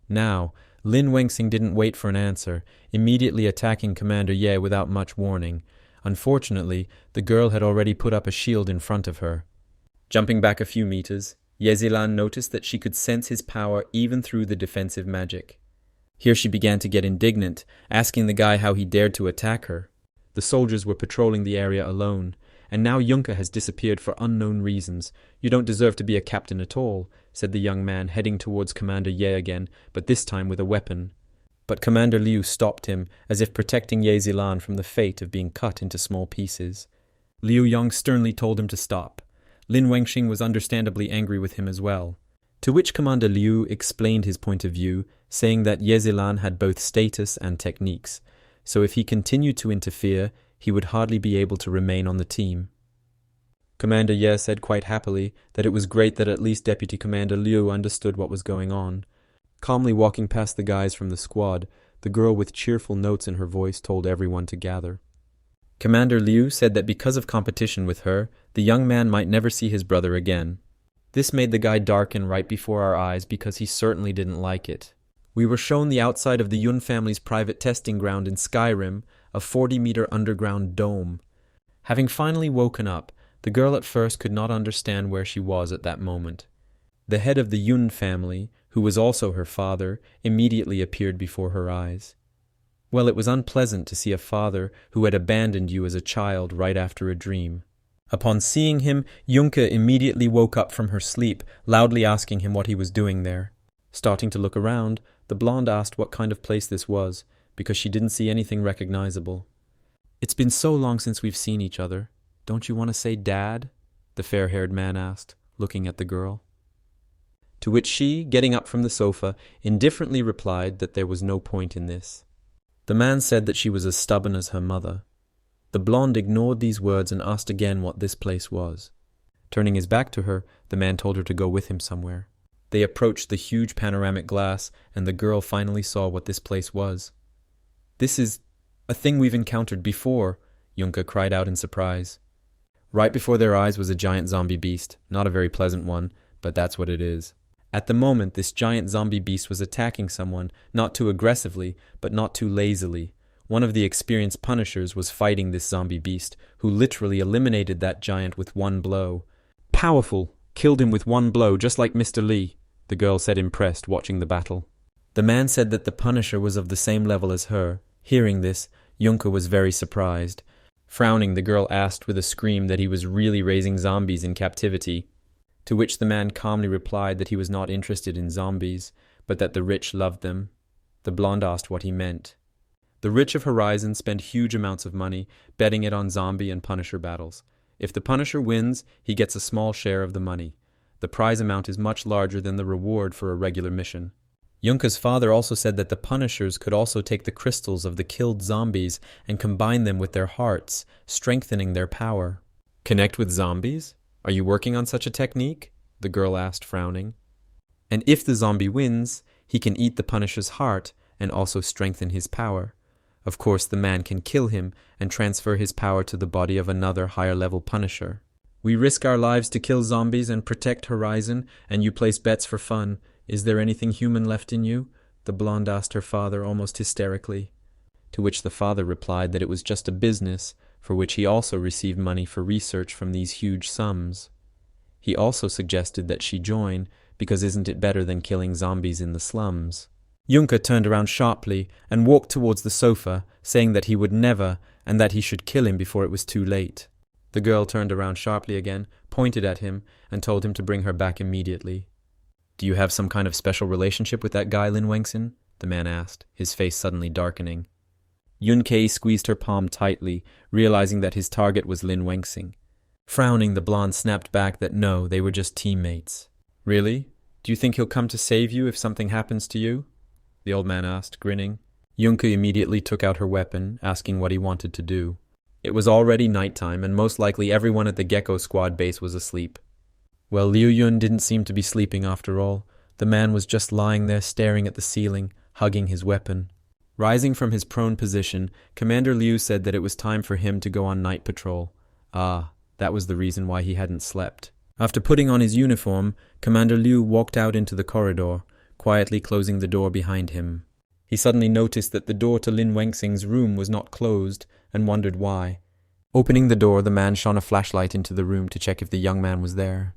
Now, Lin Wengxing didn't wait for an answer, immediately attacking Commander Ye without much warning. Unfortunately, the girl had already put up a shield in front of her. Jumping back a few meters, Yezilan noticed that she could sense his power even through the defensive magic. Here she began to get indignant, asking the guy how he dared to attack her. The soldiers were patrolling the area alone, and now Yunka has disappeared for unknown reasons. "You don't deserve to be a captain at all," said the young man, heading towards Commander Ye again, but this time with a weapon. But Commander Liu stopped him, as if protecting Yezilan from the fate of being cut into small pieces. Liu Yong sternly told him to stop. Lin Wengxing was understandably angry with him as well. To which Commander Liu explained his point of view, saying that Yezilan had both status and techniques, so if he continued to interfere, he would hardly be able to remain on the team. Commander Ye said quite happily that it was great that at least Deputy Commander Liu understood what was going on. Calmly walking past the guys from the squad, the girl with cheerful notes in her voice told everyone to gather. Commander Liu said that because of competition with her, the young man might never see his brother again. This made the guy darken right before our eyes because he certainly didn't like it. We were shown the outside of the Yun family's private testing ground in Skyrim, a 40-meter underground dome. Having finally woken up, the girl at first could not understand where she was at that moment. The head of the Yun family, who was also her father, immediately appeared before her eyes. Well, it was unpleasant to see a father who had abandoned you as a child right after a dream. Upon seeing him, Yunka immediately woke up from her sleep, loudly asking him what he was doing there. Starting to look around, the blonde asked what kind of place this was, because she didn't see anything recognizable. "It's been so long since we've seen each other. Don't you want to say Dad?" the fair-haired man asked, looking at the girl. To which she, getting up from the sofa, indifferently replied that there was no point in this. The man said that she was as stubborn as her mother. The blonde ignored these words and asked again what this place was. Turning his back to her, the man told her to go with him somewhere. They approached the huge panoramic glass, and the girl finally saw what this place was. "This is a thing we've encountered before," Yunka cried out in surprise. Right before their eyes was a giant zombie beast, not a very pleasant one, but that's what it is. At the moment, this giant zombie beast was attacking someone, not too aggressively, but not too lazily. One of the experienced punishers was fighting this zombie beast, who literally eliminated that giant with one blow. Powerful! Killed him with one blow, just like Mr. Lee. the girl said, impressed, watching the battle. The man said that the Punisher was of the same level as her. Hearing this, Yunka was very surprised. Frowning, the girl asked with a scream that he was really raising zombies in captivity, to which the man calmly replied that he was not interested in zombies, but that the rich loved them. The blonde asked what he meant. The rich of Horizon spend huge amounts of money betting it on zombie and Punisher battles. If the Punisher wins, he gets a small share of the money. The prize amount is much larger than the reward for a regular mission. Yunka's father also said that the Punishers could also take the crystals of the killed zombies and combine them with their hearts, strengthening their power. Connect with zombies? Are you working on such a technique? The girl asked, frowning. And if the zombie wins, he can eat the Punisher's heart and also strengthen his power. Of course, the man can kill him and transfer his power to the body of another higher-level Punisher. We risk our lives to kill zombies and protect Horizon, and you place bets for fun. Is there anything human left in you? The blonde asked her father almost hysterically. To which the father replied that it was just a business, for which he also received money for research from these huge sums. He also suggested that she join, because isn't it better than killing zombies in the slums? Yunka turned around sharply and walked towards the sofa, saying that he would never, and that he should kill him before it was too late. The girl turned around sharply again, pointed at him, and told him to bring her back immediately. Do you have some kind of special relationship with that guy, Lin Wengxin? The man asked, his face suddenly darkening. Yunkei squeezed her palm tightly, realizing that his target was Lin Wengxin. Frowning, the blonde snapped back that no, they were just teammates. Really? Do you think he'll come to save you if something happens to you? The old man asked, grinning. Yunka immediately took out her weapon, asking what he wanted to do. It was already nighttime, and most likely everyone at the Gecko Squad base was asleep. Well, Liu Yun didn't seem to be sleeping after all. The man was just lying there staring at the ceiling, hugging his weapon. Rising from his prone position, Commander Liu said that it was time for him to go on night patrol. Ah, that was the reason why he hadn't slept. After putting on his uniform, Commander Liu walked out into the corridor, quietly closing the door behind him. He suddenly noticed that the door to Lin Wengxing's room was not closed, and wondered why. Opening the door, the man shone a flashlight into the room to check if the young man was there.